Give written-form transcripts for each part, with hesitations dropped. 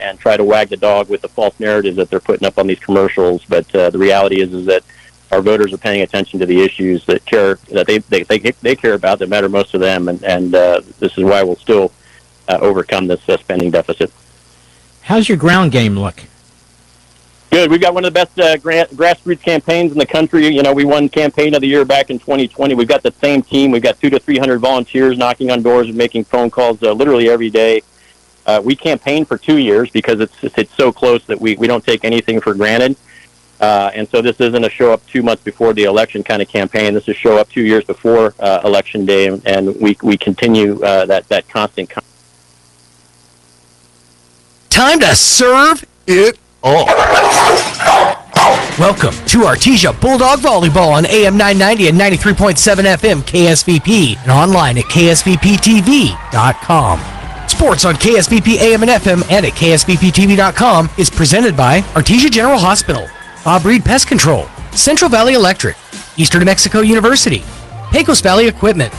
and try to wag the dog with the false narratives that they're putting up on these commercials. But the reality is that our voters are paying attention to the issues that they care about, that matter most to them, and this is why we'll still overcome this spending deficit. How's your ground game look? Good. We've got one of the best grassroots campaigns in the country. You know, we won Campaign of the Year back in 2020. We've got the same team. We've got 200 to 300 volunteers knocking on doors and making phone calls literally every day. We campaigned for 2 years because it's so close that we don't take anything for granted. And so this isn't a show up 2 months before the election kind of campaign. This is show up 2 years before Election Day, and we continue that constant. Time to serve it all. Welcome to Artesia Bulldog Volleyball on AM 990 and 93.7 FM KSVP and online at ksvptv.com. Sports on KSVP AM and FM and at ksvptv.com is presented by Artesia General Hospital, Bob Reed Pest Control, Central Valley Electric, Eastern New Mexico University, Pecos Valley Equipment,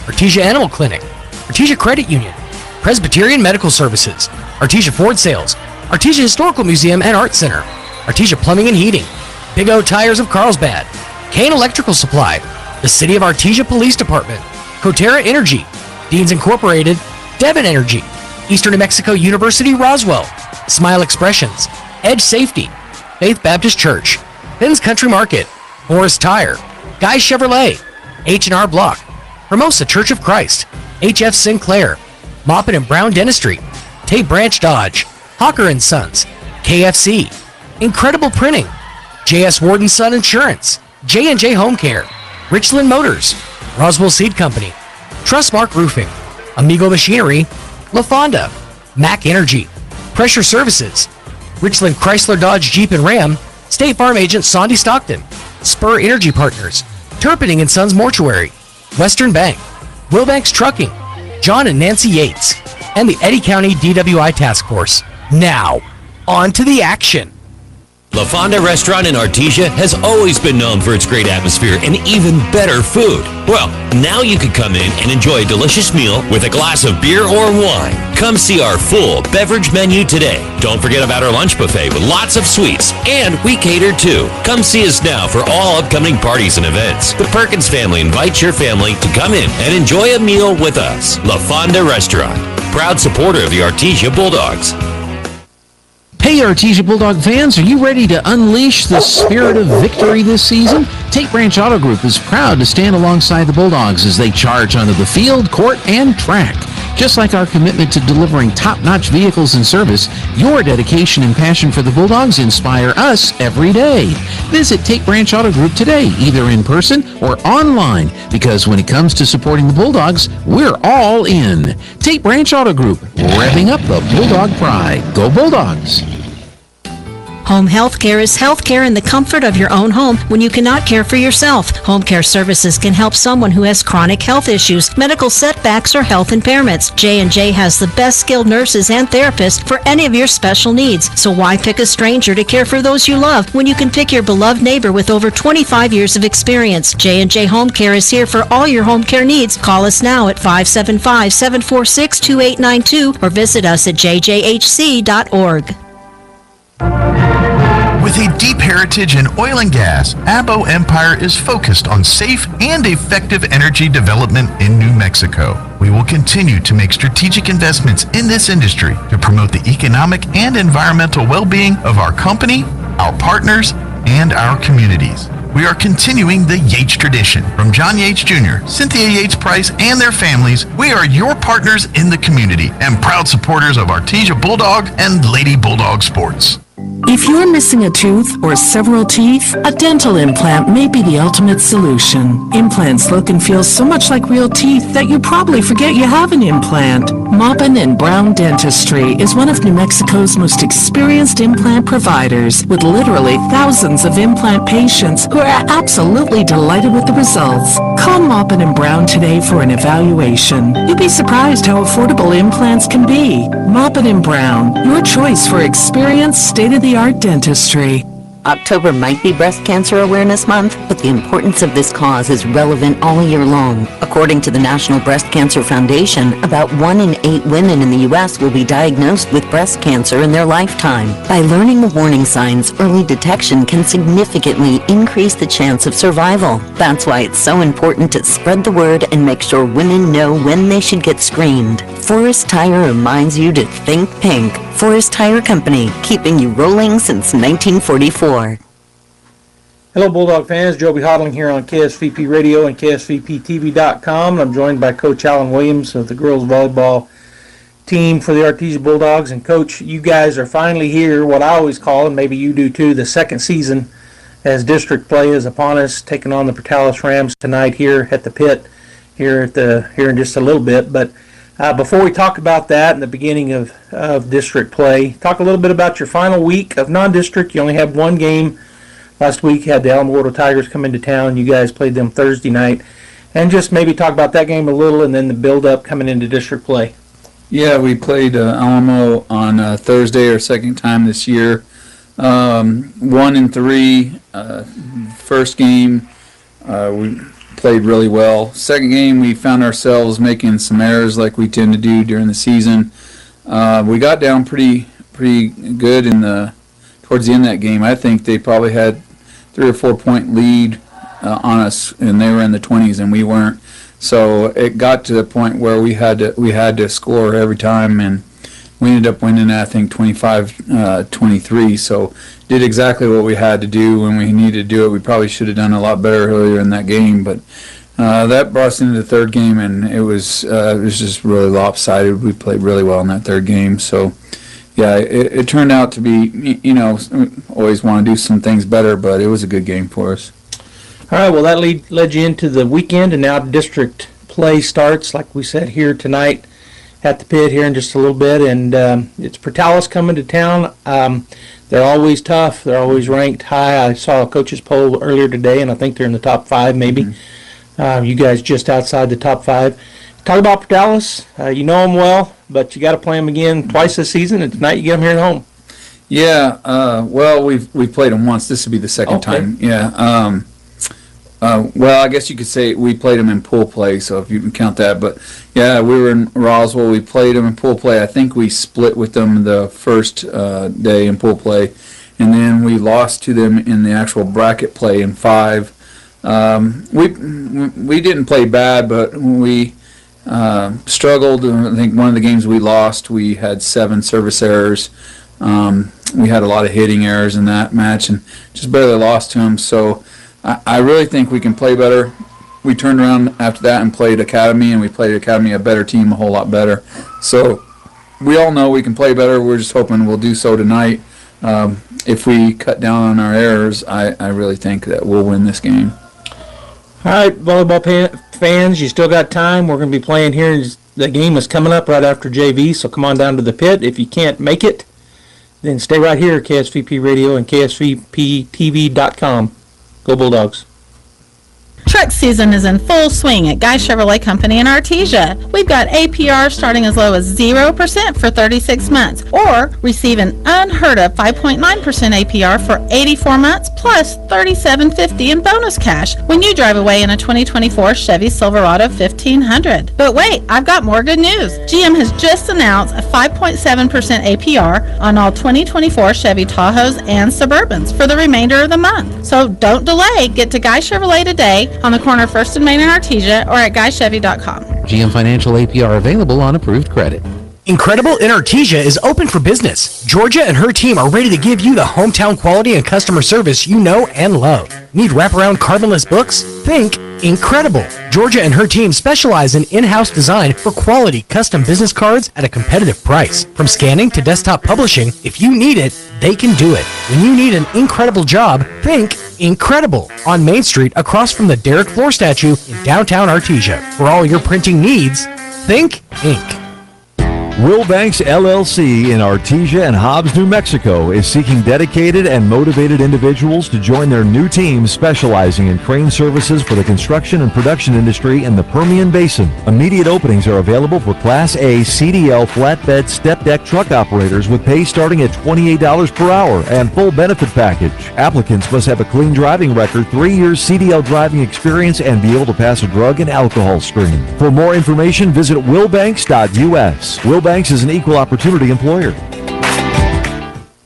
Artesia Animal Clinic, Artesia Credit Union, Presbyterian Medical Services, Artesia Ford Sales, Artesia Historical Museum and Art Center, Artesia Plumbing and Heating, Big O Tires of Carlsbad, Kane Electrical Supply, the City of Artesia Police Department, Coterra Energy, Deans Incorporated, Devon Energy, Eastern New Mexico University Roswell, Smile Expressions, Edge Safety, Faith Baptist Church, Ben's Country Market, Morris Tire, Guy Chevrolet, H&R Block, Hermosa Church of Christ, HF Sinclair, Moppin and Brown Dentistry, Tate Branch Dodge, Hawker & Sons, KFC, Incredible Printing, J.S. Ward & Son Insurance, J&J Home Care, Richland Motors, Roswell Seed Company, Trustmark Roofing, Amigo Machinery, La Fonda, Mac Energy, Pressure Services, Richland Chrysler Dodge Jeep and Ram, State Farm Agent Sandy Stockton, Spur Energy Partners, Turpinning & Sons Mortuary, Western Bank, Wilbanks Trucking, John and Nancy Yates, and the Eddy County DWI Task Force. Now, on to the action. La Fonda Restaurant in Artesia has always been known for its great atmosphere and even better food. Well, now you can come in and enjoy a delicious meal with a glass of beer or wine. Come see our full beverage menu today. Don't forget about our lunch buffet with lots of sweets, and we cater too. Come see us now for all upcoming parties and events. The Perkins family invites your family to come in and enjoy a meal with us. La Fonda Restaurant, proud supporter of the Artesia Bulldogs. Hey Artesia Bulldog fans, are you ready to unleash the spirit of victory this season? Tate Branch Auto Group is proud to stand alongside the Bulldogs as they charge onto the field, court, and track. Just like our commitment to delivering top-notch vehicles and service, your dedication and passion for the Bulldogs inspire us every day. Visit Tate Branch Auto Group today, either in person or online, because when it comes to supporting the Bulldogs, we're all in. Tate Branch Auto Group, revving up the Bulldog pride. Go Bulldogs! Home health care is health care in the comfort of your own home when you cannot care for yourself. Home care services can help someone who has chronic health issues, medical setbacks, or health impairments. J&J has the best skilled nurses and therapists for any of your special needs. So why pick a stranger to care for those you love when you can pick your beloved neighbor with over 25 years of experience? J&J Home Care is here for all your home care needs. Call us now at 575-746-2892 or visit us at jjhc.org. With a deep heritage in oil and gas, Abo Empire is focused on safe and effective energy development in New Mexico. We will continue to make strategic investments in this industry to promote the economic and environmental well-being of our company, our partners, and our communities. We are continuing the Yates tradition. From John Yates Jr., Cynthia Yates Price, and their families, we are your partners in the community and proud supporters of Artesia Bulldog and Lady Bulldog sports. If you're missing a tooth or several teeth, a dental implant may be the ultimate solution. Implants look and feel so much like real teeth that you probably forget you have an implant. Maupin and Brown Dentistry is one of New Mexico's most experienced implant providers, with literally thousands of implant patients who are absolutely delighted with the results. Call Maupin and Brown today for an evaluation. You'll be surprised how affordable implants can be. Maupin and Brown, your choice for experienced, state-of-the-art dentistry. October might be Breast Cancer Awareness Month, but the importance of this cause is relevant all year long. According to the National Breast Cancer Foundation, about 1 in 8 women in the U.S. will be diagnosed with breast cancer in their lifetime. By learning the warning signs, early detection can significantly increase the chance of survival. That's why it's so important to spread the word and make sure women know when they should get screened. Forest Tire reminds you to think pink. Forest Tire Company, keeping you rolling since 1944. Hello, Bulldog fans. Joby Hodling here on KSVP Radio and KSVPTV.com. I'm joined by Coach Alan Williams of the girls volleyball team for the Artesia Bulldogs. And, Coach, you guys are finally here, what I always call, and maybe you do too, the second season as district play is upon us, taking on the Portales Rams tonight here at the pit here in just a little bit. But before we talk about that and the beginning of district play, talk a little bit about your final week of non-district. You only have one game. Last week you had the Alamogordo Tigers come into town. You guys played them Thursday night. And just maybe talk about that game a little and then the build-up coming into district play. Yeah, we played Alamo on Thursday, our second time this year. 1-3. First game, we played really well. Second game, we found ourselves making some errors like we tend to do during the season. We got down pretty good towards the end of that game. I think they probably had 3 or 4 point lead on us, and they were in the 20s, and we weren't. So it got to the point where we had to score every time, and we ended up winning, I think, 25-23. So did exactly what we had to do when we needed to do it. We probably should have done a lot better earlier in that game, but that brought us into the third game, and it was just really lopsided. We played really well in that third game. So yeah, it turned out to be, always want to do some things better, but it was a good game for us. All right, well, that led you into the weekend, and now district play starts, like we said, here tonight at the pit here in just a little bit. And it's Portales coming to town. They're always tough. They're always ranked high. I saw a coach's poll earlier today, and I think they're in the top 5 maybe. Mm-hmm. You guys just outside the top 5. Talk about Portales. You know them well, but you got to play them again twice this season, and tonight you get them here at home. Yeah, well, we've played them once. This would be the second time. Yeah. Well, I guess you could say we played them in pool play, so if you can count that. But, yeah, we were in Roswell. We played them in pool play. I think we split with them the first day in pool play, and then we lost to them in the actual bracket play in 5. We didn't play bad, but we struggled. I think one of the games we lost, we had 7 service errors. We had a lot of hitting errors in that match and just barely lost to them. So I really think we can play better. We turned around after that and played Academy, and we played Academy, a better team, a whole lot better. So we all know we can play better. We're just hoping we'll do so tonight. If we cut down on our errors, I really think that we'll win this game. All right, volleyball fans, you still got time. We're going to be playing here. The game is coming up right after JV, so come on down to the pit. If you can't make it, then stay right here at KSVP Radio and KSVPTV.com. Go Bulldogs. Truck season is in full swing at Guy Chevrolet Company in Artesia. We've got APR starting as low as 0% for 36 months, or receive an unheard of 5.9% APR for 84 months plus $37.50 in bonus cash when you drive away in a 2024 Chevy Silverado 1500. But wait, I've got more good news. GM has just announced a 5.7% APR on all 2024 Chevy Tahoes and Suburbans for the remainder of the month. So don't delay. Get to Guy Chevrolet today on the corner of 1st and Main in Artesia or at GuyChevy.com. GM Financial APR available on approved credit. Incredible in Artesia is open for business. Georgia and her team are ready to give you the hometown quality and customer service you know and love. Need wraparound carbonless books? Think Incredible. Georgia and her team specialize in in-house design for quality custom business cards at a competitive price. From scanning to desktop publishing, if you need it, they can do it. When you need an incredible job, think Incredible on Main Street across from the Derek Floor statue in downtown Artesia. For all your printing needs, think Ink. Will Banks LLC in Artesia and Hobbs, New Mexico is seeking dedicated and motivated individuals to join their new team specializing in crane services for the construction and production industry in the Permian Basin. Immediate openings are available for Class A CDL flatbed step deck truck operators with pay starting at $28 per hour and full benefit package. Applicants must have a clean driving record, 3 years CDL driving experience, and be able to pass a drug and alcohol screen. For more information, visit willbanks.us. Banks is an equal opportunity employer.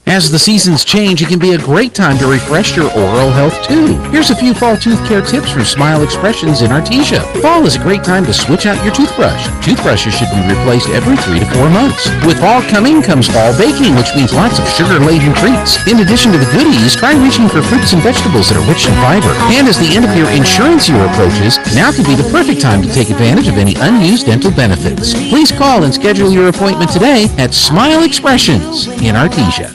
As the seasons change, it can be a great time to refresh your oral health too. Here's a few fall tooth care tips from Smile Expressions in Artesia. Fall is a great time to switch out your toothbrush. Toothbrushes should be replaced every 3 to 4 months. With fall coming comes fall baking, which means lots of sugar-laden treats. In addition to the goodies, try reaching for fruits and vegetables that are rich in fiber. And as the end of your insurance year approaches, now could be the perfect time to take advantage of any unused dental benefits. Please call and schedule your appointment today at Smile Expressions in Artesia.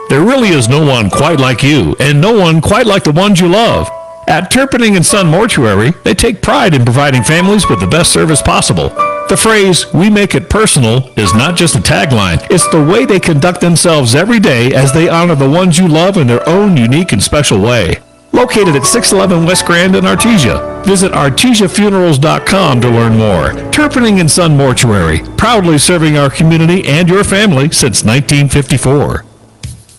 There really is no one quite like you, and no one quite like the ones you love. At Turpinning & Son Mortuary, they take pride in providing families with the best service possible. The phrase, "we make it personal," is not just a tagline. It's the way they conduct themselves every day as they honor the ones you love in their own unique and special way. Located at 611 West Grand in Artesia. Visit artesiafunerals.com to learn more. Turpinning & Son Mortuary, proudly serving our community and your family since 1954.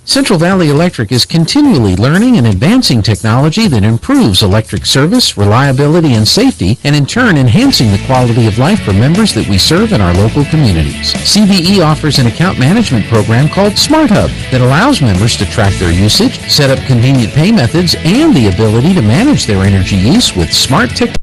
Central Valley Electric is continually learning and advancing technology that improves electric service, reliability, and safety, and in turn enhancing the quality of life for members that we serve in our local communities. CVE offers an account management program called Smart Hub that allows members to track their usage, set up convenient pay methods, and the ability to manage their energy use with smart technology.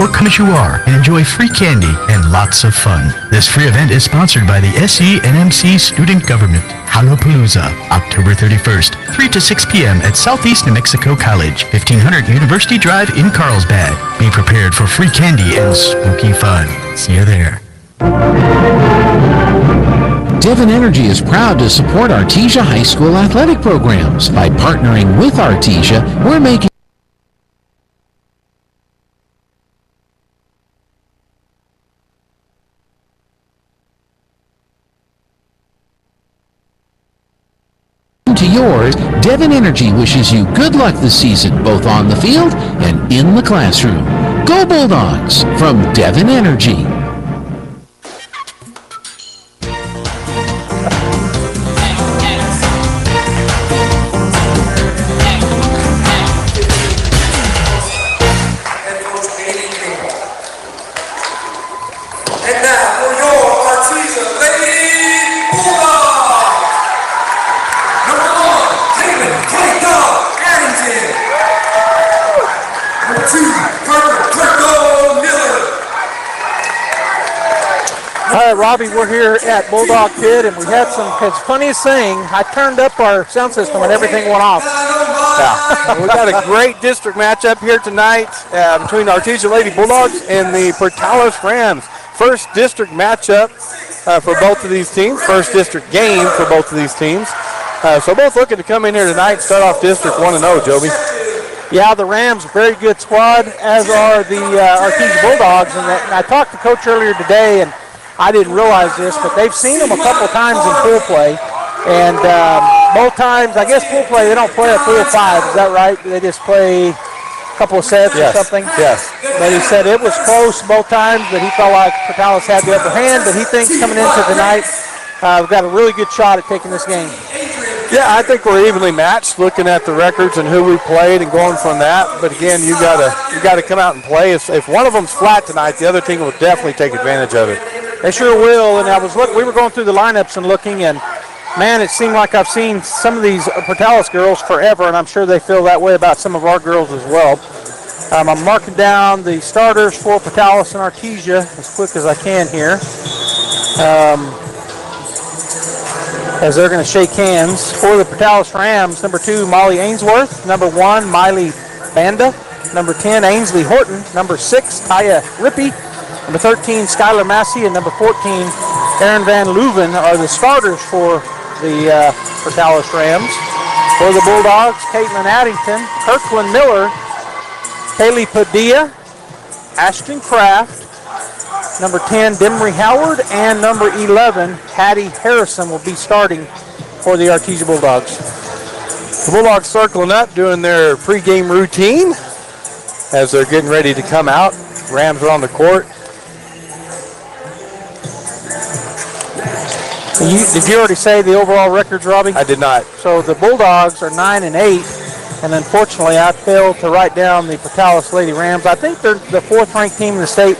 or come as you are and enjoy free candy and lots of fun. This free event is sponsored by the SENMC Student Government. Hallopalooza, October 31st, 3 to 6 p.m. at Southeast New Mexico College, 1500 University Drive in Carlsbad. Be prepared for free candy and spooky fun. See you there. Devon Energy is proud to support Artesia High School athletic programs. By partnering with Artesia, we're making to yours. Devon Energy wishes you good luck this season, both on the field and in the classroom. Go Bulldogs from Devon Energy. Robbie, we're here at Bulldog Pit, and we had it's funniest thing, I turned up our sound system and everything went off. Yeah. We got a great district matchup here tonight between Artesia Lady Bulldogs and the Portales Rams. First district matchup for both of these teams, first district game for both of these teams. So both looking to come in here tonight and start off District 1-0, Joby. Yeah, the Rams, very good squad, as are the Artesia Bulldogs. And I talked to Coach earlier today, and I didn't realize this, but they've seen them a couple times in pool play. And both times, I guess pool play, they don't play a full 5. Is that right? They just play a couple of sets or something? Yes. But he said it was close both times, but he felt like Portales had the upper hand. But he thinks coming into tonight, we've got a really good shot at taking this game. Yeah, I think we're evenly matched looking at the records and who we played and going from that. But again, you gotta come out and play. If one of them's flat tonight, the other team will definitely take advantage of it. They sure will. And we were going through the lineups and looking, and man, it seemed like I've seen some of these Portales girls forever, and I'm sure they feel that way about some of our girls as well. I'm marking down the starters for Portales and Artesia as quick as I can here. As they're going to shake hands. For the Portales Rams, number 2, Molly Ainsworth. Number 1, Miley Banda. Number 10, Ainsley Horton. Number 6, Taya Rippey. Number 13, Skylar Massey. And number 14, Erin Van Leuven are the starters for the Portales Rams. For the Bulldogs, Caitlin Addington, Kirkland Miller, Kaylee Padilla, Ashton Kraft, number 10, Demery Howard, and number 11, Hattie Harrison will be starting for the Artesia Bulldogs. The Bulldogs circling up, doing their pregame routine as they're getting ready to come out. Rams are on the court. Did you already say the overall records, Robbie? I did not. So the Bulldogs are 9-8, and unfortunately I failed to write down the Portales Lady Rams. I think they're the 4th-ranked team in the state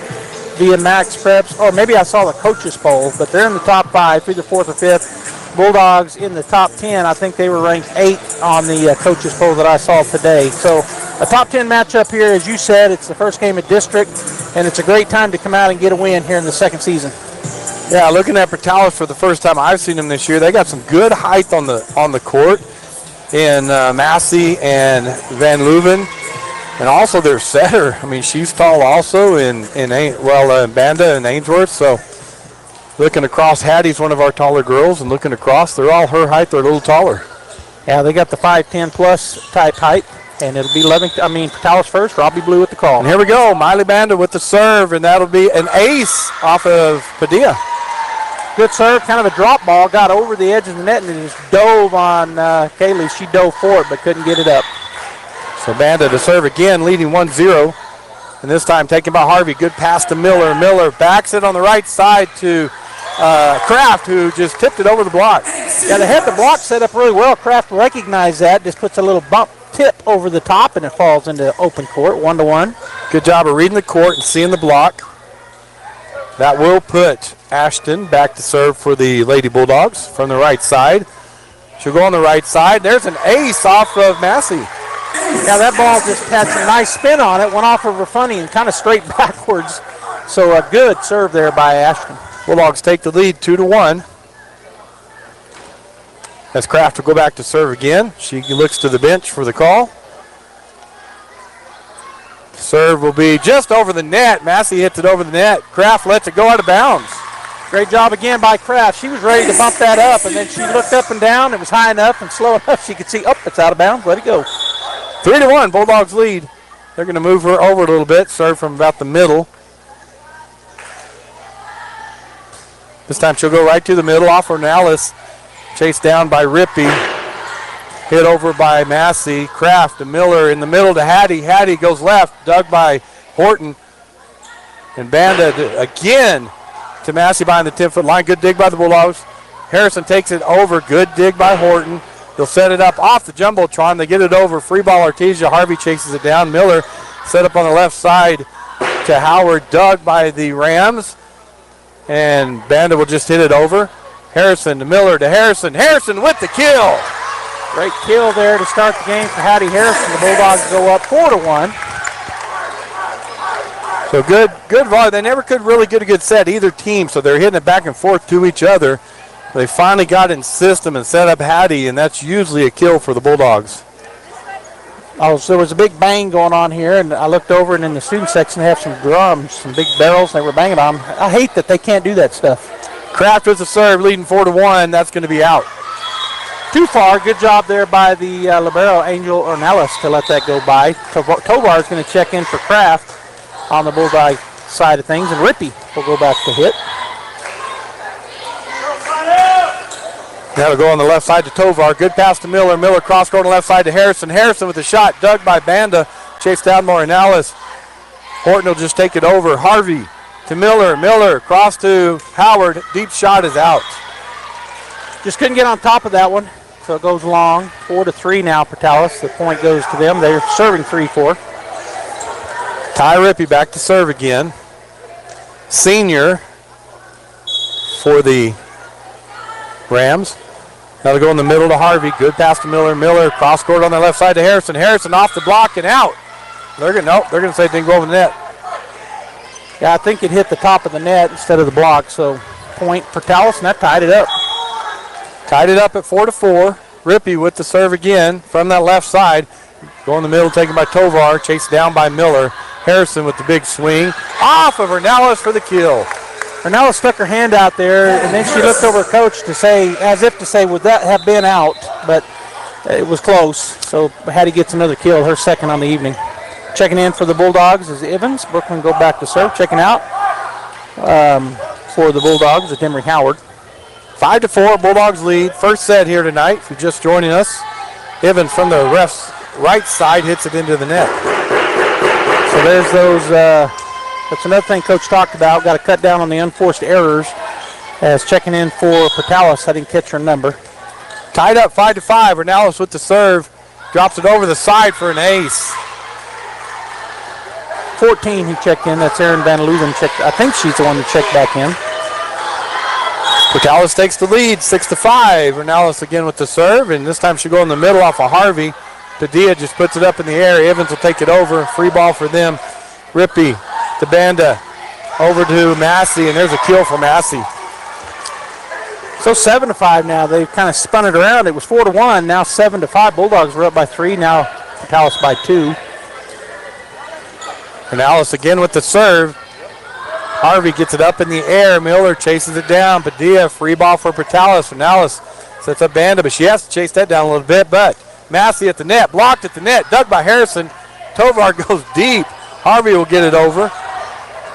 via Max Preps, or maybe I saw the coaches poll, but they're in the top 5, either 4th or 5th. Bulldogs in the top 10. I think they were ranked 8th on the coaches poll that I saw today. So a top 10 matchup here, as you said. It's the first game of district, and it's a great time to come out and get a win here in the second season. Yeah, looking at Portales for the first time I've seen them this year, they got some good height on the court in Massey and Van Leuven. And also their setter, I mean, she's tall also in Banda and Ainsworth. So looking across, Hattie's one of our taller girls, and looking across, they're all her height. They're a little taller. Yeah, they got the 5'10 plus type height, and it'll be Portales first. Robbie Blue with the call. And here we go, Miley Banda with the serve, and that'll be an ace off of Padilla. Good serve, kind of a drop ball, got over the edge of the net and just dove on Kaylee. She dove for it but couldn't get it up. So Banda to serve again, leading 1-0. And this time taken by Harvey. Good pass to Miller. Miller backs it on the right side to Kraft, who just tipped it over the block. Yeah, they had the block set up really well. Kraft recognized that, just puts a little bump tip over the top, and it falls into open court, 1-1. Good job of reading the court and seeing the block. That will put Ashton back to serve for the Lady Bulldogs from the right side. She'll go on the right side. There's an ace off of Massey. Yeah, that ball just had some nice spin on it, went off of her funny and kind of straight backwards. So a good serve there by Ashton. Bulldogs take the lead 2-1. As Kraft will go back to serve again. She looks to the bench for the call. Serve will be just over the net. Massey hits it over the net. Kraft lets it go out of bounds. Great job again by Kraft. She was ready to bump that up, and then she looked up and down. It was high enough and slow enough she could see, oh, it's out of bounds. Let it go. 3-1, Bulldogs lead. They're going to move her over a little bit. Serve from about the middle. This time she'll go right to the middle off Ornelas. Chased down by Rippey. Hit over by Massey. Kraft to Miller in the middle to Hattie. Hattie goes left. Dug by Horton. And Banda again to Massey behind the 10-foot line. Good dig by the Bulldogs. Harrison takes it over. Good dig by Horton. They'll set it up off the Jumbotron. They get it over. Free ball Artesia. Harvey chases it down. Miller set up on the left side to Howard. Dug by the Rams. And Banda will just hit it over. Harrison to Miller to Harrison. Harrison with the kill. Great kill there to start the game for Hattie Harrison. The Bulldogs go up 4-1. So good volley. They never could really get a good set, either team, so they're hitting it back and forth to each other. They finally got in system and set up Hattie, and that's usually a kill for the Bulldogs. Oh, so there was a big bang going on here, and I looked over, and in the student section they have some drums, some big barrels they were banging on. I hate that they can't do that stuff. Kraft with the serve, leading 4-1. That's going to be out. Too far. Good job there by the libero, Angel Ornelas, to let that go by. Tovar is going to check in for Kraft on the Bulldog side of things, and Rippey will go back to hit. That'll go on the left side to Tovar. Good pass to Miller. Miller cross court on the left side to Harrison. Harrison with the shot. Dug by Banda. Chased down more Ornelas. Horton will just take it over. Harvey to Miller. Miller cross to Howard. Deep shot is out. Just couldn't get on top of that one, so it goes long. 4-3 now, Portales. The point goes to them. They're serving 3-4. Ty Rippey back to serve again. Senior for the Rams. That'll go in the middle to Harvey. Good pass to Miller. Miller cross court on the left side to Harrison. Harrison off the block and out. They're gonna say it didn't go over the net. Yeah, I think it hit the top of the net instead of the block, so point Portales, and that tied it up. Tied it up at 4-4. Rippey with the serve again from that left side. Go in the middle, taken by Tovar, chased down by Miller. Harrison with the big swing. Off of Ornelas for the kill. Ornelas stuck her hand out there, and then she looked over her coach to say, as if to say, would that have been out? But it was close, so Hattie gets another kill, her second on the evening. Checking in for the Bulldogs is Evans. Brooklyn go back to serve. Checking out for the Bulldogs is Emery Howard. 5-4, Bulldogs lead. First set here tonight. If you're just joining us, Evans from the ref's right side hits it into the net. So there's those, that's another thing Coach talked about. Got to cut down on the unforced errors. As checking in for Portales, I didn't catch her number. Tied up 5-5. Ornelas with the serve. Drops it over the side for an ace. 14 he checked in. That's Aaron Van Leuven checked. I think she's the one that checked back in. Portales takes the lead, 6-5. Ornelas again with the serve, and this time she'll go in the middle off of Harvey. Padilla just puts it up in the air. Evans will take it over. Free ball for them. Rippey to Banda. Over to Massey, and there's a kill for Massey. So 7-5 now. They've kind of spun it around. It was 4-1. Now 7-5. Bulldogs were up by 3. Now Portales by 2. Ornelas again with the serve. Harvey gets it up in the air. Miller chases it down. Padilla, free ball for Portales. Ornelas sets up Banda, but she has to chase that down a little bit. But Massey at the net, blocked at the net, dug by Harrison. Tovar goes deep. Harvey will get it over.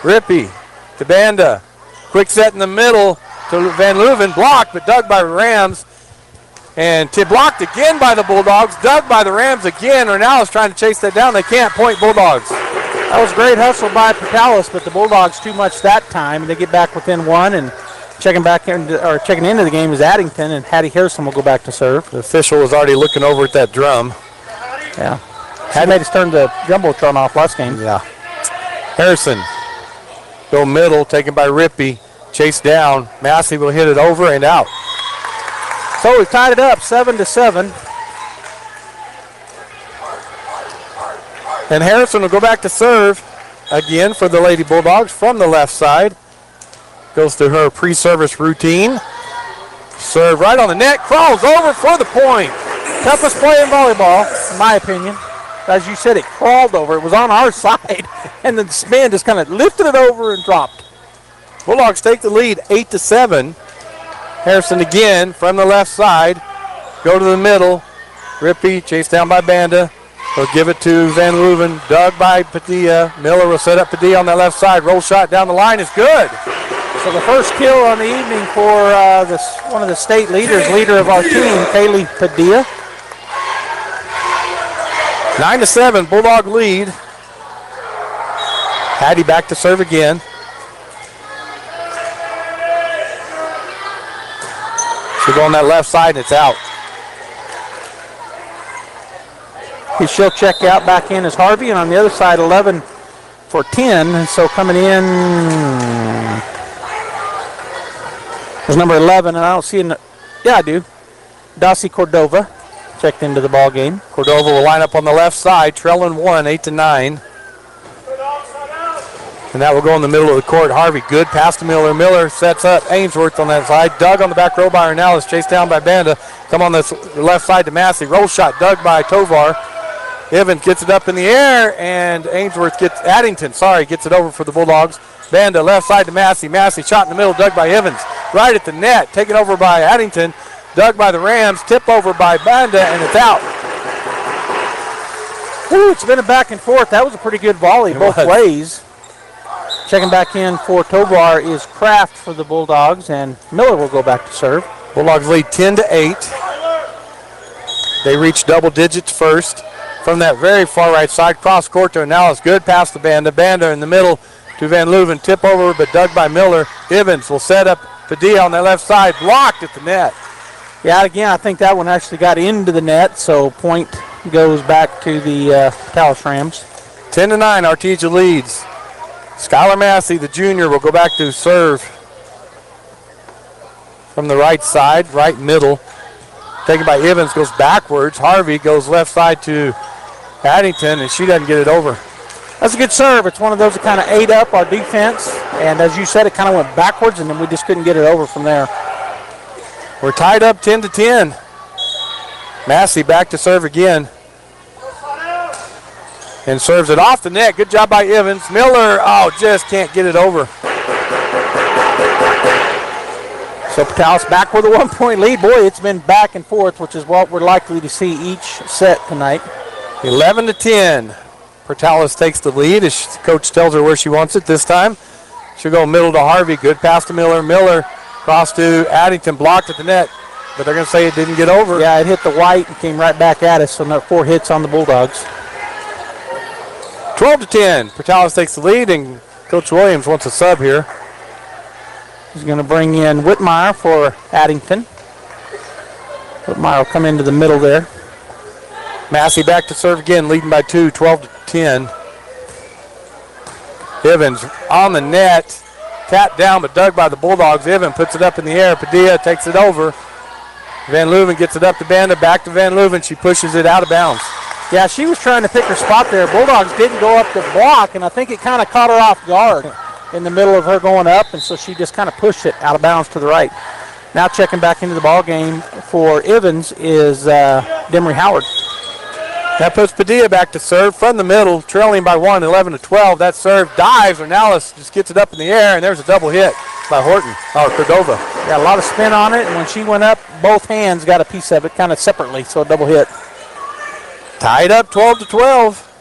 Rippey to Banda. Quick set in the middle to Van Leuven. Blocked, but dug by Rams. And blocked again by the Bulldogs. Dug by the Rams again. Ornelas trying to chase that down. They can't. Point Bulldogs. That was great hustle by Portales, but the Bulldogs too much that time. They get back within 1, and checking into the game is Addington, and Hattie Harrison will go back to serve. The official was already looking over at that drum. Yeah. Had made us turn the Jumbotron off last game. Yeah. Harrison go middle, taken by Rippey. Chase down. Massey will hit it over and out. So we've tied it up 7-7. And Harrison will go back to serve again for the Lady Bulldogs from the left side. Goes through her pre-service routine. Serve right on the net, crawls over for the point. Toughest play in volleyball, in my opinion. As you said, it crawled over. It was on our side, and the man just kind of lifted it over and dropped. Bulldogs take the lead, 8-7. Harrison again from the left side. Go to the middle. Rippey chased down by Banda. He'll give it to Van Leuven. Dug by Padilla. Miller will set up Padilla on that left side. Roll shot down the line is good. So the first kill on the evening for one of the state leaders, leader of our team, Kaylee Padilla. 9-7, Bulldog lead. Hattie back to serve again. She'll go on that left side and it's out. She'll check out, back in as Harvey, and on the other side 11 for 10. And so coming in was number 11, and I don't see yeah, I do. Dossie Cordova checked into the ball game. Cordova will line up on the left side, trailing 1, 8-9. And that will go in the middle of the court. Harvey, good pass to Miller. Miller sets up Ainsworth on that side. Dug on the back row by Ornelas, chased down by Banda. Come on the left side to Massey. Roll shot dug by Tovar. Evans gets it up in the air, and Addington gets it over for the Bulldogs. Banda left side to Massey. Massey shot in the middle, dug by Evans. Right at the net, taken over by Addington. Dug by the Rams, tip over by Banda, and it's out. Ooh, it's been a back and forth. That was a pretty good volley both ways. Checking back in for Tovar is Kraft for the Bulldogs, and Miller will go back to serve. Bulldogs lead 10-8. They reach double digits first. From that very far right side, cross court to Ornelas. Good pass to Banda. Banda in the middle to Van Leuven. Tip over, but dug by Miller. Evans will set up Padilla on the left side. Blocked at the net. Yeah, again, I think that one actually got into the net, so point goes back to the Taos Rams. 10-9, Artesia leads. Skylar Massey, the junior, will go back to serve from the right side, right middle. Taken by Evans, goes backwards. Harvey goes left side to Addington, and she doesn't get it over. That's a good serve. It's one of those that kind of ate up our defense, and as you said, it kind of went backwards, and then we just couldn't get it over from there. We're tied up 10-10. Massey back to serve again. And serves it off the net. Good job by Evans. Miller, just can't get it over. So Taos back with a 1-point lead. Boy, it's been back and forth, which is what we're likely to see each set tonight. 11-10. Portales takes the lead as coach tells her where she wants it this time. She'll go middle to Harvey. Good pass to Miller. Miller cross to Addington, blocked at the net, but they're going to say it didn't get over. Yeah, it hit the white and came right back at us, so 4 hits on the Bulldogs. 12-10. Portales takes the lead, and Coach Williams wants a sub here. He's going to bring in Whitmire for Addington. Whitmire will come into the middle there. Massey back to serve again, leading by 2, 12-10. Evans on the net. Tapped down, but dug by the Bulldogs. Evans puts it up in the air. Padilla takes it over. Van Leuven gets it up to Banda. Back to Van Leuven. She pushes it out of bounds. Yeah, she was trying to pick her spot there. Bulldogs didn't go up the block, and I think it kind of caught her off guard in the middle of her going up, and so she just kind of pushed it out of bounds to the right. Now checking back into the ball game for Evans is Demery Howard. That puts Padilla back to serve from the middle, trailing by 1, 11-12. That serve dives. Ornelas just gets it up in the air, and there's a double hit by Cordova. Yeah, a lot of spin on it, and when she went up, both hands got a piece of it kind of separately, so a double hit. Tied up 12-12.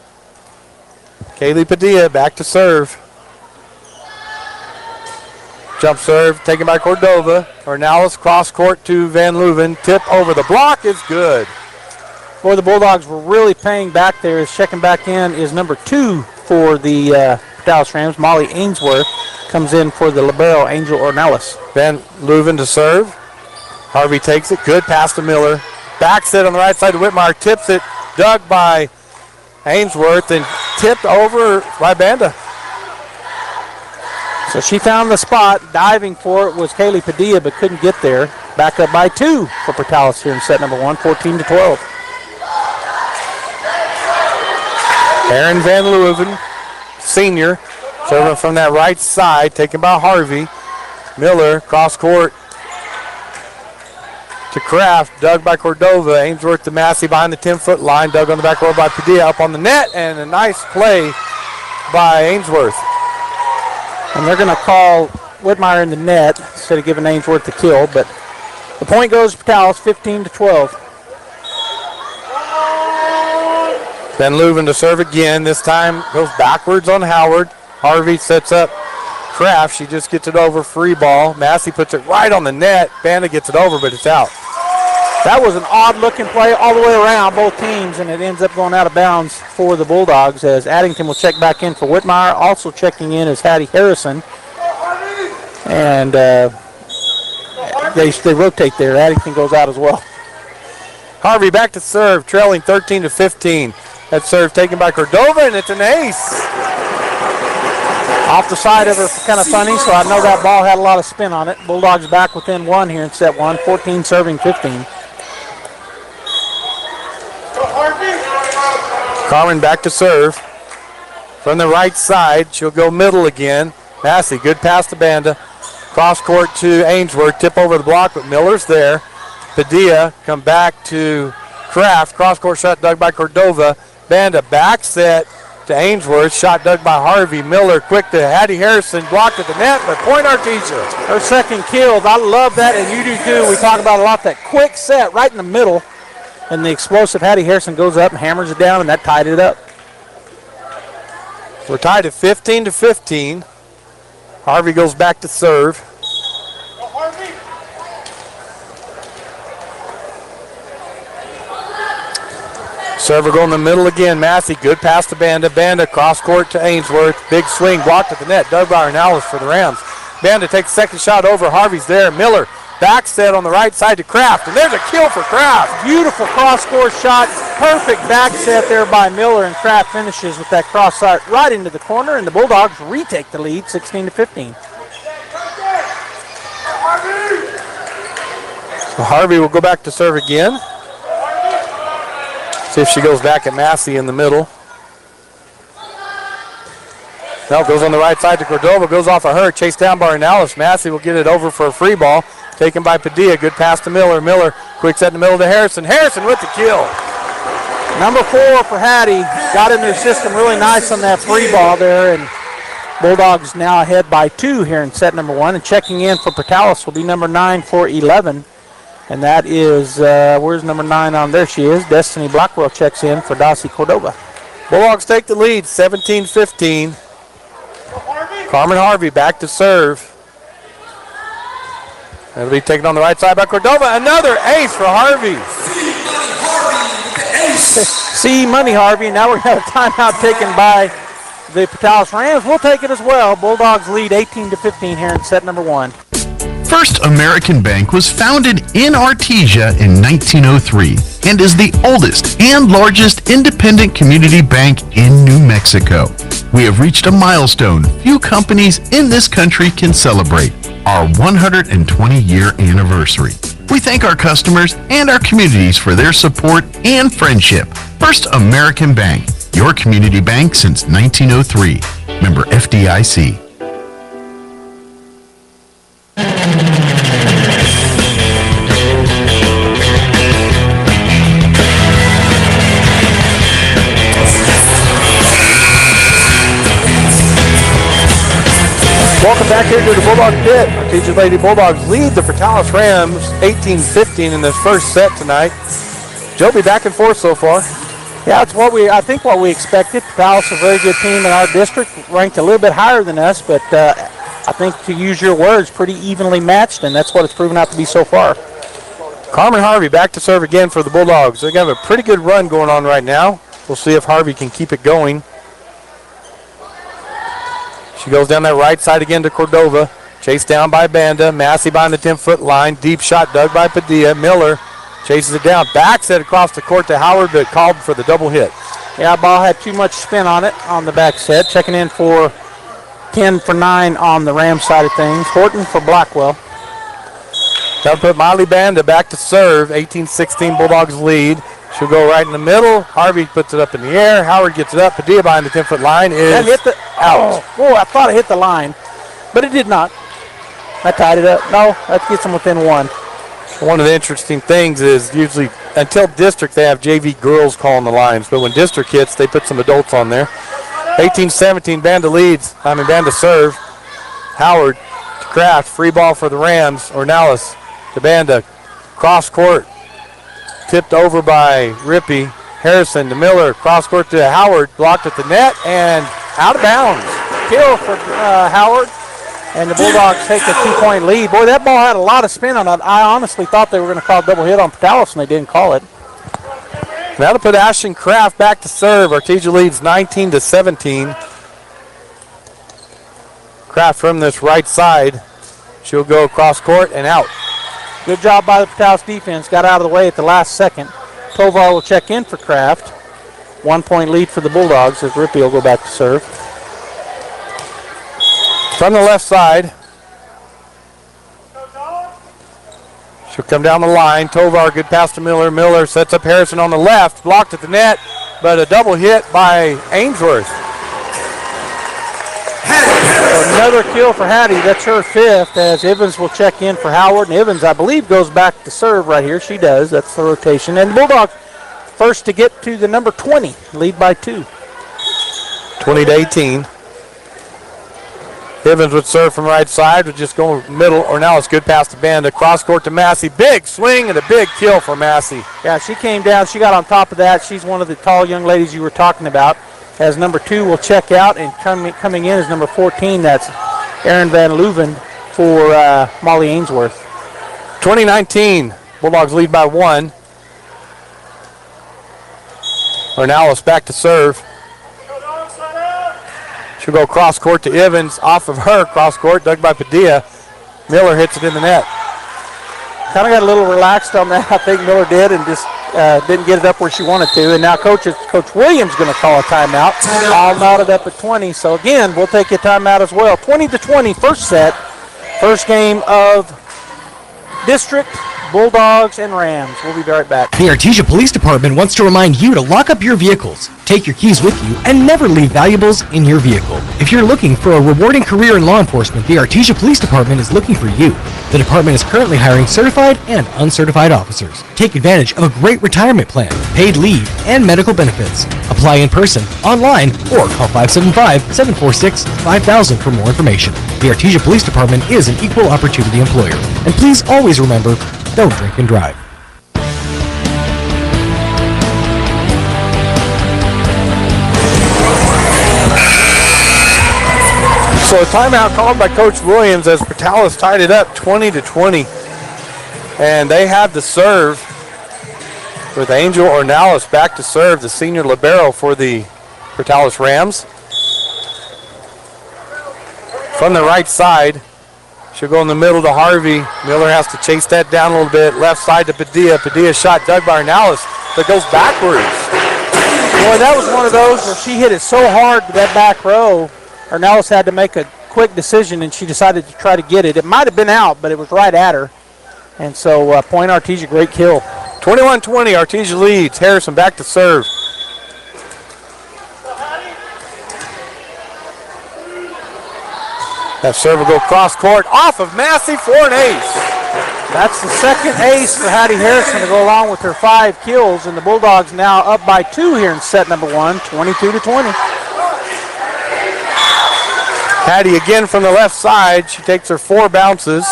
Kaylee Padilla back to serve. Jump serve taken by Cordova. Ornelas cross court to Van Leuven. Tip over the block is good. Boy, the Bulldogs were really paying back there. Checking back in is number 2 for the Dallas Rams. Molly Ainsworth comes in for the libero, Angel Ornelas. Van Leuven to serve. Harvey takes it. Good pass to Miller. Backs it on the right side to Whitmire. Tips it. Dug by Ainsworth and tipped over by Banda. So she found the spot. Diving for it was Kaylee Padilla, but couldn't get there. Back up by 2 for Portales here in set number 1, 14-12. Aaron Van Leeuwen, senior, serving from that right side, taken by Harvey. Miller, cross court to Kraft, dug by Cordova. Ainsworth to Massey behind the 10-foot line, dug on the back board by Padilla, up on the net, and a nice play by Ainsworth. And they're going to call Whitmire in the net instead of giving Ainsworth the kill, but the point goes to Patalis, 15-12. Van Leeuwen to serve again. This time goes backwards on Howard. Harvey sets up Kraft. She just gets it over, free ball. Massey puts it right on the net. Banda gets it over, but it's out. That was an odd-looking play all the way around both teams, and it ends up going out of bounds for the Bulldogs as Addington will check back in for Whitmire. Also checking in is Hattie Harrison. And they rotate there. Addington goes out as well. Harvey back to serve, trailing 13-15. That serve taken by Cordova, and it's an ace. Off the side of her, kind of funny, so I know that ball had a lot of spin on it. Bulldogs back within one here in set one, 14 serving 15. Carmen back to serve. From the right side, she'll go middle again. Massey, good pass to Banda. Cross court to Ainsworth, tip over the block, but Miller's there. Padilla come back to Kraft. Cross court shot dug by Cordova. Banda back set to Ainsworth. Shot dug by Harvey. Miller quick to Hattie Harrison. Blocked at the net, but point Artesia. Her second kill. I love that, and you do too. We talk about a lot that quick set right in the middle. And the explosive Hattie Harrison goes up and hammers it down, and that tied it up. We're tied at 15-15. Harvey goes back to serve. Server going in the middle again. Massey, good pass to Banda. Banda cross court to Ainsworth. Big swing, blocked at the net. Doug Bauer-Nallis for the Rams. Banda takes second shot over. Harvey's there. Miller back set on the right side to Kraft. And there's a kill for Kraft. Beautiful cross court shot. Perfect back set there by Miller, and Kraft finishes with that cross side right into the corner, and the Bulldogs retake the lead 16-15. So Harvey will go back to serve again. See if she goes back at Massey in the middle. No, goes on the right side to Cordova, goes off of her, chased down by Ornelas. Massey will get it over for a free ball. Taken by Padilla, good pass to Miller. Miller, quick set in the middle to Harrison. Harrison with the kill. Number 4 for Hattie. Got in their system really nice on that free ball there, and Bulldogs now ahead by 2 here in set number 1. And checking in for Patalis will be number 9 for 11. And that is, where's number 9 on? There she is. Destiny Blackwell checks in for Dossie Cordova. Bulldogs take the lead, 17-15. Carmen Harvey back to serve. That'll be taken on the right side by Cordova. Another ace for Harvey. See Money Harvey. Now we're going to have a timeout taken by the Patalis Rams. We'll take it as well. Bulldogs lead 18-15 here in set number 1. First American Bank was founded in Artesia in 1903 and is the oldest and largest independent community bank in New Mexico. We have reached a milestone few companies in this country can celebrate, our 120-year anniversary. We thank our customers and our communities for their support and friendship. First American Bank, your community bank since 1903. Member FDIC. Welcome back here to the Bulldog Pit. Artesia Lady Bulldogs lead the Patalis Rams 18-15 in this first set tonight. Joby back and forth so far. Yeah, it's I think what we expected. Patalis is a very good team in our district, ranked a little bit higher than us, but I think, to use your words, pretty evenly matched, and that's what it's proven out to be so far. Carmen Harvey back to serve again for the Bulldogs. They have a pretty good run going on right now. We'll see if Harvey can keep it going. She goes down that right side again to Cordova. Chased down by Banda. Massey behind the 10-foot line. Deep shot dug by Padilla. Miller chases it down. Back set across the court to Howard, but called for the double hit. Yeah, ball had too much spin on it on the back set. Checking in for 10 for 9 on the Ram side of things. Horton for Blackwell. That'll put Miley Banda back to serve. 18-16 Bulldogs lead. She'll go right in the middle. Harvey puts it up in the air. Howard gets it up. Padilla behind the 10-foot line is that hit the, out. Oh, I thought it hit the line, but it did not. I tied it up. No, that gets them within one. One of the interesting things is usually until district they have JV girls calling the lines, but when district hits they put some adults on there. 18-17, Banda leads. Banda serve. Howard to Kraft. Free ball for the Rams. Ornelas to Banda. Cross court. Tipped over by Rippey. Harrison to Miller. Cross court to Howard. Blocked at the net and out of bounds. Kill for Howard. And the Bulldogs take a 2-point lead. Boy, that ball had a lot of spin on it. I honestly thought they were going to call a double hit on Patalis, and they didn't call it. Now to put Ashton Kraft back to serve. Artesia leads 19-17. Kraft from this right side. She'll go across court and out. Good job by the Patalis defense. Got out of the way at the last second. Tovar will check in for Kraft. 1-point lead for the Bulldogs as Rippey will go back to serve. From the left side. She'll come down the line. Tovar, good pass to Miller. Miller sets up Harrison on the left. Blocked at the net, but a double hit by Ainsworth. Another kill for Hattie. That's her 5th as Evans will check in for Howard. And Evans, I believe, goes back to serve right here. She does. That's the rotation. And the Bulldogs first to get to the number 20. Lead by 2. 20-18. Evans would serve from right side, would just go middle, or now it's good pass to Banda. Cross court to Massey. Big swing and a big kill for Massey. Yeah, she came down. She got on top of that. She's one of the tall young ladies you were talking about. As number 2 will check out, and coming in is number 14. That's Erin Van Leuven for Molly Ainsworth. 2019, Bulldogs lead by 1. Ornelas back to serve. She'll go cross court to Evans. Off of her, cross court, dug by Padilla. Miller hits it in the net. Kind of got a little relaxed on that, I think Miller did, and just didn't get it up where she wanted to. And now Coach Williams going to call a timeout. All knotted up at 20. So again, we'll take a timeout as well. 20-20, first set. First game of district. Bulldogs and Rams. We'll be right back. The Artesia Police Department wants to remind you to lock up your vehicles, take your keys with you, and never leave valuables in your vehicle. If you're looking for a rewarding career in law enforcement, the Artesia Police Department is looking for you. The department is currently hiring certified and uncertified officers. Take advantage of a great retirement plan, paid leave, and medical benefits. Apply in person, online, or call 575-746-5000 for more information. The Artesia Police Department is an equal opportunity employer. And please always remember, don't drink and drive. So a timeout called by Coach Williams as Patalis tied it up 20-20. And they have the serve with Angel Ornelas back to serve, the senior libero for the Patalis Rams. From the right side, she'll go in the middle to Harvey. Miller has to chase that down a little bit. Left side to Padilla. Padilla shot dug by Ornelas, but goes backwards. Boy, that was one of those where she hit it so hard to that back row. Ornelas had to make a quick decision, and she decided to try to get it. It might have been out, but it was right at her. And so, point Artesia, great kill. 21-20, Artesia leads. Harrison back to serve. That serve will go cross court, off of Massey for an ace. That's the second ace for Hattie Harrison to go along with her 5 kills, and the Bulldogs now up by 2 here in set number 1, 22-20. Hattie again from the left side. She takes her 4 bounces.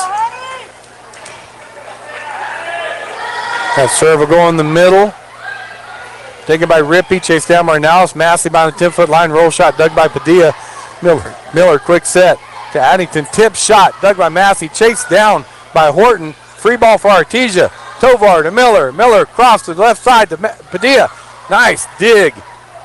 That serve will go in the middle. Taken by Rippey, chased down by Ornelas. Massey by the 10-foot line, roll shot dug by Padilla. Miller, quick set to Addington. Tip shot dug by Massey, chased down by Horton. Free ball for Artesia. Tovar to Miller. Miller cross to the left side to Padilla. Nice dig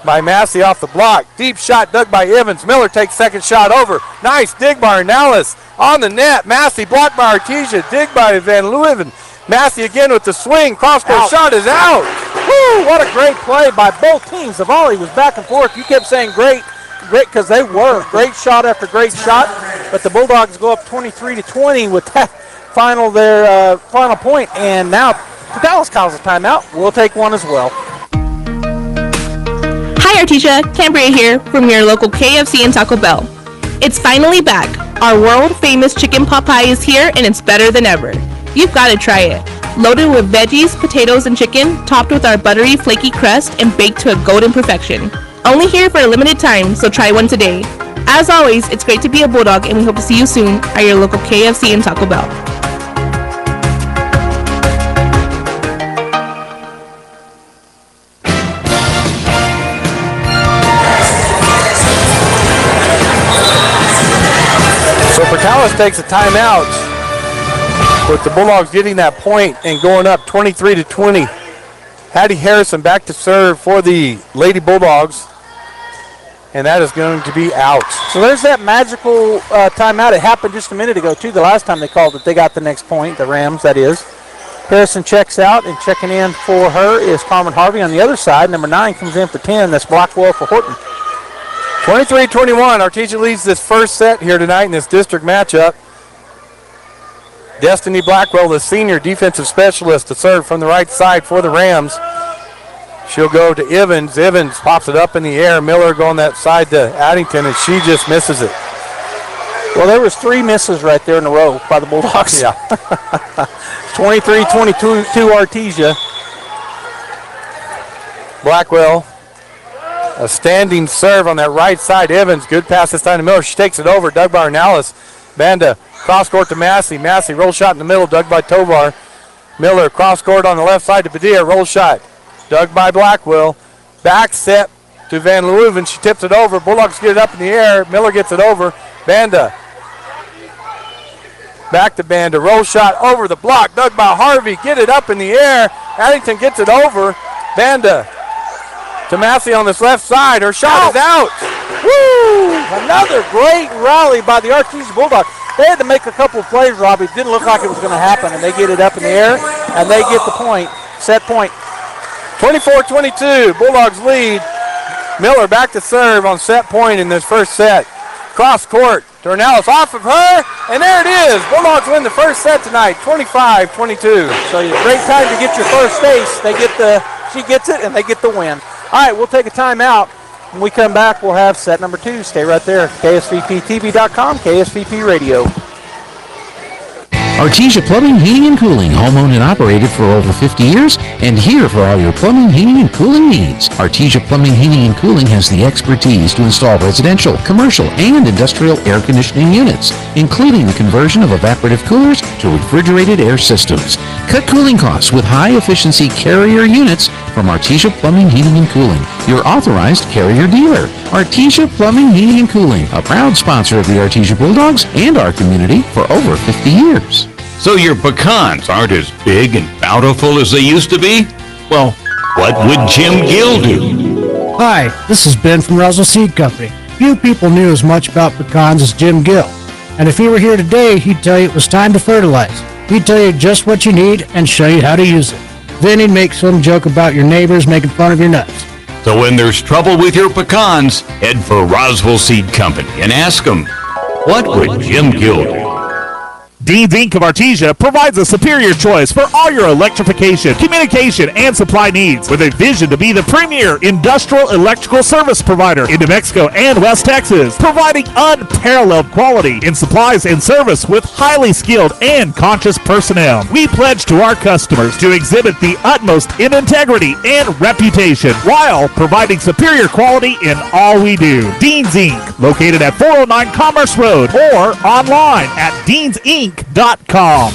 by Massey off the block. Deep shot dug by Evans. Miller takes second shot over. Nice dig by Ornelas on the net. Massey blocked by Artesia. Dig by Van Leuven. Massey again with the swing. Cross-court shot is out. Woo, what a great play by both teams. The volley was back and forth. You kept saying great, because they were. Great shot after great shot. But the Bulldogs go up 23-20 with that final point. And now Patalis calls a timeout. We'll take one as well. Hi Artesia, Cambria here from your local KFC and Taco Bell. It's finally back. Our world famous chicken pot pie is here and it's better than ever. You've got to try it. Loaded with veggies, potatoes, and chicken, topped with our buttery, flaky crust, and baked to a golden perfection. Only here for a limited time, so try one today. As always, it's great to be a Bulldog, and we hope to see you soon at your local KFC and Taco Bell. So Portales takes a timeout with the Bulldogs getting that point and going up 23-20. Hattie Harrison back to serve for the Lady Bulldogs, and that is going to be out. So there's that magical timeout. It happened just a minute ago, too, the last time they called it. They got the next point, the Rams, that is. Harrison checks out, and checking in for her is Carmen Harvey on the other side. Number 9 comes in for 10. That's Blackwell for Horton. 23-21, Artesia leads this first set here tonight in this district matchup. Destiny Blackwell, the senior defensive specialist, to serve from the right side for the Rams. She'll go to Evans. Evans pops it up in the air. Miller going that side to Addington, and she just misses it. Well, there was 3 misses right there in a row by the Bulldogs. Yeah. 23-22 Artesia. Blackwell, a standing serve on that right side. Evans, good pass this time to Miller. She takes it over. Dug by Ornalis. Banda, cross court to Massey. Massey, roll shot in the middle, dug by Tovar. Miller, cross court on the left side to Padilla. Roll shot, dug by Blackwell. Back set to Van Leeuwen. She tips it over. Bulldogs get it up in the air. Miller gets it over. Banda. Back to Banda. Roll shot over the block. Dug by Harvey. Get it up in the air. Addington gets it over. Banda to Massey on this left side. Her shot is out. Woo! Another great rally by the Artesia Bulldogs. They had to make a couple of plays, Robbie. It didn't look like it was going to happen, and they get it up in the air, and they get the point. Set point. 24-22, Bulldogs lead. Miller back to serve on set point in this first set. Cross court, Tornellis off of her, and there it is. Bulldogs win the first set tonight, 25-22. So a great time to get your first ace. She gets it, and they get the win. All right, we'll take a timeout. When we come back, we'll have set number 2. Stay right there. KSVPTV.com, KSVP Radio. Artesia Plumbing, Heating, and Cooling, home-owned and operated for over 50 years, and here for all your plumbing, heating, and cooling needs. Artesia Plumbing, Heating, and Cooling has the expertise to install residential, commercial, and industrial air conditioning units, including the conversion of evaporative coolers to refrigerated air systems. Cut cooling costs with high-efficiency Carrier units from Artesia Plumbing, Heating, and Cooling, your authorized Carrier dealer. Artesia Plumbing, Heating, and Cooling, a proud sponsor of the Artesia Bulldogs and our community for over 50 years. So your pecans aren't as big and bountiful as they used to be? Well, what would Jim Gill do? Hi, this is Ben from Russell Seed Company. Few people knew as much about pecans as Jim Gill. And if he were here today, he'd tell you it was time to fertilize. He'd tell you just what you need and show you how to use it. Then he'd make some joke about your neighbors making fun of your nuts. So when there's trouble with your pecans, head for Roswell Seed Company and ask them, what would Jim Gill do? Dean's Inc. of Artesia provides a superior choice for all your electrification, communication, and supply needs with a vision to be the premier industrial electrical service provider in New Mexico and West Texas, providing unparalleled quality in supplies and service with highly skilled and conscious personnel. We pledge to our customers to exhibit the utmost in integrity and reputation while providing superior quality in all we do. Dean's Inc., located at 409 Commerce Road or online at deansinc.com.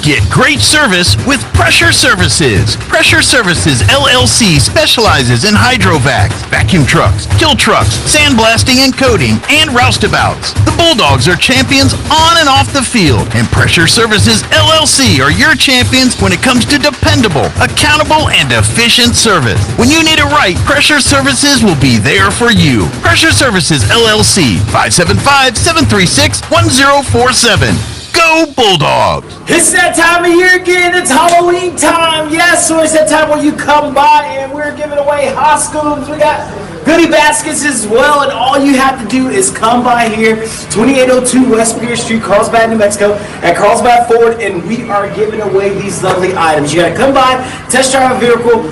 Get great service with Pressure Services. Pressure Services LLC specializes in hydrovacs, vacuum trucks, kill trucks, sandblasting and coating, and roustabouts. The Bulldogs are champions on and off the field, and Pressure Services LLC are your champions when it comes to dependable, accountable, and efficient service. When you need it right, Pressure Services will be there for you. Pressure Services LLC, 575-736-1047. Go Bulldogs! It's that time of year again. It's Halloween time. Yes, so it's that time where you come by and we're giving away costumes. We got goodie baskets as well, and all you have to do is come by here, 2802 West Pierce Street, Carlsbad, New Mexico, at Carlsbad Ford, and we are giving away these lovely items. You got to come by, test drive a vehicle,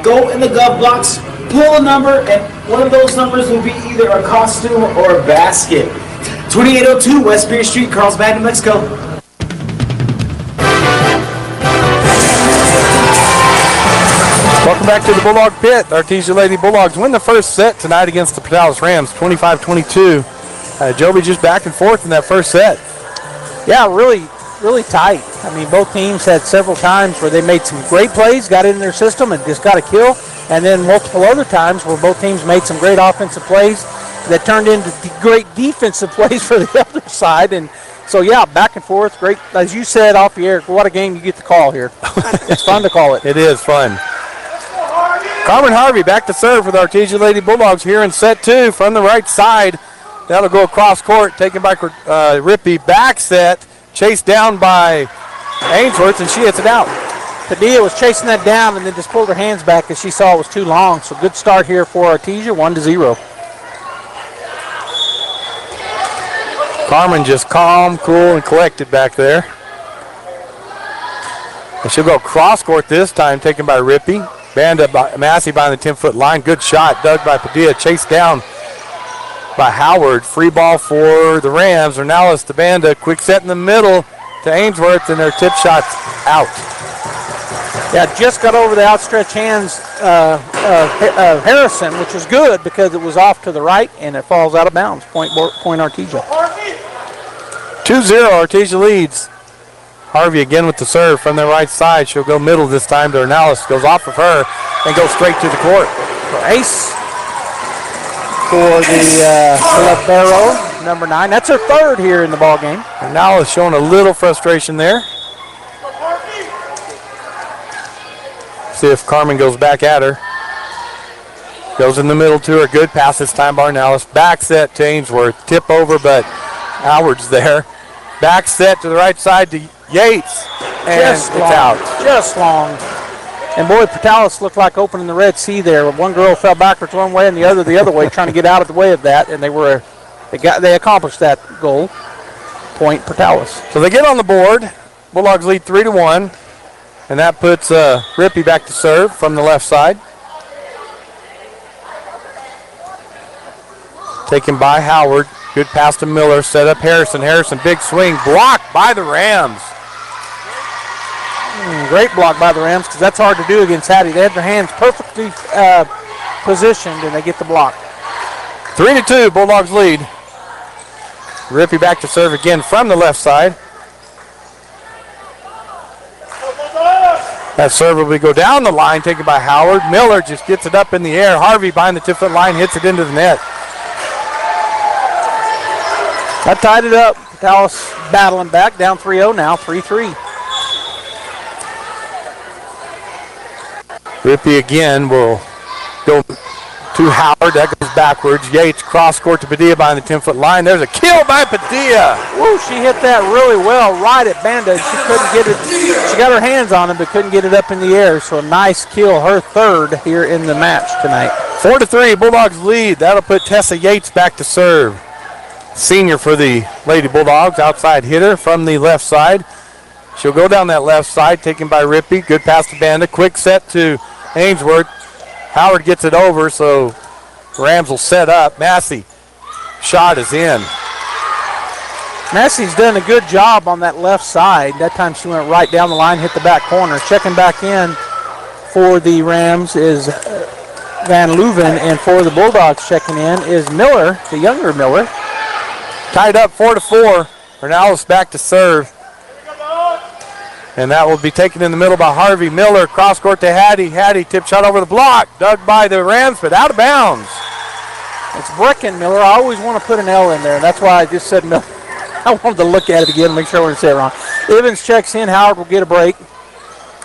go in the glove box, pull a number, and one of those numbers will be either a costume or a basket. 2802 West Beer Street, Carlsbad, New Mexico. Welcome back to the Bulldog Pit. Artesia Lady Bulldogs win the first set tonight against the Portales Rams, 25-22. Joby just back and forth in that first set. Yeah, really tight. I mean, both teams had several times where they made some great plays, got in their system, and just got a kill. And then multiple other times where both teams made some great offensive plays that turned into great defensive plays for the other side. And so, yeah, back and forth. Great. As you said off the air, what a game you get to call here. It's fun to call it. It is fun. Carmen Harvey back to serve for the Artesia Lady Bulldogs here in set 2 from the right side. That'll go across court, taken by Rippey. Back set, chased down by Ainsworth, and she hits it out. Padilla was chasing that down and then just pulled her hands back because she saw it was too long. So good start here for Artesia, 1-0. Carmen just calm, cool, and collected back there. And she'll go cross court this time, taken by Rippey. Banda by Massey behind the 10-foot line. Good shot, dug by Padilla, chased down by Howard. Free ball for the Rams. Ornelas to Banda. Quick set in the middle to Ainsworth, and their tip shot's out. Yeah, just got over the outstretched hands of Harrison, which is good because it was off to the right, and it falls out of bounds. Point Artesia. 2-0, Artesia leads. Harvey again with the serve from the right side. She'll go middle this time to Ornelas. Goes off of her and goes straight to the court. Ace for the Libero, number 9. That's her third here in the ball game. Ornelas showing a little frustration there. See if Carmen goes back at her. Goes in the middle to her. Good pass this time by Ornelas. Back set to Ainsworth. Tip over, but Howard's there. Back set to the right side to Yates, and it's out. Just long. And boy, Portales looked like opening the Red Sea there. One girl fell backwards one way and the other way, trying to get out of the way of that, and they accomplished that goal. Point Portales. So they get on the board. Bulldogs lead 3-1, and that puts Rippey back to serve from the left side. Taken by Howard. Good pass to Miller. Set up Harrison. Harrison, big swing. Blocked by the Rams. Great block by the Rams because that's hard to do against Hattie. They have their hands perfectly positioned, and they get the block. 3-2, Bulldogs lead. Rippey back to serve again from the left side. That serve will go down the line, taken by Howard. Miller just gets it up in the air. Harvey behind the 10-foot line hits it into the net. That tied it up. Portales battling back, down 3-0 now, 3-3. Rippey again will go to Howard. That goes backwards. Yates cross court to Padilla behind the 10-foot line. There's a kill by Padilla. Woo, she hit that really well right at Banda. She couldn't get it. She got her hands on it, but couldn't get it up in the air. So a nice kill, her third here in the match tonight. 4-3, Bulldogs lead. That'll put Tessa Yates back to serve. Senior for the Lady Bulldogs, outside hitter from the left side. She'll go down that left side, taken by Rippey. Good pass to Banda. Quick set to Ainsworth. Howard gets it over, so Rams will set up. Massey, shot is in. Massey's done a good job on that left side. That time she went right down the line, hit the back corner. Checking back in for the Rams is Van Leuven, and for the Bulldogs checking in is Miller, the younger Miller. Tied up 4-4. Ornelas back to serve. And that will be taken in the middle by Harvey. Miller, cross court to Hattie. Hattie, tip shot over the block. Dug by the Rams, but out of bounds. It's Brecken Miller. I always want to put an L in there. That's why I just said Miller. I wanted to look at it again and make sure I wouldn't say it wrong. Evans checks in. Howard will get a break.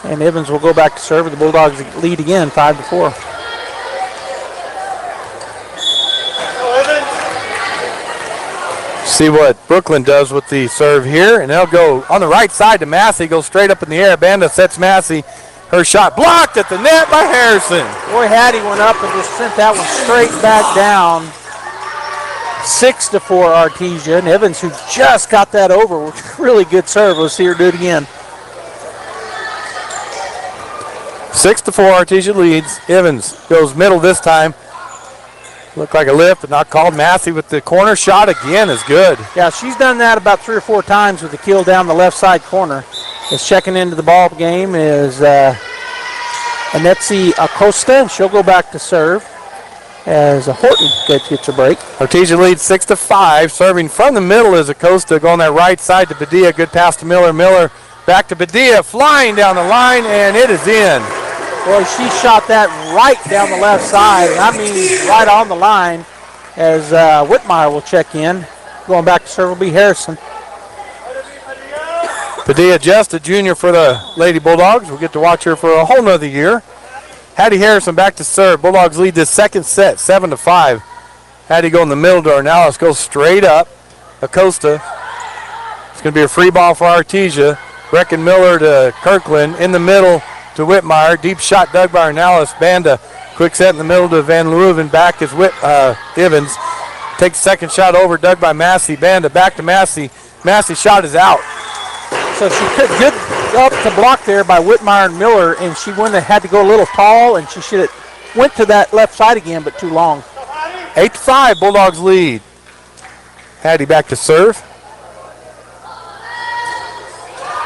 And Evans will go back to serve. The Bulldogs lead again, 5-4. See what Brooklyn does with the serve here, and they'll go on the right side to Massey, goes straight up in the air. Banda sets Massey. Her shot blocked at the net by Harrison. Boy, Hattie went up and just sent that one straight back down. 6-4 Artesia, and Evans, who just got that over, really good serve. Let's see her do it again. 6-4, Artesia leads. Evans goes middle this time. Looked like a lift, but not called. Massey with the corner shot again is good. Yeah, she's done that about 3 or 4 times with the kill down the left side corner. Is checking into the ball game is Anetsi Acosta, and she'll go back to serve as Horton gets a break. Artesia leads 6-5. Serving from the middle is Acosta going that right side to Padilla. Good pass to Miller. Miller back to Padilla, flying down the line, and it is in. Boy, she shot that right down the left side. I mean, right on the line as Whitmire will check in. Going back to serve will be Harrison. Padilla just a junior for the Lady Bulldogs. We'll get to watch her for a whole nother year. Hattie Harrison back to serve. Bulldogs lead this second set, 7-5. Hattie go in the middle to Ornelas, goes straight up. Acosta. It's going to be a free ball for Artesia. Brecken Miller to Kirkland. In the middle to Whitmire. Deep shot dug by Ornelas. Banda. Quick set in the middle to Van Leuven. Back is Evans. Takes second shot over. Dug by Massey. Banda back to Massey. Massey's shot is out. So she could good up to block there by Whitmire and Miller, and she wouldn't have had to go a little tall, and she should have went to that left side again, but too long. 8-5, Bulldogs lead. Hattie back to serve.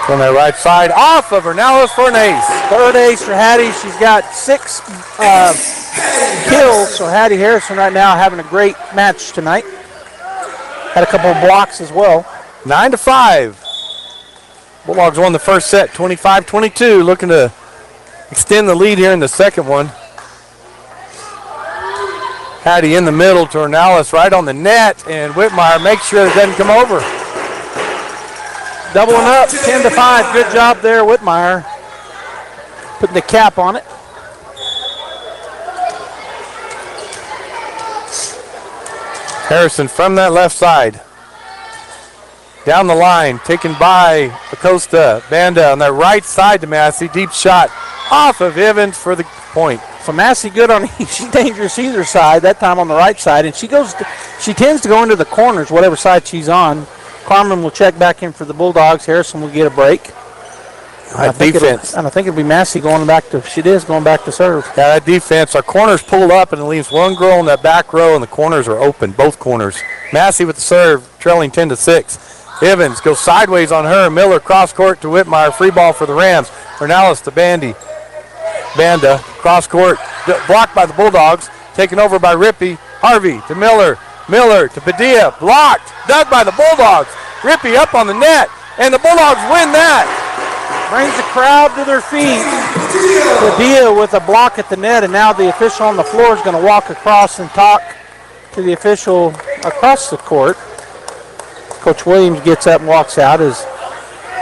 From that right side, off of Ornelas for an ace. Third ace for Hattie. She's got 6 kills, so Hattie Harrison right now having a great match tonight. Had a couple of blocks as well. 9-5. Bulldogs won the first set, 25-22, looking to extend the lead here in the second one. Hattie in the middle to Ornelas, right on the net, and Whitmire makes sure it doesn't come over. Doubling up, 10-5. Good job there, Whitmire. Putting the cap on it. Harrison from that left side. Down the line, taken by Acosta. Banda on that right side to Massey. Deep shot off of Evans for the point. So Massey good on she's dangerous either side, that time on the right side. And she tends to go into the corners, whatever side she's on. Carmen will check back in for the Bulldogs. Harrison will get a break. Defense. And I think it'll be Massey going back to serve. Yeah, that defense. Our corners pulled up and it leaves one girl in that back row and the corners are open, both corners. Massey with the serve, trailing 10-6. Evans goes sideways on her. Miller cross court to Whitmire. Free ball for the Rams. Ornelas to Banda. Cross court. Blocked by the Bulldogs. Taken over by Rippey. Harvey to Miller. Miller to Padilla. Blocked. Dug by the Bulldogs. Rippey up on the net. And the Bulldogs win that. Brings the crowd to their feet. Padilla with a block at the net. And now the official on the floor is going to walk across and talk to the official across the court. Coach Williams gets up and walks out as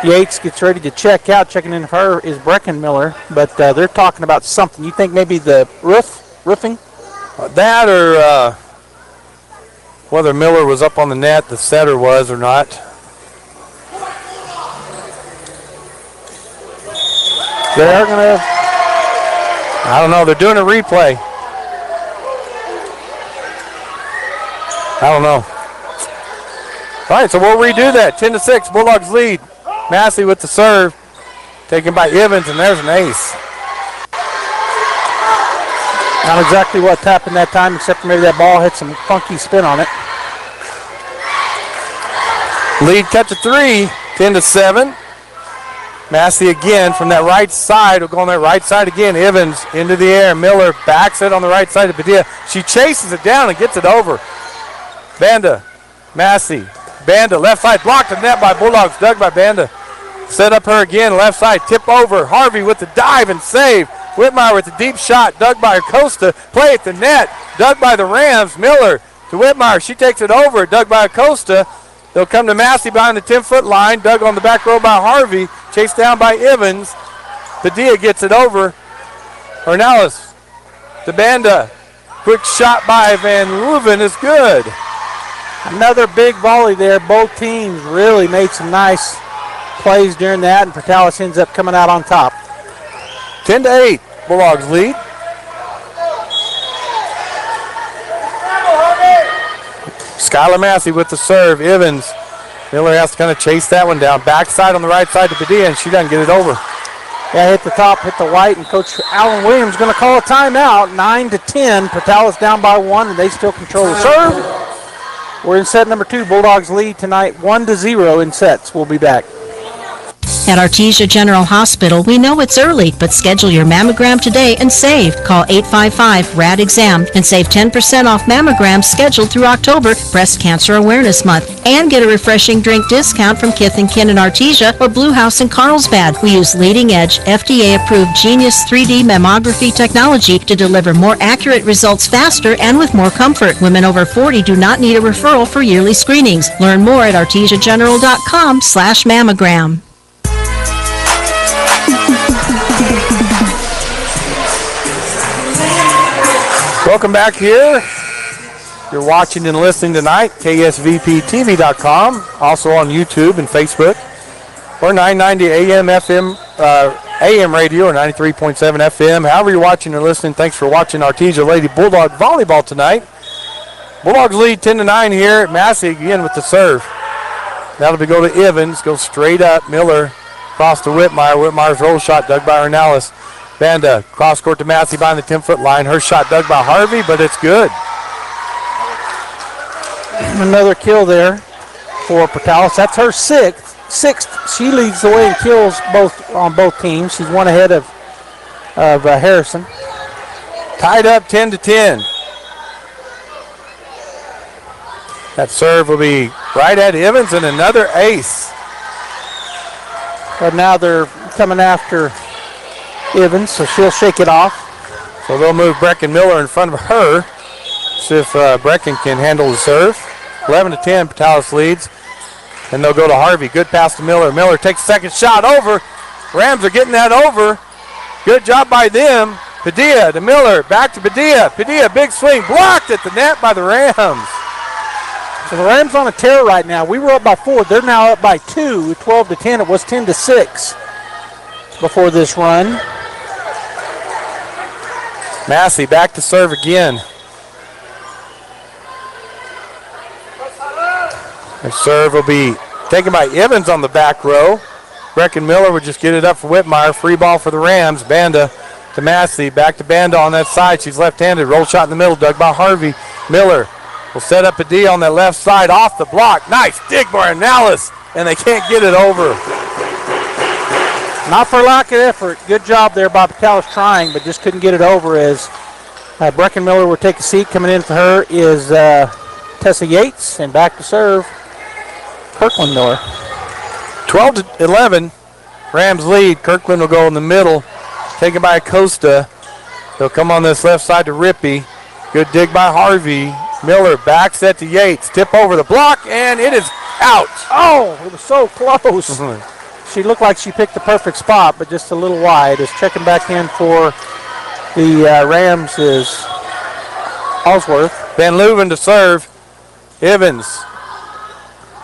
Yates gets ready to check out. Checking in for her is Brecken Miller, but they're talking about something. You think maybe the roofing? That or whether Miller was up on the net, the setter was or not. They're going to... I don't know. They're doing a replay. I don't know. All right, so we'll redo that. 10-6, Bulldogs lead. Massey with the serve, taken by Evans, and there's an ace. Not exactly what happened that time, except maybe that ball had some funky spin on it. Lead cut to 3, 10-7. Massey again from that right side. We'll go on that right side again. Evans into the air. Miller backs it on the right side of Padilla. She chases it down and gets it over. Banda, Massey. Banda, left side, blocked the net by Bulldogs, dug by Banda. Set up her again, left side, tip over. Harvey with the dive and save. Whitmire with the deep shot, dug by Acosta. Play at the net, dug by the Rams. Miller to Whitmire, she takes it over, dug by Acosta. They'll come to Massey behind the 10-foot line, dug on the back row by Harvey, chased down by Evans. Padilla gets it over. Ornelas to Banda. Quick shot by Van Leuven is good. Another big volley there. Both teams really made some nice plays during that, and Portales ends up coming out on top. 10-8, Bulldogs lead. Skylar Massey with the serve. Evans. Miller has to kind of chase that one down. Backside on the right side to Padilla, and she doesn't get it over. Yeah, hit the top, hit the white, and Coach Alan Williams going to call a timeout. 9-10. Portales down by 1, and they still control the serve. We're in set number 2. Bulldogs lead tonight 1-0 in sets. We'll be back. At Artesia General Hospital, we know it's early, but schedule your mammogram today and save. Call 855-RAD-EXAM and save 10% off mammograms scheduled through October, Breast Cancer Awareness Month. And get a refreshing drink discount from Kith & Kin in Artesia or Blue House in Carlsbad. We use leading-edge, FDA-approved Genius 3D mammography technology to deliver more accurate results faster and with more comfort. Women over 40 do not need a referral for yearly screenings. Learn more at artesiageneral.com/mammogram. Welcome back here. You're watching and listening tonight, KSVPTV.com, also on YouTube and Facebook, or 990 AM FM, AM radio, or 93.7 FM. However you're watching or listening, thanks for watching Artesia Lady Bulldog Volleyball tonight. Bulldogs lead 10-9 here. Massey again with the serve. That'll be go to Evans, go straight up. Miller across to Whitmire. Whitmire's roll shot dug by Ornelas. Banda cross court to Massey behind the 10-foot line. Her shot dug by Harvey, but it's good. Another kill there for Portales. That's her sixth. She leads the way in kills on both teams. She's one ahead of Harrison. Tied up 10-10. That serve will be right at Evans and another ace. But now they're coming after Evans, so she'll shake it off. So they'll move Brecken Miller in front of her. See if Brecken can handle the serve. 11-10, Portales leads. And they'll go to Harvey. Good pass to Miller. Miller takes second shot over. Rams are getting that over. Good job by them. Padilla to Miller. Back to Padilla. Padilla, big swing. Blocked at the net by the Rams. So the Rams on a tear right now. We were up by 4. They're now up by 2. 12-10. It was 10-6 before this run. Massey back to serve again. The serve will be taken by Evans on the back row. Brecken Miller would just get it up for Whitmire. Free ball for the Rams. Banda to Massey. Back to Banda on that side. She's left-handed. Roll shot in the middle. Dug by Harvey. Miller will set up a D on that left side. Off the block. Nice dig by Ornelas. And they can't get it over. Not for lack of effort. Good job there by Portales trying, but just couldn't get it over as Brecken Miller will take a seat. Coming in for her is Tessa Yates, and back to serve Kirkland Miller. 12-11. Rams lead. Kirkland will go in the middle. Taken by Acosta. They'll come on this left side to Rippey. Good dig by Harvey. Miller back set to Yates. Tip over the block, and it is out. Oh, it was so close. She looked like she picked the perfect spot, but just a little wide. Is checking back in for the Rams is Allsworth. Van Leuven to serve. Evans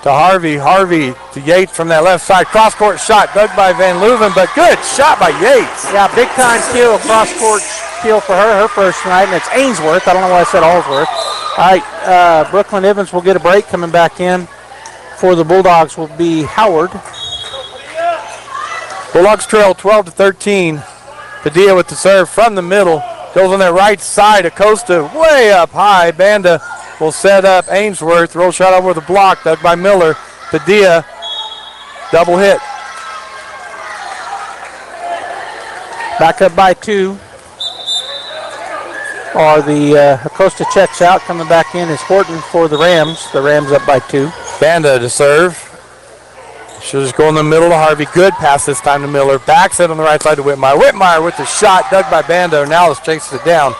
to Harvey. Harvey to Yates from that left side. Cross-court shot dug by Van Leuven, but good shot by Yates. Yeah, big-time kill, cross-court kill for her first tonight, and it's Ainsworth. I don't know why I said Allsworth. All right, Brooklyn Evans will get a break. Coming back in for the Bulldogs will be Howard. Bulldogs trail 12-13. Padilla with the serve from the middle. Goes on that right side. Acosta way up high. Banda will set up Ainsworth. Roll shot over the block. Dug by Miller. Padilla. Double hit. Back up by 2. Or the Acosta checks out. Coming back in is Horton for the Rams. The Rams up by 2. Banda to serve. She'll just go in the middle to Harvey. Good pass this time to Miller. Back set on the right side to Whitmire. Whitmire with the shot. Dug by Banda. Now chases it down.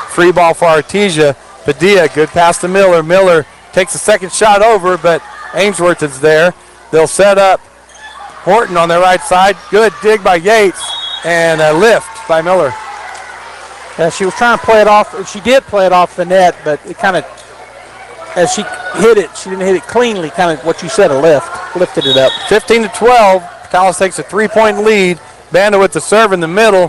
Free ball for Artesia. Padilla. Good pass to Miller. Miller takes the second shot over, but Ainsworth is there. They'll set up Horton on their right side. Good dig by Yates. And a lift by Miller. Yeah, she was trying to play it off. She did play it off the net, but it kind of, as she hit it, she didn't hit it cleanly, kind of what you said, a lift. Lifted it up. 15-12. Portales takes a 3-point lead. Banda with the serve in the middle.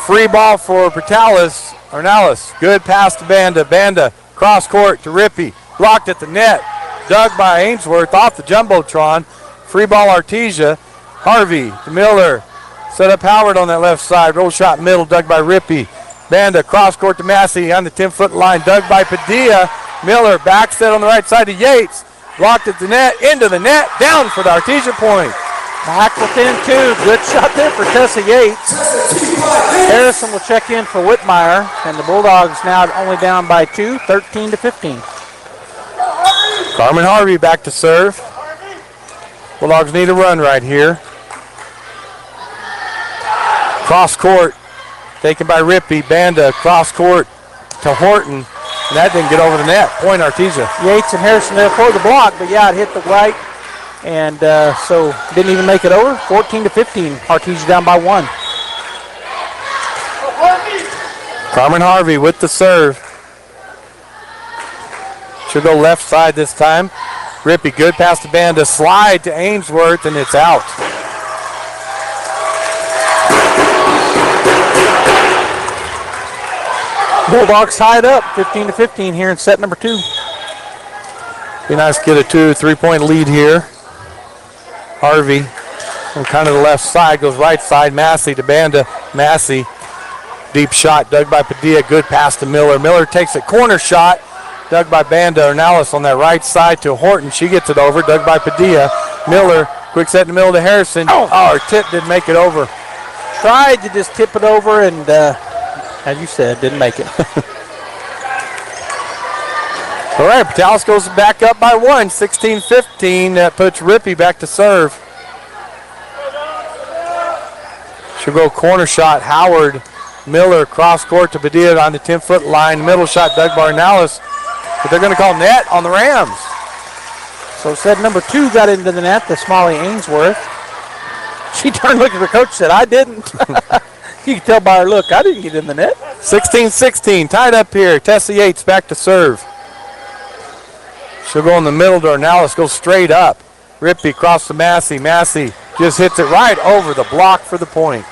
Free ball for Portales. Ornelas. Good pass to Banda. Banda cross court to Rippey. Blocked at the net. Dug by Ainsworth off the Jumbotron. Free ball Artesia. Harvey to Miller. Set up Howard on that left side. Roll shot middle, dug by Rippey. Banda cross court to Massey on the 10-foot line, dug by Padilla. Miller back set on the right side to Yates. Blocked at the net, into the net, down for the Artesia point. Back within 2. Good shot there for Tessa Yates. Harrison will check in for Whitmire, and the Bulldogs now only down by 2, 13-15. Carmen Harvey back to serve. Bulldogs need a run right here. Cross court, taken by Rippey. Banda cross court to Horton. And that didn't get over the net. Point Artesia. Yates and Harrison there for the block, but yeah, it hit the right. And so didn't even make it over. 14-15. Artesia down by 1. Carmen Harvey with the serve. Should go left side this time. Rippey, good pass to Banda. Slide to Ainsworth, and it's out. Bulldogs tied up 15-15 here in set number 2. Be nice to get a 2-3-point lead here. Harvey from kind of the left side goes right side. Massey to Banda. Massey, deep shot dug by Padilla. Good pass to Miller. Miller takes a corner shot. Dug by Banda. Ornelas on that right side to Horton. She gets it over. Dug by Padilla. Miller, quick set in the middle to Harrison. Her tip didn't make it over. Tried to just tip it over and, as you said, didn't make it. All right, Patalis goes back up by 1, 16-15. That puts Rippey back to serve. She'll go corner shot. Howard, Miller, cross court to Padilla on the 10-foot line. Middle shot, Doug Barnalis. But they're going to call net on the Rams. So set number 2 got into the net, the Smalley Ainsworth. She turned, looked at her coach, said, I didn't. You can tell by her look, I didn't get in the net. 16-16, tied up here. Tessa Yates back to serve. She'll go in the middle to Ornelas, go straight up. Rippey across to Massey. Massey just hits it right over the block for the point.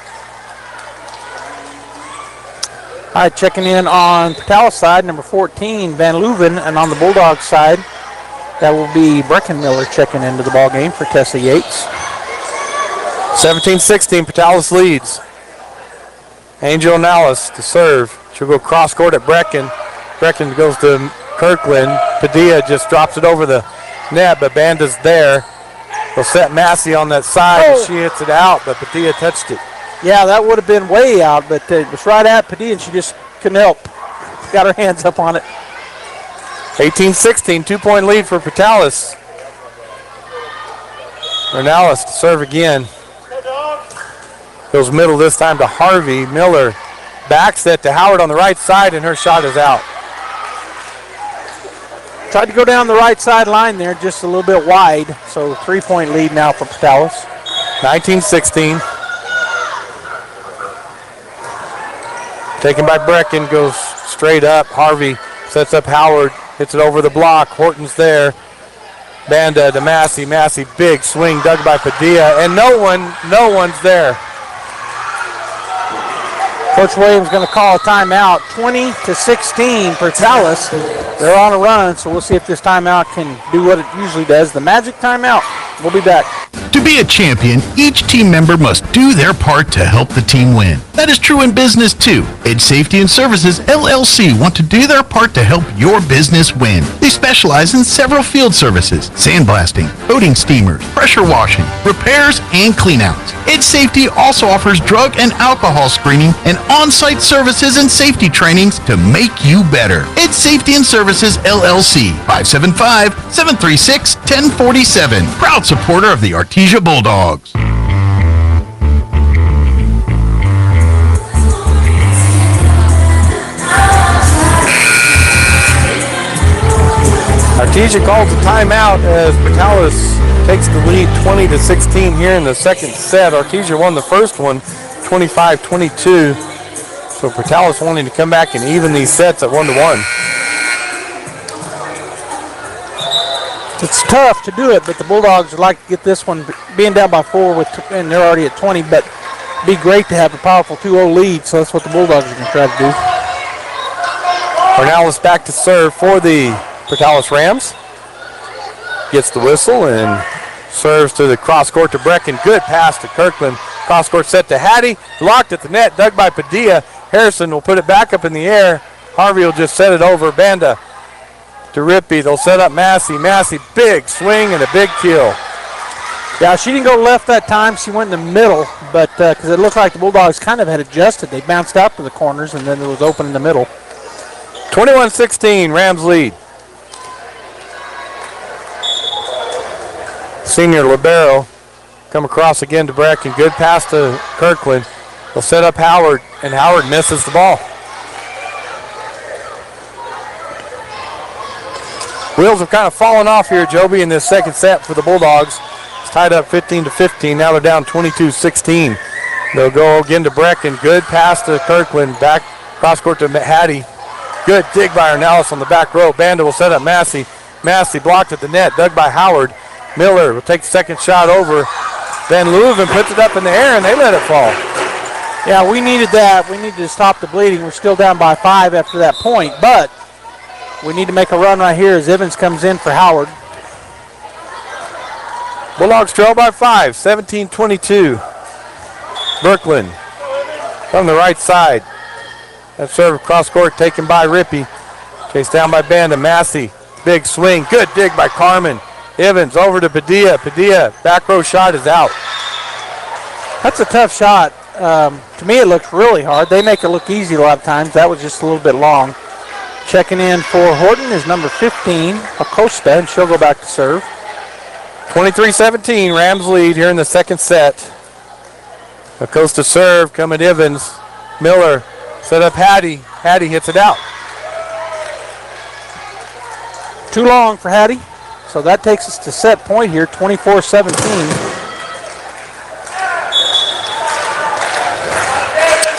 All right, checking in on Patalis side, number 14, Van Leuven, and on the Bulldogs side, that will be Breckenmiller checking into the ball game for Tessa Yates. 17-16, Patalis leads. Angel Ornelas to serve. She'll go cross court at Brecken. Brecken goes to Kirkland. Padilla just drops it over the net, but Banda's there. They'll set Massey on that side, and she hits it out, but Padilla touched it. Yeah, that would have been way out, but it was right at Padilla, and she just couldn't help. Got her hands up on it. 18-16, 2-point lead for Patalis. Ornelas to serve again. Goes middle this time to Harvey. Miller back set to Howard on the right side, and her shot is out. Tried to go down the right side line there, just a little bit wide. So 3-point lead now for Patalis. 19-16. Taken by Brecken, goes straight up. Harvey sets up Howard, hits it over the block. Horton's there. Banda to Massey. Massey, big swing dug by Padilla, and no one's there. Coach Williams going to call a timeout. 20-16 for Patalis. They're on a run, so we'll see if this timeout can do what it usually does. The magic timeout. We'll be back. To be a champion, each team member must do their part to help the team win. That is true in business too. Edge Safety and Services LLC want to do their part to help your business win. They specialize in several field services: sandblasting, coating steamers, pressure washing, repairs, and cleanouts. Edge Safety also offers drug and alcohol screening and on-site services and safety trainings to make you better. Edge Safety and Services LLC, 575-736-1047. Proud supporter of the Artesia Bulldogs. Artesia calls a timeout as Patalis takes the lead 20-16 here in the second set. Artesia won the first one 25-22. So Patalis wanting to come back and even these sets at 1-1. It's tough to do it, but the Bulldogs would like to get this one, being down by 4, and they're already at 20, but it'd be great to have a powerful 2-0 lead, so that's what the Bulldogs are going to try to do. Ornelas back to serve for the Patalis Rams. Gets the whistle and serves to the cross court to Brecken. Good pass to Kirkland. Cross-court set to Hattie. Blocked at the net, dug by Padilla. Harrison will put it back up in the air. Harvey will just set it over. Banda to Rippey. They'll set up Massey. Massey, big swing and a big kill. Yeah, she didn't go left that time. She went in the middle, but because it looked like the Bulldogs kind of had adjusted. They bounced out to the corners, and then it was open in the middle. 21-16, Rams lead. Senior libero come across again to Brecken. Good pass to Kirkland. They'll set up Howard, and Howard misses the ball. Wheels have kind of fallen off here, Joby, in this second set for the Bulldogs. It's tied up 15-15. Now they're down 22-16. They'll go again to Brecken. Good pass to Kirkland. Back cross-court to Hattie. Good dig by Ornelas on the back row. Banda will set up Massey. Massey blocked at the net. Dug by Howard. Miller will take the second shot over. Van Leuven puts it up in the air, and they let it fall. Yeah, we needed that. We needed to stop the bleeding. We're still down by 5 after that point, but we need to make a run right here as Evans comes in for Howard. Bulldogs trail by 5, 17-22. Brooklyn from the right side. That serve cross court taken by Rippey. Chased down by Banda. Massey, big swing. Good dig by Carmen. Evans over to Padilla. Padilla, back row shot is out. That's a tough shot. To me, it looks really hard. They make it look easy a lot of times. That was just a little bit long. Checking in for Horton is number 15, Acosta, and she'll go back to serve. 23-17, Rams lead here in the second set. Acosta serve, coming Evans. Miller set up Hattie. Hattie hits it out. Too long for Hattie. So that takes us to set point here, 24-17.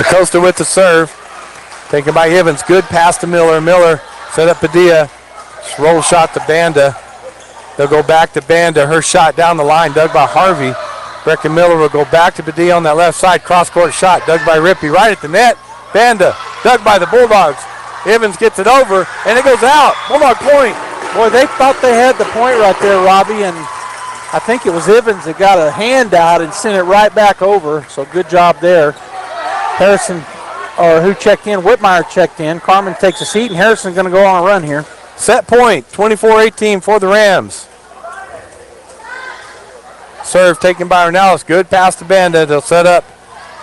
Acosta with the serve. Taken by Evans. Good pass to Miller. Miller set up Padilla. Roll shot to Banda. They'll go back to Banda. Her shot down the line, dug by Harvey. Brecken Miller will go back to Padilla on that left side. Cross-court shot, dug by Rippey. Right at the net. Banda, dug by the Bulldogs. Evans gets it over, and it goes out. Bulldog point. Boy, they thought they had the point right there, Robbie, and I think it was Evans that got a hand out and sent it right back over, so good job there. Harrison, or who checked in, Whitmire checked in. Carmen takes a seat, and Harrison's going to go on a run here. Set point, 24-18 for the Rams. Serve taken by Ornelas. Good pass to Banda. They'll set up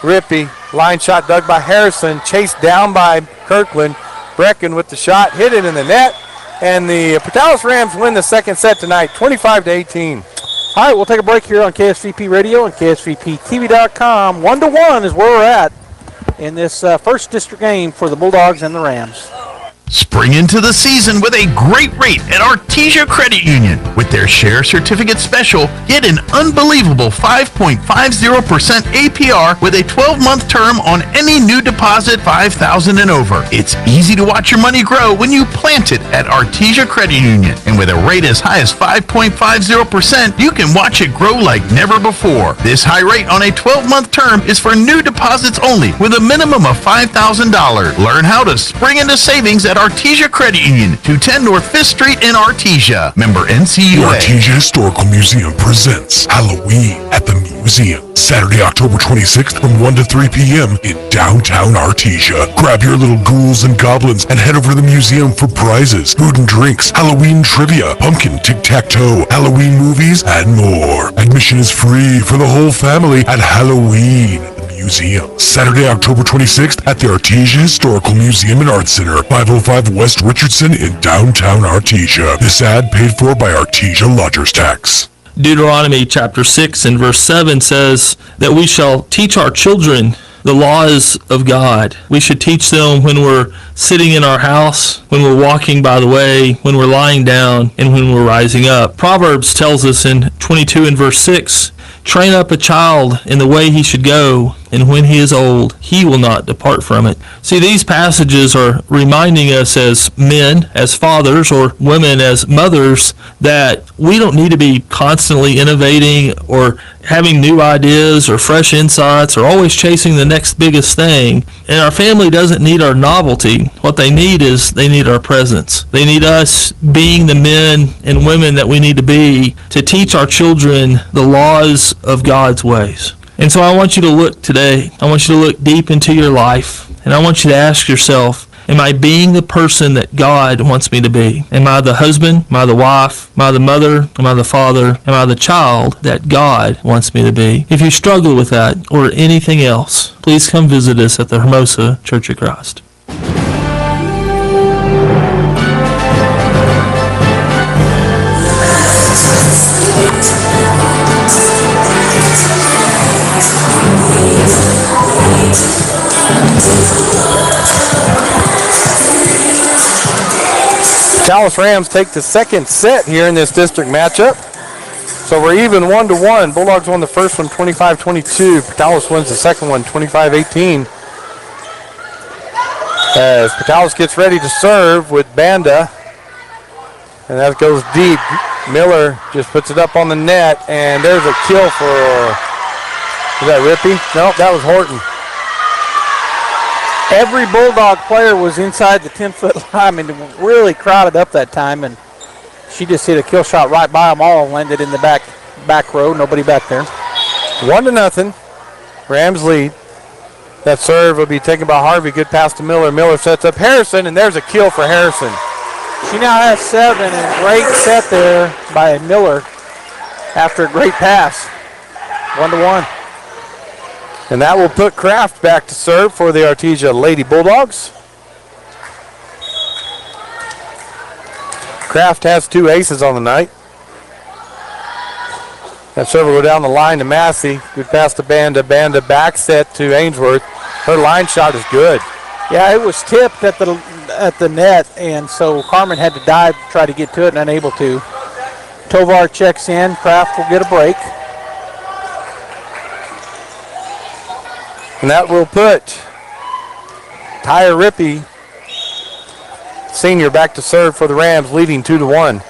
Rippey. Line shot dug by Harrison. Chased down by Kirkland. Brecken with the shot. Hit it in the net. And the Portales Rams win the second set tonight, 25-18. All right, we'll take a break here on KSVP Radio and KSVPTV.com. 1-1 is where we're at in this first district game for the Bulldogs and the Rams. Spring into the season with a great rate at Artesia Credit Union. With their share certificate special, get an unbelievable 5.50% APR with a 12-month term on any new deposit $5,000 and over. It's easy to watch your money grow when you plant it at Artesia Credit Union. And with a rate as high as 5.50%, you can watch it grow like never before. This high rate on a 12-month term is for new deposits only with a minimum of $5,000. Learn how to spring into savings at Artesia Credit Union, 210 North 5th Street in Artesia. Member NCUA. The Artesia Historical Museum presents Halloween at the Museum. Saturday, October 26th from 1 to 3 p.m. in downtown Artesia. Grab your little ghouls and goblins and head over to the museum for prizes, food and drinks, Halloween trivia, pumpkin tic-tac-toe, Halloween movies, and more. Admission is free for the whole family at Halloween at the Museum. Saturday, October 26th at the Artesia Historical Museum and Arts Center, 505 West Richardson in downtown Artesia. This ad paid for by Artesia Lodgers Tax. Deuteronomy chapter 6 and verse 7 says that we shall teach our children the laws of God. We should teach them when we're sitting in our house, when we're walking by the way, when we're lying down, and when we're rising up. Proverbs tells us in 22 and verse 6, train up a child in the way he should go, and when he is old, he will not depart from it. See, these passages are reminding us as men, as fathers, or women as mothers, that we don't need to be constantly innovating or having new ideas or fresh insights or always chasing the next biggest thing. And our family doesn't need our novelty. What they need is they need our presence. They need us being the men and women that we need to be to teach our children the laws of God's ways. And so I want you to look today. I want you to look deep into your life. And I want you to ask yourself, am I being the person that God wants me to be? Am I the husband? Am I the wife? Am I the mother? Am I the father? Am I the child that God wants me to be? If you struggle with that or anything else, please come visit us at the Hermosa Church of Christ. Dallas Rams take the second set here in this district matchup. So we're even 1-1. Bulldogs won the first one 25-22. Dallas wins the second one 25-18. As Patalis gets ready to serve with Banda. And that goes deep. Miller just puts it up on the net, and there's a kill for, is that Rippey? No, that was Horton. Every Bulldog player was inside the 10-foot line. I mean, really crowded up that time, and she just hit a kill shot right by them all and landed in the back row. Nobody back there. 1-0. Rams lead. That serve will be taken by Harvey. Good pass to Miller. Miller sets up Harrison, and there's a kill for Harrison. She now has 7, and great set there by Miller after a great pass. 1-1. And that will put Kraft back to serve for the Artesia Lady Bulldogs. Kraft has 2 aces on the night. That serve will go down the line to Massey. Good pass to Banda. Banda back set to Ainsworth. Her line shot is good. Yeah, it was tipped at the net, and so Carmen had to dive to try to get to it and unable to. Tovar checks in. Kraft will get a break. And that will put Tyre Rippey, senior, back to serve for the Rams, leading 2-1.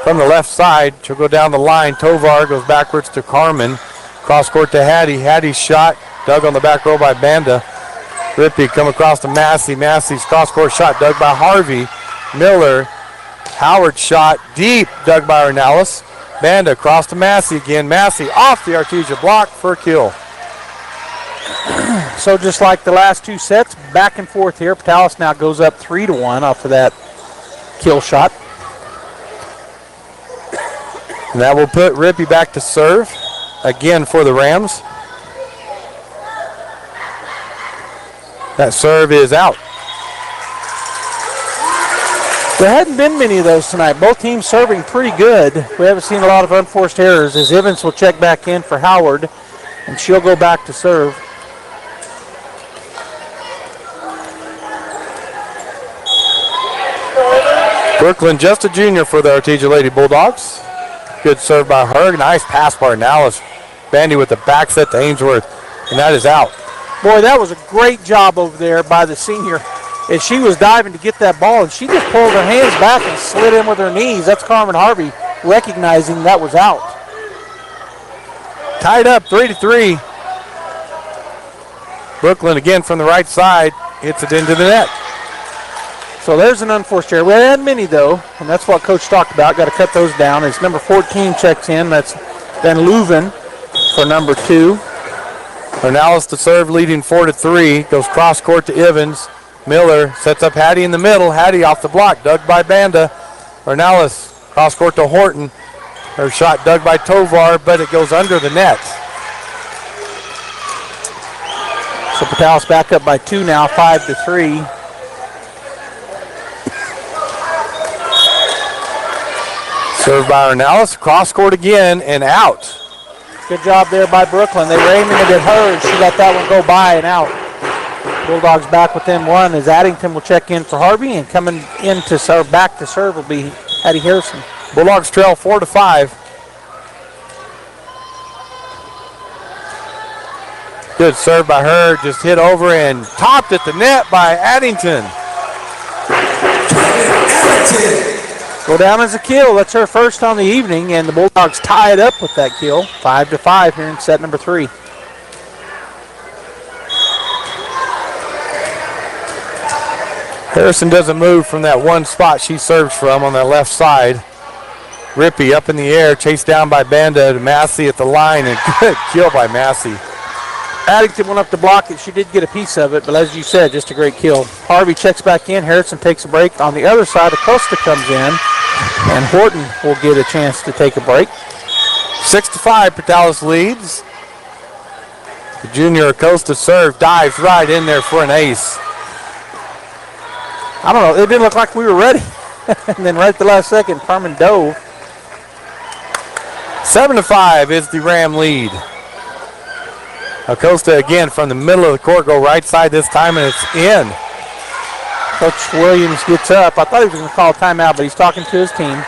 From the left side, she'll go down the line. Tovar goes backwards to Carmen. Cross court to Hattie. Hattie's shot dug on the back row by Banda. Rippey come across to Massey. Massey's cross court shot dug by Harvey. Miller. Howard shot deep, dug by Ornelas. Banda across to Massey again. Massey off the Artesia block for a kill. So just like the last 2 sets, back and forth here. Patalis now goes up 3-1 off of that kill shot. And that will put Rippey back to serve again for the Rams. That serve is out. There hadn't been many of those tonight. Both teams serving pretty good. We haven't seen a lot of unforced errors as Evans will check back in for Howard, and she'll go back to serve. Brooklyn, just a junior for the Artesia Lady Bulldogs. Good serve by her. Nice pass by Ornelas. Bandy with the back set to Ainsworth, and that is out. Boy, that was a great job over there by the senior. And she was diving to get that ball, and she just pulled her hands back and slid in with her knees. That's Carmen Harvey recognizing that was out. Tied up 3-3. Brooklyn again from the right side hits it into the net. So there's an unforced error. We had many, though, and that's what Coach talked about. Got to cut those down. As number 14 checks in, that's Van Leuven for number 2. Ornelas to serve, leading 4-3. Goes cross court to Evans. Miller sets up Hattie in the middle. Hattie off the block, dug by Banda. Ornelas cross court to Horton. Her shot dug by Tovar, but it goes under the net. So Patalis back up by 2 now, 5-3. Served by Ornelas, cross court again, and out. Good job there by Brooklyn. They were aiming it at her, and she let that one go by and out. Bulldogs back within 1 as Addington will check in for Harvey, and coming in to serve, back to serve will be Hattie Harrison. Bulldogs trail 4-5. Good serve by her, just hit over and topped at the net by Addington. Go down as a kill. That's her first on the evening, and the Bulldogs tie it up with that kill. 5-5 here in set number 3. Harrison doesn't move from that one spot she serves from on that left side. Rippey up in the air, chased down by Banda to Massey at the line, and good kill by Massey. Addington went up to block it. She did get a piece of it, but as you said, just a great kill. Harvey checks back in. Harrison takes a break. On the other side, Acosta comes in, and Horton will get a chance to take a break. 6-5, Portales leads. The junior Acosta serve dives right in there for an ace. I don't know. It didn't look like we were ready. And then right at the last second, Carmen dove. 7-5 is the Ram lead. Acosta again from the middle of the court, go right side this time, and it's in. Coach Williams gets up. I thought he was going to call a timeout, but he's talking to his team.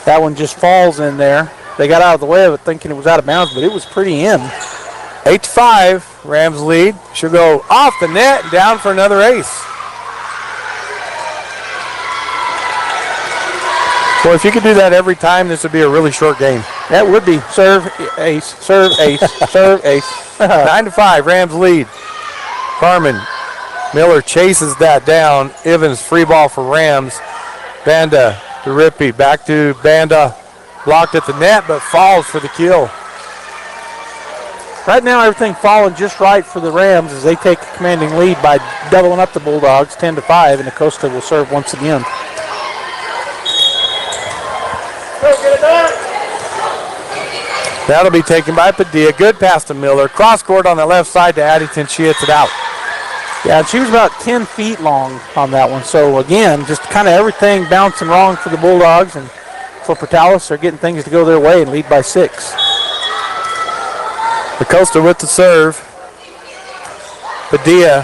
That one just falls in there. They got out of the way of it thinking it was out of bounds, but it was pretty in. 8-5, Rams lead. She'll go off the net, down for another ace. Well, if you could do that every time, this would be a really short game. That would be. Serve, ace, serve, ace, serve, ace. 9-5, Rams lead. Carmen Miller chases that down. Evans free ball for Rams. Banda to Rippey. Back to Banda. Blocked at the net, but falls for the kill. Right now, everything falling just right for the Rams as they take a commanding lead by doubling up the Bulldogs 10-5, and Acosta will serve once again. That'll be taken by Padilla. Good pass to Miller. Cross court on the left side to Addington. She hits it out. Yeah, and she was about 10 feet long on that one. So, again, just kind of everything bouncing wrong for the Bulldogs. And for Portales, they're getting things to go their way and lead by 6. Acosta with the serve. Padilla.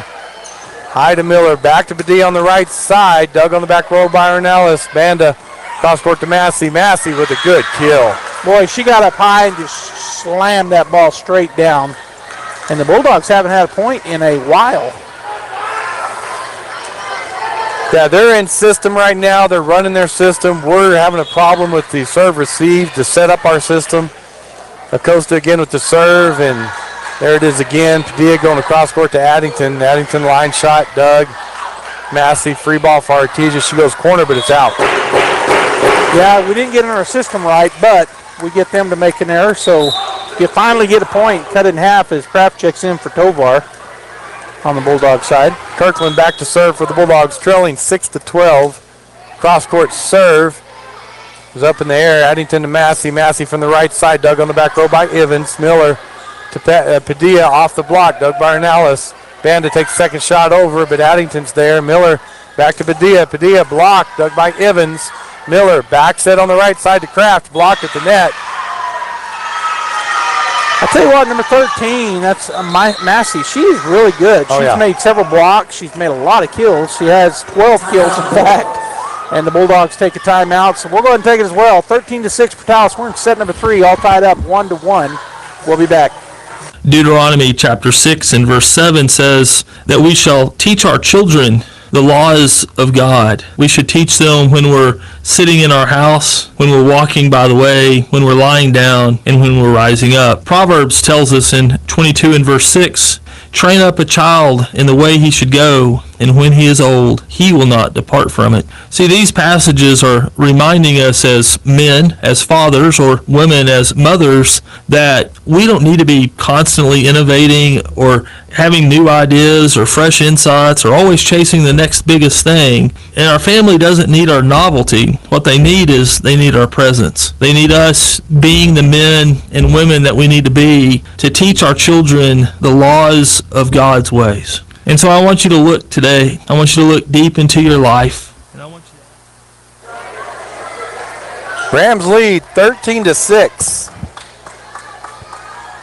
High to Miller. Back to Padilla on the right side. Dug on the back row by Ornelas. Banda. Cross court to Massey. Massey with a good kill. Boy, she got up high and just slammed that ball straight down. And the Bulldogs haven't had a point in a while. Yeah, they're in system right now. They're running their system. We're having a problem with the serve receive to set up our system. Acosta again with the serve, and there it is again. Padilla going across court to Addington. Addington line shot, Doug. Massey, free ball for Artesia. She goes corner, but it's out. Yeah, we didn't get in our system right, but we get them to make an error, so you finally get a point. Cut it in half as Kraft checks in for Tovar on the Bulldog side. Kirkland back to serve for the Bulldogs, trailing 6-12. Cross court serve is up in the air. Addington to Massey. Massey from the right side, dug on the back row by Evans. Miller to Padilla off the block, dug by Ornelas. Banda takes second shot over, but Addington's there. Miller back to Padilla. Padilla blocked, dug by Evans. Miller back set on the right side to Kraft, blocked at the net. I'll tell you what, number 13, that's Massey. She's really good. She's made several blocks. She's made a lot of kills. She has 12 kills, in fact. And the Bulldogs take a timeout, so we'll go ahead and take it as well. 13-6 Portales. We're in set number 3, all tied up 1-1. We'll be back. Deuteronomy chapter 6 and verse 7 says that we shall teach our children the laws of God. We should teach them when we're sitting in our house, when we're walking by the way, when we're lying down, and when we're rising up. Proverbs tells us in 22 and verse 6, train up a child in the way he should go, and when he is old, he will not depart from it. See, these passages are reminding us as men, as fathers, or women as mothers, that we don't need to be constantly innovating or having new ideas or fresh insights or always chasing the next biggest thing. And our family doesn't need our novelty. What they need is they need our presence. They need us being the men and women that we need to be to teach our children the laws of God's ways. And so I want you to look today. I want you to look deep into your life. Rams lead 13-6.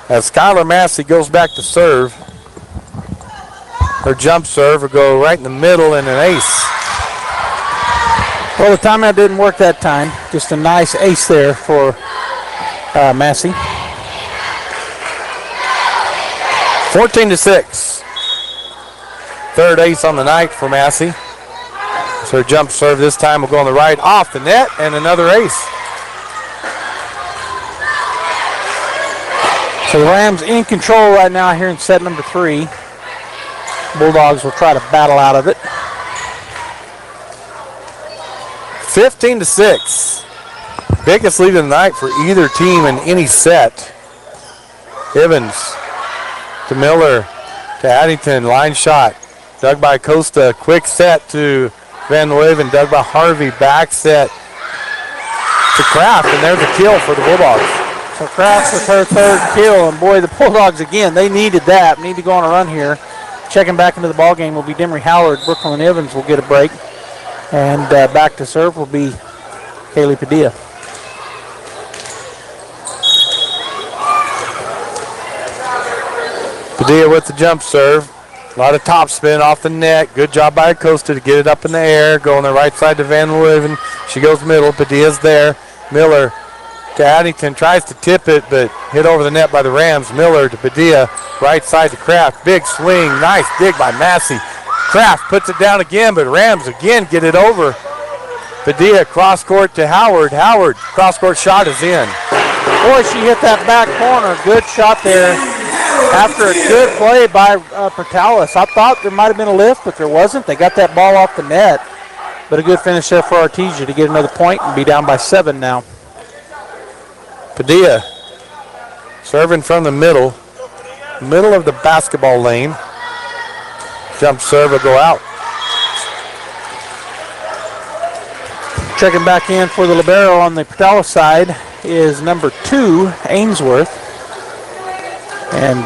As Skylar Massey goes back to serve. Her jump serve will go right in the middle and an ace. Well, the timeout didn't work that time. Just a nice ace there for Massey. 14-6. Third ace on the night for Massey. So her jump serve this time will go on the right off the net and another ace. So the Rams in control right now here in set number 3. Bulldogs will try to battle out of it. 15-6. Biggest lead of the night for either team in any set. Evans to Miller to Addington, line shot. Dug by Costa, quick set to Van Leeuwen, dug by Harvey, back set to Kraft, and there's a kill for the Bulldogs. So Kraft with her third kill, and boy, the Bulldogs again, they needed that. Need to go on a run here. Checking back into the ball game will be Demery Howard. Brooklyn Evans will get a break, and back to serve will be Kaylee Padilla. Padilla with the jump serve. A lot of top spin off the net. Good job by Acosta to get it up in the air. Go on the right side to Van Leeuwen. She goes middle. Padilla's there. Miller to Addington. Tries to tip it, but hit over the net by the Rams. Miller to Padilla. Right side to Kraft. Big swing. Nice dig by Massey. Kraft puts it down again, but Rams again get it over. Padilla cross court to Howard. Howard, cross court shot is in. Boy, she hit that back corner. Good shot there. After a good play by Portales. I thought there might have been a lift, but there wasn't. They got that ball off the net. But a good finish there for Artesia to get another point and be down by 7 now. Padilla serving from the middle of the basketball lane. Jump serve will go out. Checking back in for the libero on the Portales side is number 2, Ainsworth. And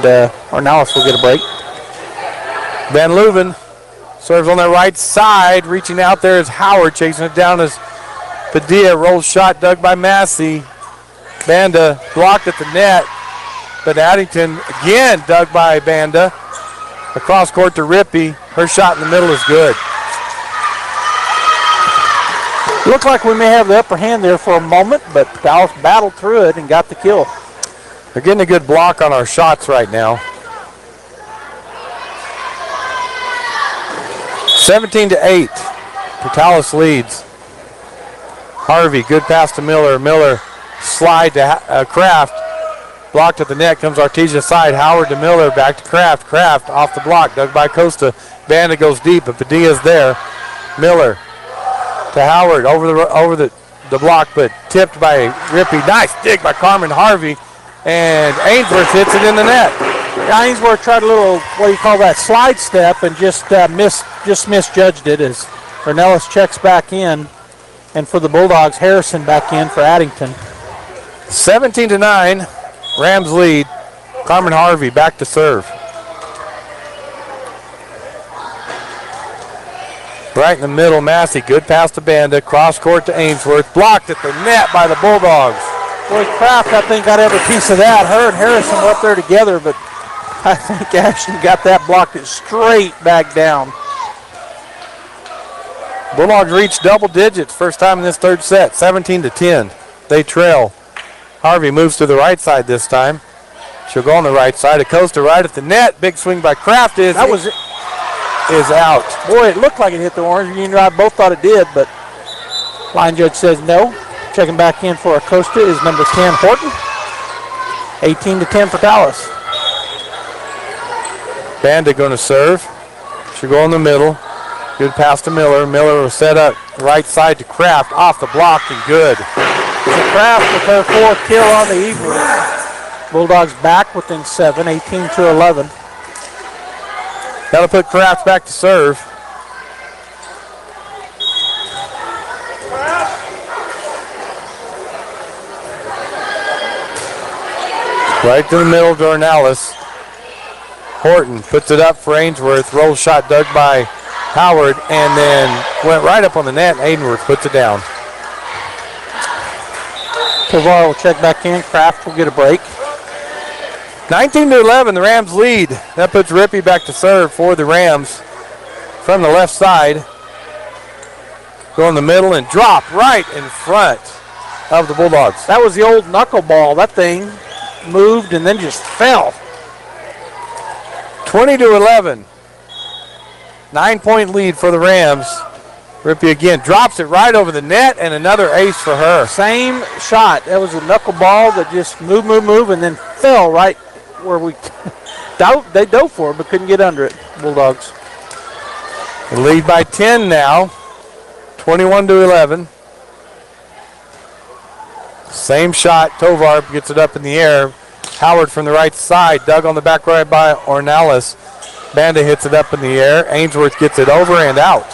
Ornelas will get a break. Van Leeuwen serves on the right side. Reaching out there is Howard. Chasing it down is Padilla. Rolls shot dug by Massey. Banda blocked at the net. But Addington again dug by Banda. Across court to Rippey. Her shot in the middle is good. Looked like we may have the upper hand there for a moment, but Dallas battled through it and got the kill. They're getting a good block on our shots right now. 17-8. Portales leads. Harvey, good pass to Miller. Miller slide to Kraft. Blocked at the net, comes Artesia side. Howard to Miller, back to Kraft. Kraft off the block, dug by Costa. Banda goes deep, but Padilla's there. Miller to Howard, over the block, but tipped by Rippey. Nice dig by Carmen Harvey. And Ainsworth hits it in the net. Yeah, Ainsworth tried a little, what do you call that, slide step, and just misjudged it as Ornelas checks back in. And for the Bulldogs, Harrison back in for Addington. 17-9, Rams lead. Carmen Harvey back to serve. Right in the middle, Massey, good pass to Banda, cross court to Ainsworth, blocked at the net by the Bulldogs. Boy, Kraft, I think, got every piece of that. Her and Harrison were up there together, but I think Ashton got that blocked it straight back down. Bulldogs reached double digits first time in this third set, 17-10. They trail. Harvey moves to the right side this time. She'll go on the right side. Acosta right at the net. Big swing by Kraft is out. Boy, it looked like it hit the orange. You and I both thought it did, but line judge says no. Checking back in for Acosta is number 10, Horton. 18-10 for Dallas. Banda going to serve. She'll go in the middle. Good pass to Miller. Miller will set up right side to Kraft. Off the block and good. So Kraft with her 4th kill on the evening. Bulldogs back within 7, 18-11. Got to put Kraft back to serve. Right to the middle to Ornelas. Horton puts it up for Ainsworth. Roll shot dug by Howard and then went right up on the net. Ainsworth puts it down. Tovar will check back in. Kraft will get a break. 19-11, the Rams lead. That puts Rippey back to serve for the Rams from the left side. Go in the middle and drop right in front of the Bulldogs. That was the old knuckleball. That thing moved and then just fell. 20-11. 9-point lead for the Rams. Rippey again drops it right over the net and another ace for her. Same shot. That was a knuckleball that just moved, and then fell right where they dove for it but couldn't get under it. Bulldogs. The lead by 10 now. 21-11. Same shot. Tovar gets it up in the air. Howard from the right side. Dug on the back right by Ornelas. Banda hits it up in the air. Ainsworth gets it over and out.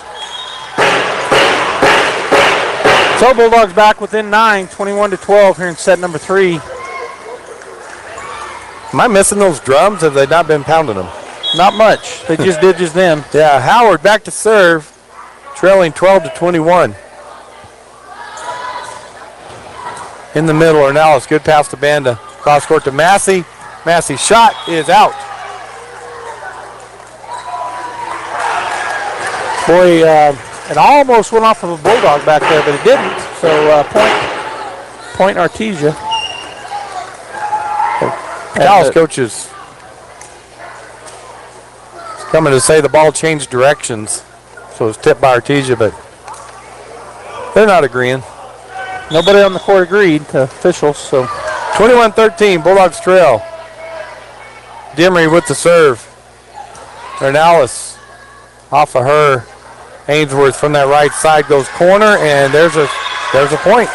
So Bulldogs back within 9, 21-12 here in set number 3. Am I missing those drums? Have they not been pounding them? Not much. They just did just then. Yeah, Howard back to serve, trailing 12-21. In the middle, Ornelas, good pass to Banda. Cross court to Massey. Massey's shot is out. Boy, it almost went off of a Bulldog back there, but it didn't. So point Artesia. Dallas coaches coming to say the ball changed directions. So it's tipped by Artesia, but they're not agreeing. Nobody on the court agreed, the officials. So 21-13, Bulldogs trail. Demery with the serve. Ornelas off of her. Ainsworth from that right side goes corner, and there's a point.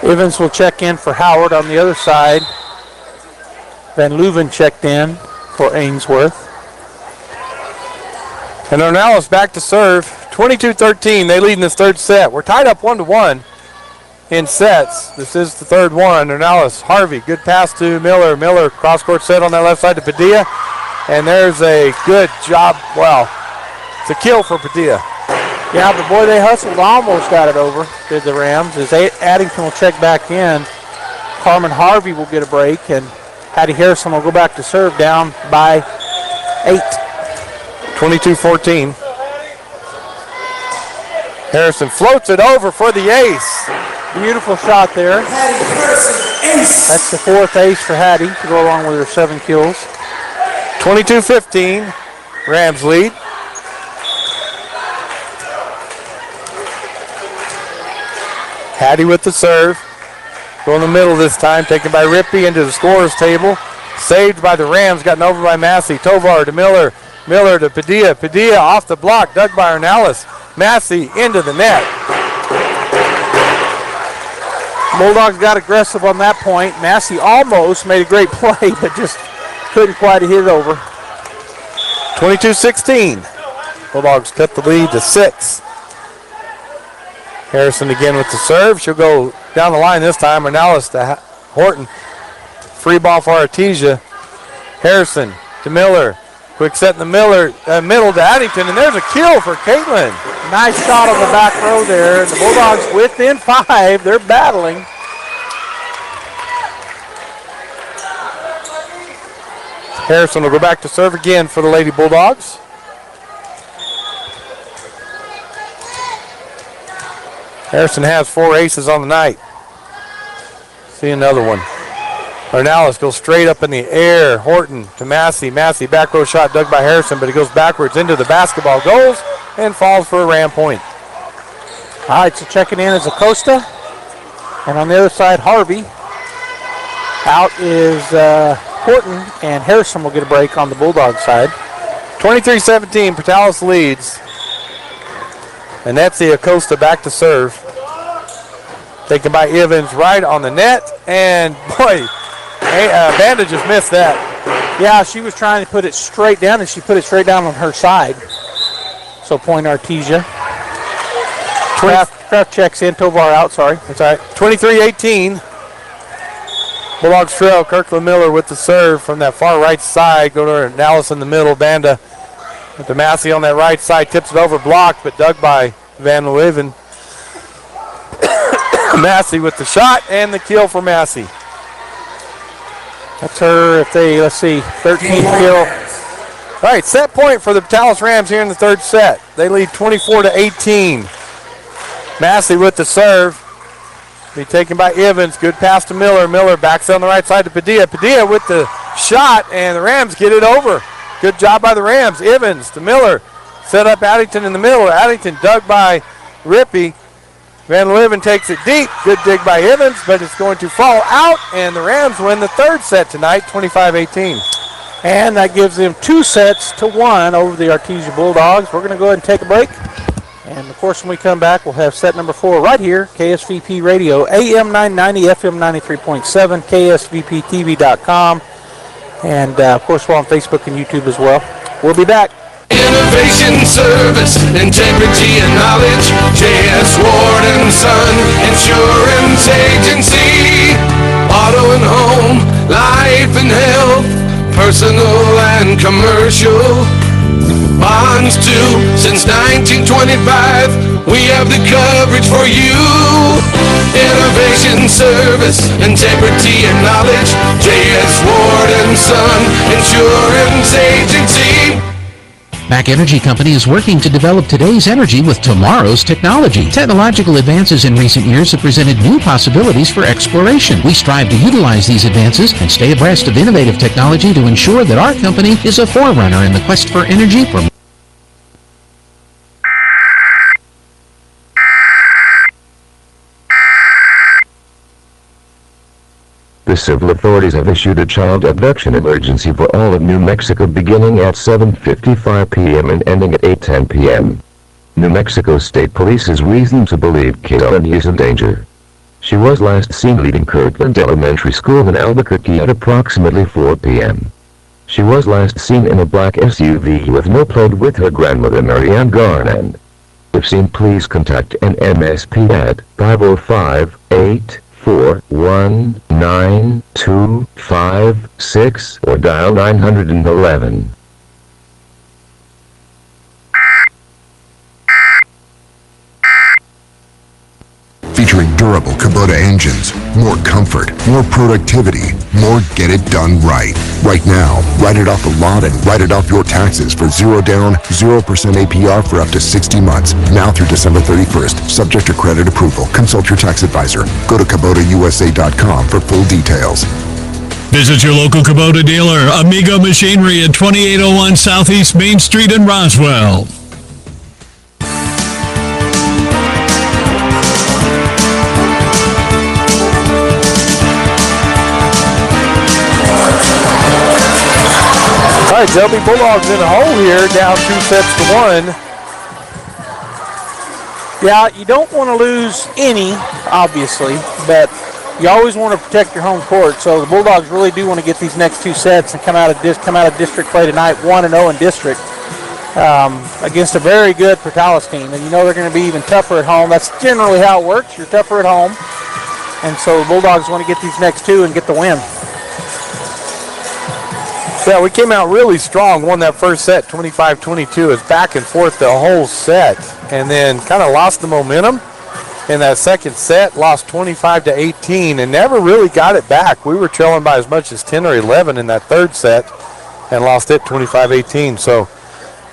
Evans will check in for Howard on the other side. Van Leuven checked in for Ainsworth. And Ornelas back to serve. 22-13, they lead in this third set. We're tied up 1-1 in sets. This is the third one. Ornelas, Harvey, good pass to Miller. Miller, cross-court set on that left side to Padilla. And there's a good job. Well, it's a kill for Padilla. Yeah, but boy, they hustled, almost got it over, did the Rams. As Addington will check back in, Carmen Harvey will get a break, and Hattie Harrison will go back to serve down by 8. 22-14. Harrison floats it over for the ace. Beautiful shot there. That's the 4th ace for Hattie to go along with her 7 kills. 22-15, Rams lead. Hattie with the serve. Go in the middle this time, taken by Rippey into the scorer's table. Saved by the Rams, gotten over by Massey. Tovar to Miller. Miller to Padilla. Padilla off the block, dug by Ornelas. Massey into the net. Bulldogs got aggressive on that point. Massey almost made a great play, but just couldn't quite hit it over. 22-16. Bulldogs cut the lead to 6. Harrison again with the serve. She'll go down the line this time. Ornelas to Horton. Free ball for Artesia. Harrison to Miller. Quick set in the middle to Addington, and there's a kill for Caitlin. Nice shot on the back row there. The Bulldogs within 5. They're battling. Harrison will go back to serve again for the Lady Bulldogs. Harrison has 4 aces on the night. See another one. Ornelas goes straight up in the air. Horton to Massey. Massey, back row shot dug by Harrison, but it goes backwards into the basketball. Goes and falls for a Ram point. All right, so checking in is Acosta. And on the other side, Harvey. Out is Horton, and Harrison will get a break on the Bulldog side. 23-17, Portales leads. And that's the Acosta back to serve. Taken by Evans right on the net. And boy, Banda just missed that. Yeah, she was trying to put it straight down, and she put it straight down on her side. So point Artesia. Kraft checks in, Tovar out, sorry. That's all right. 23-18. Bulldogs trail. Kirkland Miller with the serve from that far right side. Go to Ornelas in the middle. Banda with the Massey on that right side. Tips it over, blocked, but dug by Van Leuven. Massey with the shot and the kill for Massey. That's her, if they, let's see, 13th kill. All right, set point for the Portales Rams here in the third set. They lead 24-18. Massey with the serve. Be taken by Evans. Good pass to Miller. Miller backs on the right side to Padilla. Padilla with the shot, and the Rams get it over. Good job by the Rams. Evans to Miller. Set up Addington in the middle. Addington dug by Rippey. Van Leuven takes it deep. Good dig by Evans, but it's going to fall out, and the Rams win the third set tonight, 25-18. And that gives them 2-1 over the Artesia Bulldogs. We're going to go ahead and take a break. And, of course, when we come back, we'll have set number 4 right here, KSVP Radio, AM 990, FM 93.7, KSVPTV.com. And, of course, we're on Facebook and YouTube as well. We'll be back. Innovation, service, integrity, and knowledge. J.S. Ward & Son Insurance Agency. Auto and home, life and health, personal and commercial. Bonds too, since 1925, we have the coverage for you. Innovation, service, integrity, and knowledge. J.S. Ward & Son Insurance Agency. Mac Energy Company is working to develop today's energy with tomorrow's technology. Technological advances in recent years have presented new possibilities for exploration. We strive to utilize these advances and stay abreast of innovative technology to ensure that our company is a forerunner in the quest for energy for The civil authorities have issued a child abduction emergency for all of New Mexico beginning at 7:55 p.m. and ending at 8:10 p.m. New Mexico State Police has reason to believe Kaylin is in danger. She was last seen leaving Kirkland Elementary School in Albuquerque at approximately 4 p.m. She was last seen in a black SUV with no plate with her grandmother Marianne Garland. If seen, please contact an MSP at 505-841-9256 or dial 911. Featuring durable Kubota engines, more comfort, more productivity, more get it done right. Right now, write it off the lot and write it off your taxes for 0 down, 0% APR for up to 60 months. Now through December 31st, subject to credit approval. Consult your tax advisor. Go to KubotaUSA.com for full details. Visit your local Kubota dealer, Amigo Machinery at 2801 Southeast Main Street in Roswell. All right, Shelby Bulldogs in a hole here, down 2-1. Yeah, you don't want to lose any, obviously, but you always want to protect your home court. So the Bulldogs really do want to get these next 2 sets and come out of district play tonight, 1-0 in district, against a very good Portales team. And you know they're going to be even tougher at home. That's generally how it works. You're tougher at home. And so the Bulldogs want to get these next 2 and get the win. Yeah, we came out really strong, won that first set 25-22. It's back and forth the whole set, and then kind of lost the momentum in that second set, lost 25-18, and never really got it back. We were trailing by as much as 10 or 11 in that third set and lost it 25-18. So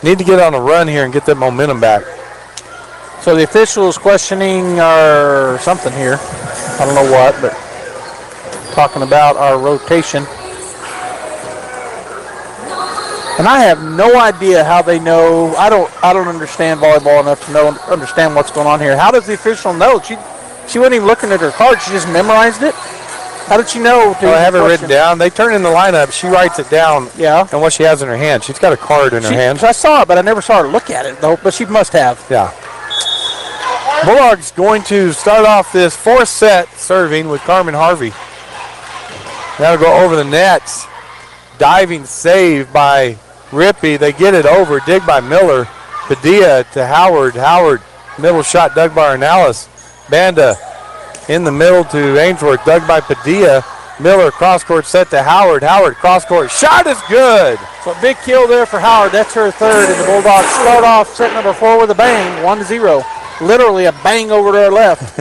need to get on a run here and get that momentum back. So the officials questioning our something here. I don't know what, but talking about our rotation. And I have no idea how they know. I don't understand volleyball enough to understand what's going on here. How does the official know? She wasn't even looking at her card. She just memorized it. How did she know? I have it written down. They turn in the lineup. She writes it down. Yeah. And what she has in her hand. She's got a card in her hand. I saw it, but I never saw her look at it though. But she must have. Yeah. Bulldogs going to start off this fourth set serving with Carmen Harvey. That'll go over the nets. Diving save by Rippey. They get it over. Dig by Miller. Padilla to Howard. Howard, middle shot dug by Ornelas. Banda in the middle to Ainsworth. Dug by Padilla. Miller cross court set to Howard. Howard cross court. Shot is good. So a big kill there for Howard. That's her third. And the Bulldogs start off set number 4 with a bang. 1-0. Literally a bang over to our left.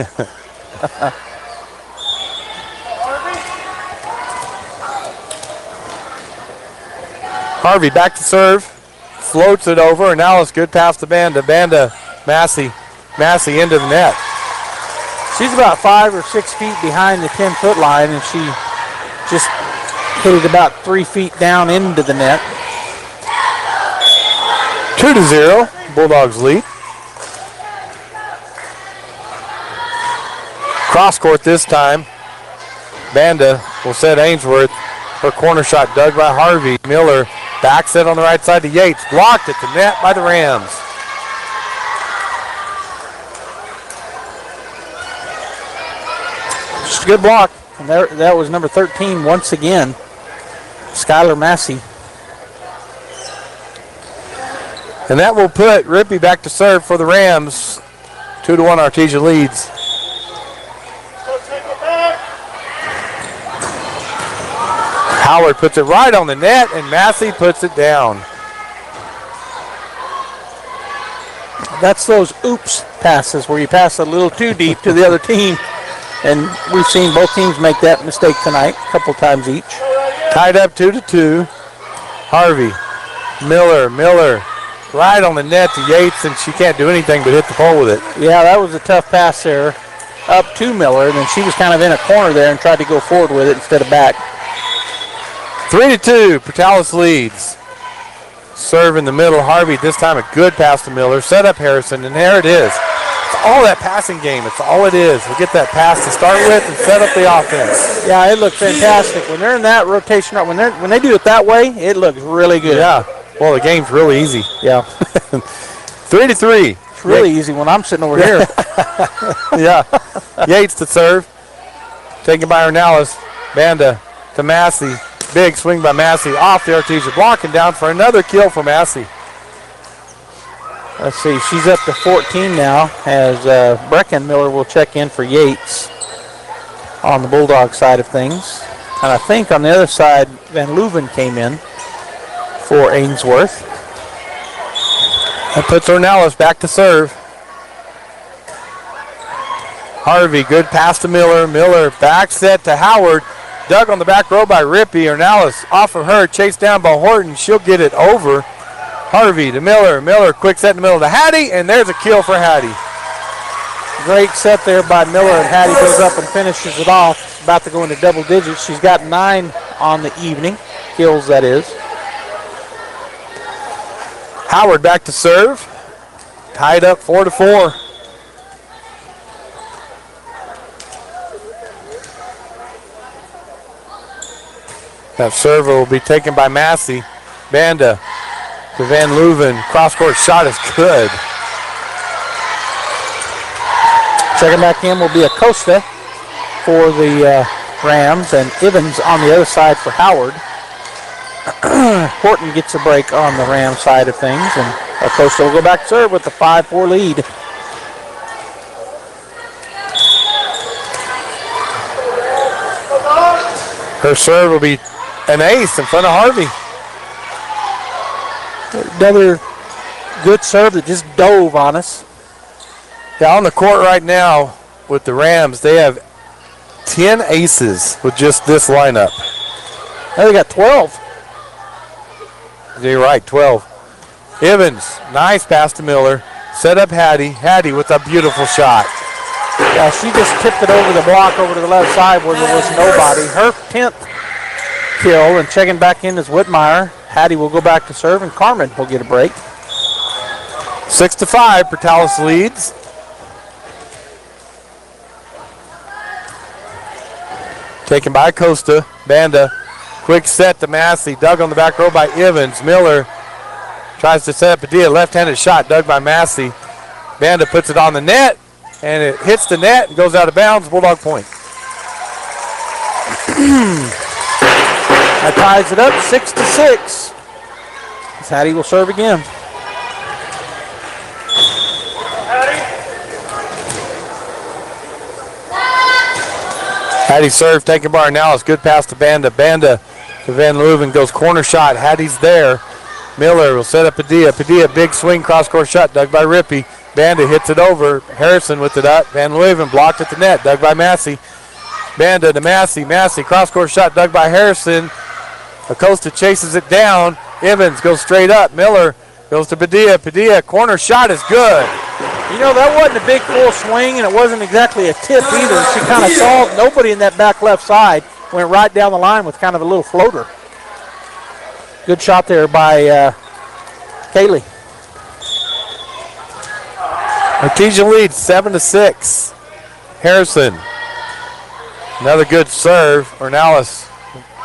Harvey back to serve, floats it over, and now it's good pass to Banda. Banda, Massey into the net. She's about 5 or 6 feet behind the 10-foot line, and she just hit it about 3 feet down into the net. 2-0, Bulldogs lead. Cross court this time. Banda will set Ainsworth. Her corner shot dug by Harvey. Miller back set on the right side to Yates. Blocked at the net by the Rams. Just a good block. And there, that was number 13 once again, Skylar Massey. And that will put Rippey back to serve for the Rams. 2-1 Artesia leads. Howard puts it right on the net, and Massey puts it down. That's those oops passes where you pass a little too deep to the other team. And we've seen both teams make that mistake tonight a couple times each. Tied up 2-2. Harvey, Miller, right on the net to Yates, and she can't do anything but hit the pole with it. Yeah, that was a tough pass there up to Miller, and then she was kind of in a corner there and tried to go forward with it instead of back. 3-2, Portales leads. Serve in the middle, Harvey, this time a good pass to Miller. Set up Harrison, and there it is. It's all that passing game. It's all it is. We get that pass to start with and set up the offense. Yeah, it looked fantastic. When they're in that rotation, when they do it that way, it looks really good. Yeah. Well, the game's really easy. Yeah. 3-3. It's really easy when I'm sitting over here. Yeah. Yates to serve. Taken by Ornelas. Banda to Massey. Big swing by Massey off the Artesia block and down for another kill for Massey. Let's see, she's up to 14 now as Brecken Miller will check in for Yates on the Bulldog side of things. And I think on the other side, Van Leuven came in for Ainsworth. That puts Ornelas back to serve. Harvey, good pass to Miller. Miller back set to Howard. Dug on the back row by Rippey. Ornelas off of her, chased down by Horton. She'll get it over. Harvey to Miller. Miller, quick set in the middle to Hattie, and there's a kill for Hattie. Great set there by Miller, and Hattie goes up and finishes it off. About to go into double digits. She's got 9 on the evening. Kills, that is. Howard back to serve. Tied up 4-4. That serve will be taken by Massey. Banda to Van Leuven. Cross-court shot is good. Checking back in will be Acosta for the Rams, and Evans on the other side for Howard. Horton gets a break on the Rams side of things, and Acosta will go back to serve with the 5-4 lead. Her serve will be an ace in front of Harvey. Another good serve that just dove on us. Yeah, on the court right now with the Rams, they have 10 aces with just this lineup. Now they got 12. You're right, 12. Evans, nice pass to Miller. Set up Hattie. Hattie with a beautiful shot. Yeah, she just tipped it over the block over to the left side where there was nobody. Her 10th kill, and checking back in is Whitmire. Hattie will go back to serve, and Carmen will get a break. 6-5, Portales leads. Taken by Costa. Banda. Quick set to Massey. Dug on the back row by Evans. Miller tries to set up Padilla. Left-handed shot dug by Massey. Banda puts it on the net, and it hits the net and goes out of bounds. Bulldog point. That ties it up 6-6. As Hattie will serve again. Hattie serve taken by Ornelas. Good pass to Banda. Banda to Van Leuven. Goes corner shot. Hattie's there. Miller will set up Padilla. Padilla, big swing, cross-court shot dug by Rippey. Banda hits it over. Harrison with it up. Van Leuven blocked at the net. Dug by Massey. Banda to Massey. Massey, cross-court shot dug by Harrison. Acosta chases it down. Evans goes straight up. Miller goes to Padilla. Padilla, corner shot is good. You know, that wasn't a big full swing, and it wasn't exactly a tip either. She kind of saw nobody in that back left side. Went right down the line with kind of a little floater. Good shot there by Kaylee. Artesia leads 7-6. Harrison. Another good serve. Ornelas.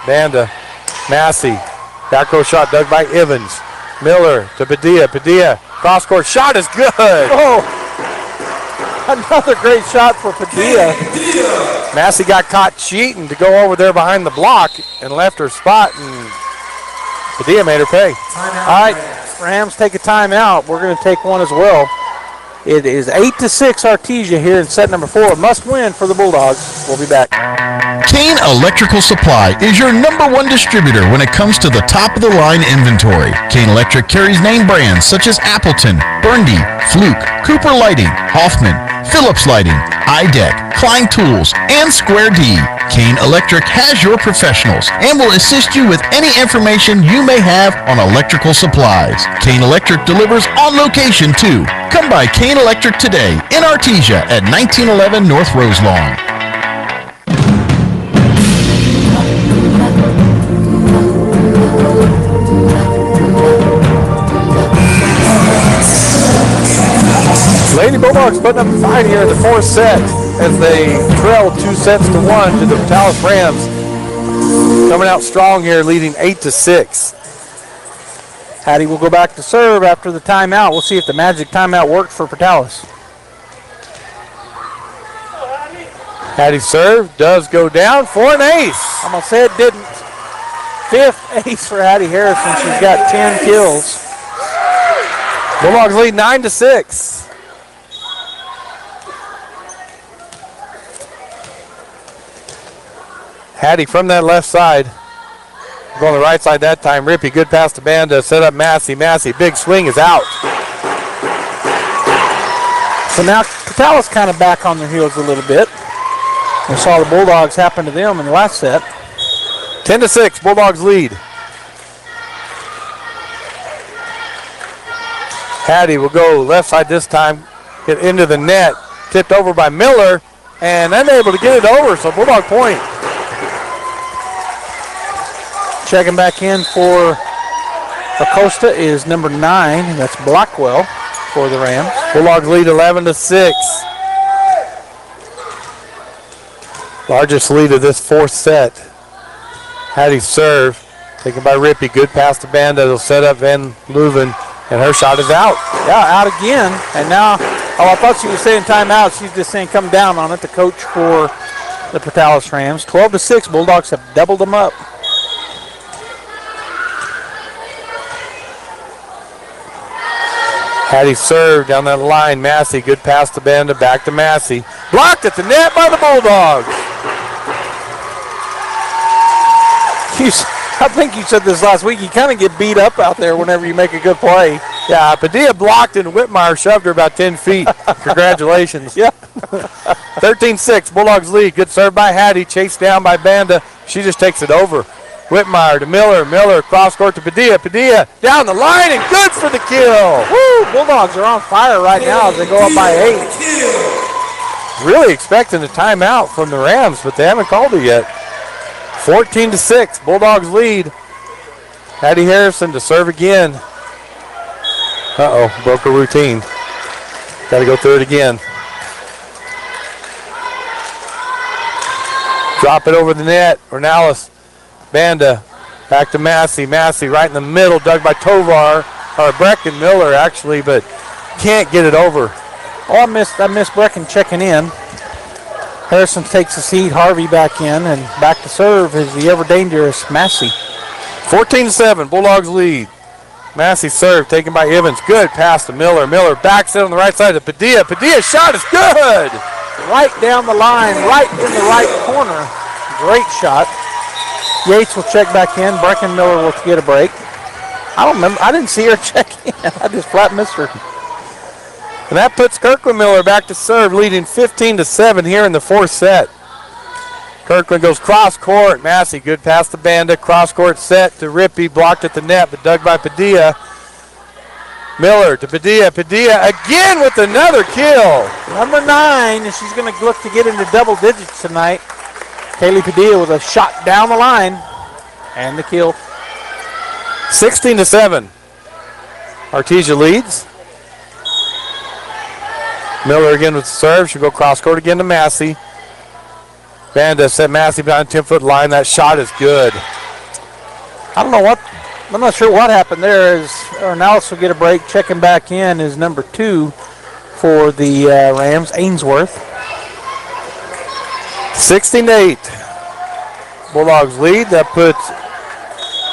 Banda. Massey. Back row shot dug by Evans. Miller to Padilla. Padilla. Cross court shot is good. Oh. Another great shot for Padilla. Massey got caught cheating to go over there behind the block and left her spot, and Padilla made her pay. All right, Rams take a timeout. We're going to take one as well. It is 8-6 Artesia here in set number 4. Must win for the Bulldogs. We'll be back. Kane Electrical Supply is your #1 distributor when it comes to the top-of-the-line inventory. Kane Electric carries name brands such as Appleton, Burndy, Fluke, Cooper Lighting, Hoffman, Phillips Lighting, iDeck, Klein Tools, and Square D. Kane Electric has your professionals and will assist you with any information you may have on electrical supplies. Kane Electric delivers on location too. Come by Kane Electric today in Artesia at 1911 North Roselawn. Lady Bulldogs putting up a fight here in the 4th set as they trail 2-1 to the Taos Rams. Coming out strong here, leading 8-6. Hattie will go back to serve after the timeout. We'll see if the magic timeout worked for Portales. Hattie's serve does go down for an ace. I'm going to say it didn't. 5th ace for Hattie Harrison. She's got 10 kills. Bulldogs lead 9-6. Hattie from that left side. Going the right side that time. Rippey, good pass to Banda. Set up Massey. Massey, big swing is out. So now Portales kind of back on their heels a little bit. We saw the Bulldogs happen to them in the last set. 10-6, Bulldogs lead. Hattie will go left side this time. Hit into the net. Tipped over by Miller. And unable to get it over, so Bulldog point. Checking back in for Acosta is number 9. That's Blackwell for the Rams. Bulldogs lead 11-6. Largest lead of this 4th set. Hattie serve. Taken by Rippey. Good pass to Banda. They'll set up Van Leuven. And her shot is out. Yeah, out again. And now, I thought she was saying timeout. She's just saying come down on it. The coach for the Portales Rams. 12-6. Bulldogs have doubled them up. Hattie served down that line. Massey, good pass to Banda, back to Massey. Blocked at the net by the Bulldogs. I think you said this last week. You kind of get beat up out there whenever you make a good play. Yeah, Padilla blocked and Whitmire shoved her about 10 feet. Congratulations. Yeah. 13-6, Bulldogs lead. Good serve by Hattie, chased down by Banda. She just takes it over. Whitmire to Miller. Miller cross court to Padilla. Padilla down the line and good for the kill. Woo! Bulldogs are on fire right now as they go up by 8. Really expecting a timeout from the Rams, but they haven't called it yet. 14-6, Bulldogs lead. Hattie Harrison to serve again. Broke her routine. Got to go through it again. Drop it over the net. Ornalis. Banda back to Massey. Massey right in the middle, dug by Tovar, or Brecken Miller actually, but can't get it over. Oh, I missed Brecken checking in. Harrison takes a seat, Harvey back in, and back to serve is the ever-dangerous Massey. 14-7, Bulldogs lead. Massey serve taken by Evans. Good pass to Miller. Miller backs it on the right side to Padilla. Padilla's shot is good. Right down the line, right in the right corner. Great shot. Yates will check back in. Brecken Miller will get a break. I don't remember. I didn't see her check in. I just flat missed her. And that puts Kirkland Miller back to serve, leading 15-7 here in the 4th set. Kirkland goes cross court. Massey, good pass to Banda. Cross court set to Rippey. Blocked at the net, but dug by Padilla. Miller to Padilla. Padilla again with another kill. Number 9, and she's going to look to get into double digits tonight. Kaylee Padilla with a shot down the line and the kill. 16-7. Artesia leads. Miller again with the serve. She'll go cross court again to Massey. Banda set Massey behind the 10-foot line. That shot is good. I don't know what, I'm not sure what happened there. As Ornalis will get a break. Checking back in is number 2, for the Rams, Ainsworth. 16-8. Bulldogs lead. That puts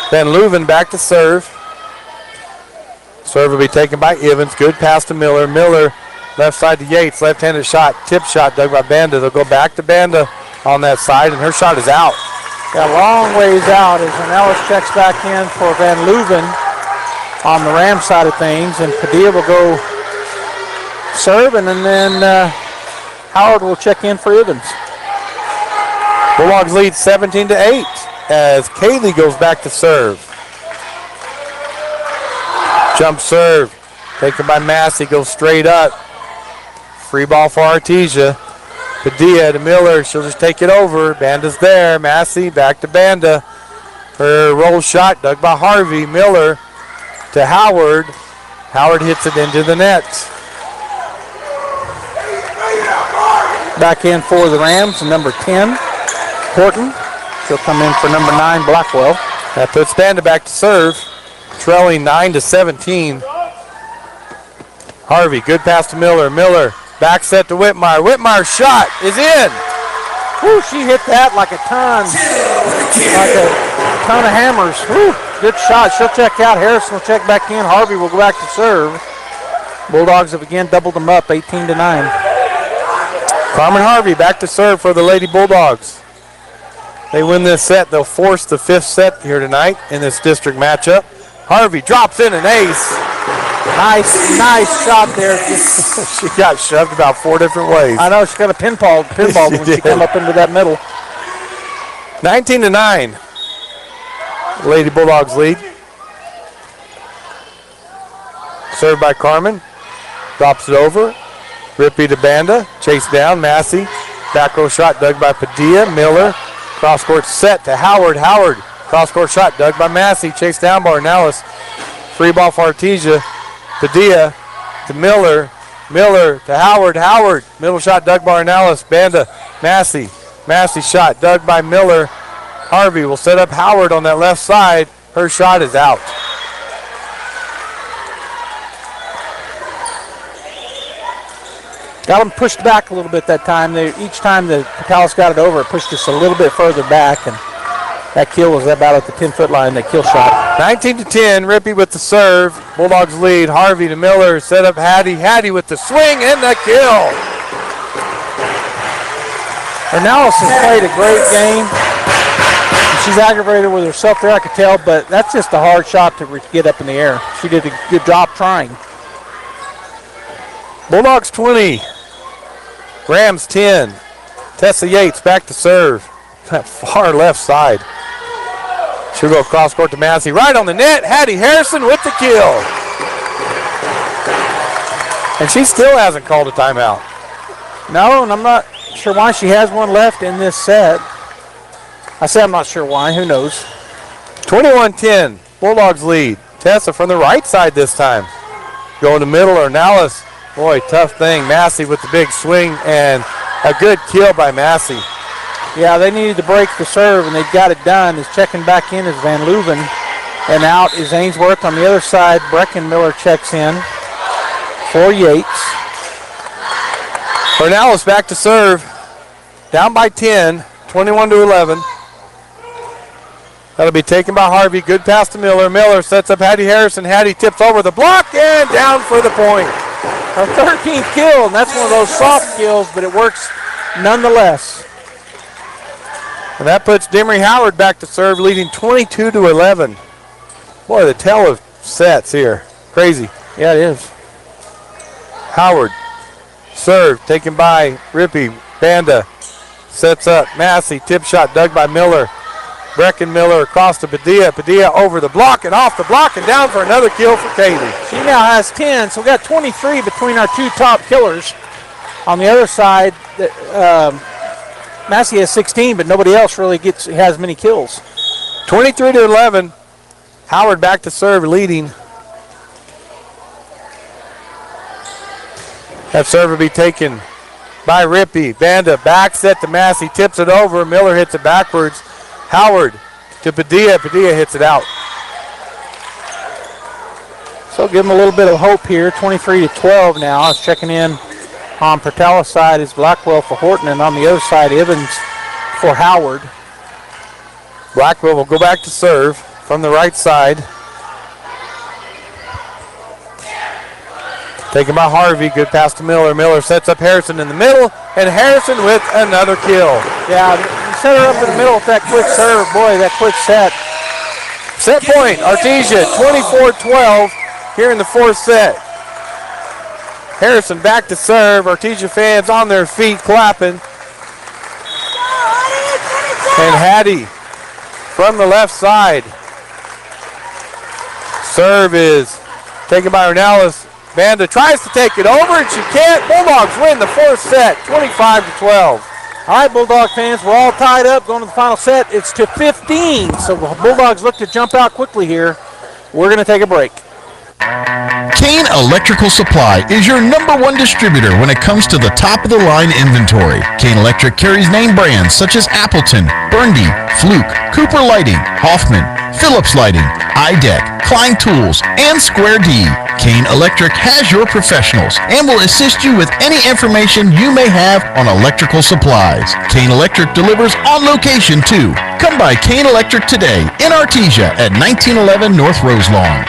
Van Leuven back to serve. Serve will be taken by Evans. Good pass to Miller. Miller left side to Yates. Left-handed shot. Tip shot dug by Banda. They'll go back to Banda on that side, and her shot is out. Yeah, long ways out as Ellis checks back in for Van Leuven on the Ram side of things, and Padilla will go serve, and then Howard will check in for Evans. Bulldogs lead 17-8 as Kaylee goes back to serve. Jump serve taken by Massey, goes straight up. Free ball for Artesia. Padilla to Miller. She'll just take it over. Banda's there. Massey back to Banda. Her roll shot dug by Harvey. Miller to Howard. Howard hits it into the net. Back in for the Rams, number 10, Horton. She'll come in for number 9, Blackwell. That puts Banda back to serve. Trailing 9-17. Harvey, good pass to Miller. Miller. Back set to Whitmire. Whitmire's shot is in. Woo, she hit that like a ton of hammers. Woo, good shot. She'll check out. Harrison will check back in. Harvey will go back to serve. Bulldogs have again doubled them up, 18-9. Carmen Harvey back to serve for the Lady Bulldogs. They win this set. They'll force the 5th set here tonight in this district matchup. Harvey drops in an ace. Nice shot there. She got shoved about 4 different ways. I know, she got a pinball when she came up into that middle. 19-9. Lady Bulldogs lead. Served by Carmen. Drops it over. Rippey to Banda. Chase down. Massey. Back row shot dug by Padilla. Miller. Cross court set to Howard. Howard. Cross court shot dug by Massey. Chase down by Ornelas. Free ball for Artesia. Padilla to Miller. Miller to Howard. Howard. Middle shot dug by Ornelas. Banda. Massey. Massey shot dug by Miller. Harvey will set up Howard on that left side. Her shot is out. Got them pushed back a little bit that time. Each time the Catalyst got it over, it pushed us a little bit further back, and that kill was about at the 10-foot line, that kill shot. 19-10, Rippey with the serve. Bulldogs lead. Harvey to Miller, set up Hattie. Hattie with the swing and the kill. Ornelas has played a great game. She's aggravated with herself there, I could tell, but that's just a hard shot to get up in the air. She did a good job trying. Bulldogs 20. Rams 10. Tessa Yates back to serve. That far left side. She'll go cross court to Massey. Right on the net. Hattie Harrison with the kill. And she still hasn't called a timeout. No, and I'm not sure why. She has one left in this set. I say I'm not sure why. Who knows? 21-10. Bulldogs lead. Tessa from the right side this time. Going to middle. Ornelas. Boy, tough thing. Massey with the big swing and a good kill by Massey. Yeah, they needed to break the serve, and they've got it done. Is checking back in is Van Leuven, and out is Ainsworth. On the other side, Breckenmiller checks in for Yates. Ornelas back to serve. Down by 10, 21-11. That'll be taken by Harvey. Good pass to Miller. Miller sets up Hattie Harrison. Hattie tips over the block and down for the point. Her 13th kill, and that's one of those soft kills, but it works nonetheless. And that puts Demery Howard back to serve, leading 22-11. Boy, the tale of sets here. Crazy. Yeah, it is. Howard, serve, taken by Rippey. Banda sets up Massey. Tip shot dug by Miller. Breckenmiller across to Padilla. Padilla over the block and off the block and down for another kill for Kaylee. She now has 10, so we got 23 between our two top killers. On the other side, Massey has 16, but nobody else really has many kills. 23-11. Howard back to serve, leading. That serve will be taken by Rippey. Banda back set to Massey, tips it over. Miller hits it backwards. Howard to Padilla. Padilla hits it out. So give them a little bit of hope here. 23-12 now. I was checking in on Portala's side is Blackwell for Horton, and on the other side, Evans for Howard. Blackwell will go back to serve from the right side. Taken by Harvey, good pass to Miller. Miller sets up Harrison in the middle, and Harrison with another kill. Yeah, you set her up in the middle with that quick serve. Boy, that quick set. Set point, Artesia, 24-12 here in the fourth set. Harrison back to serve. Artesia fans on their feet clapping. And Hattie from the left side. Serve is taken by Ornelas. Banda tries to take it over, and she can't. Bulldogs win the fourth set, 25-12. All right, Bulldog fans, we're all tied up going to the final set. It's to 15, so Bulldogs look to jump out quickly here. We're going to take a break. Kane Electrical Supply is your #1 distributor when it comes to the top-of-the-line inventory. Kane Electric carries name brands such as Appleton, Burndy, Fluke, Cooper Lighting, Hoffman, Phillips Lighting, iDeck, Klein Tools, and Square D. Kane Electric has your professionals and will assist you with any information you may have on electrical supplies. Kane Electric delivers on location too. Come by Kane Electric today in Artesia at 1911 North Roselawn.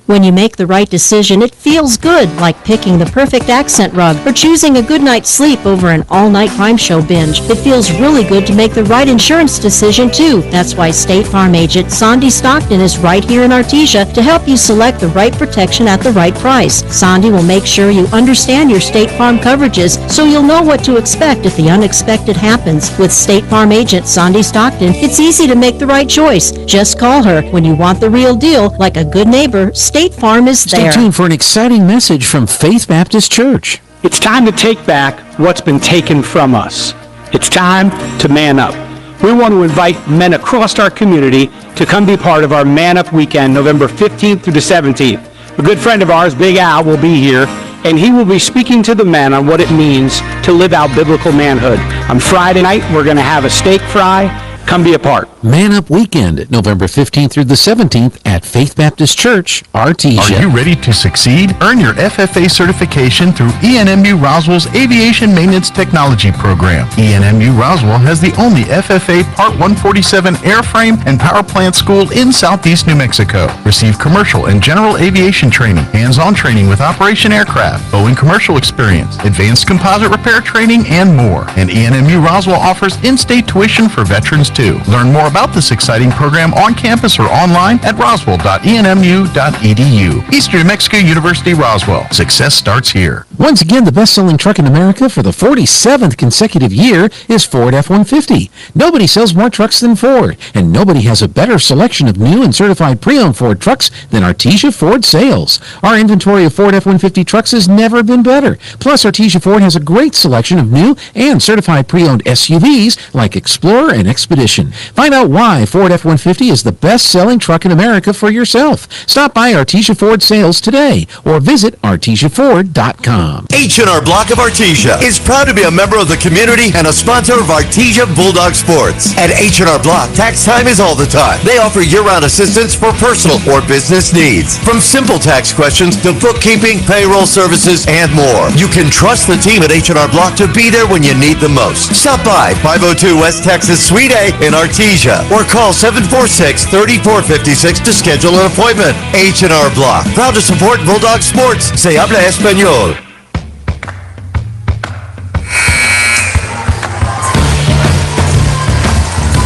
When you make the right decision, it feels good, like picking the perfect accent rug or choosing a good night's sleep over an all-night crime show binge. It feels really good to make the right insurance decision, too. That's why State Farm agent Sandy Stockton is right here in Artesia to help you select the right protection at the right price. Sandy will make sure you understand your State Farm coverages so you'll know what to expect if the unexpected happens. With State Farm agent Sandy Stockton, it's easy to make the right choice. Just call her when you want the real deal. Like a good neighbor, State Farm is there. Stay tuned for an exciting message from Faith Baptist Church. It's time to take back what's been taken from us. It's time to man up. We want to invite men across our community to come be part of our Man Up Weekend, November 15th through the 17th. A good friend of ours, Big Al, will be here, and he will be speaking to the men on what it means to live out biblical manhood. On Friday night, we're going to have a steak fry. Come be a part. Man Up Weekend, November 15th through the 17th at Faith Baptist Church, Artesia. Are you ready to succeed? Earn your FFA certification through ENMU Roswell's Aviation Maintenance Technology Program. ENMU Roswell has the only FFA Part 147 airframe and power plant school in Southeast New Mexico. Receive commercial and general aviation training, hands-on training with operation aircraft, Boeing commercial experience, advanced composite repair training, and more. And ENMU Roswell offers in-state tuition for veterans too. Learn more about this exciting program on campus or online at roswell.enmu.edu. Eastern New Mexico University, Roswell. Success starts here. Once again, the best-selling truck in America for the 47th consecutive year is Ford F-150. Nobody sells more trucks than Ford, and nobody has a better selection of new and certified pre-owned Ford trucks than Artesia Ford Sales. Our inventory of Ford F-150 trucks has never been better. Plus, Artesia Ford has a great selection of new and certified pre-owned SUVs like Explorer and Expedition. Find out why Ford F-150 is the best-selling truck in America for yourself. Stop by Artesia Ford Sales today or visit artesiaford.com. H&R Block of Artesia is proud to be a member of the community and a sponsor of Artesia Bulldog Sports. At H&R Block, tax time is all the time. They offer year-round assistance for personal or business needs. From simple tax questions to bookkeeping, payroll services, and more. You can trust the team at H&R Block to be there when you need them most. Stop by 502 West Texas Suite A in Artesia or call 746-3456 to schedule an appointment. H&R Block, proud to support Bulldog Sports. Se habla español.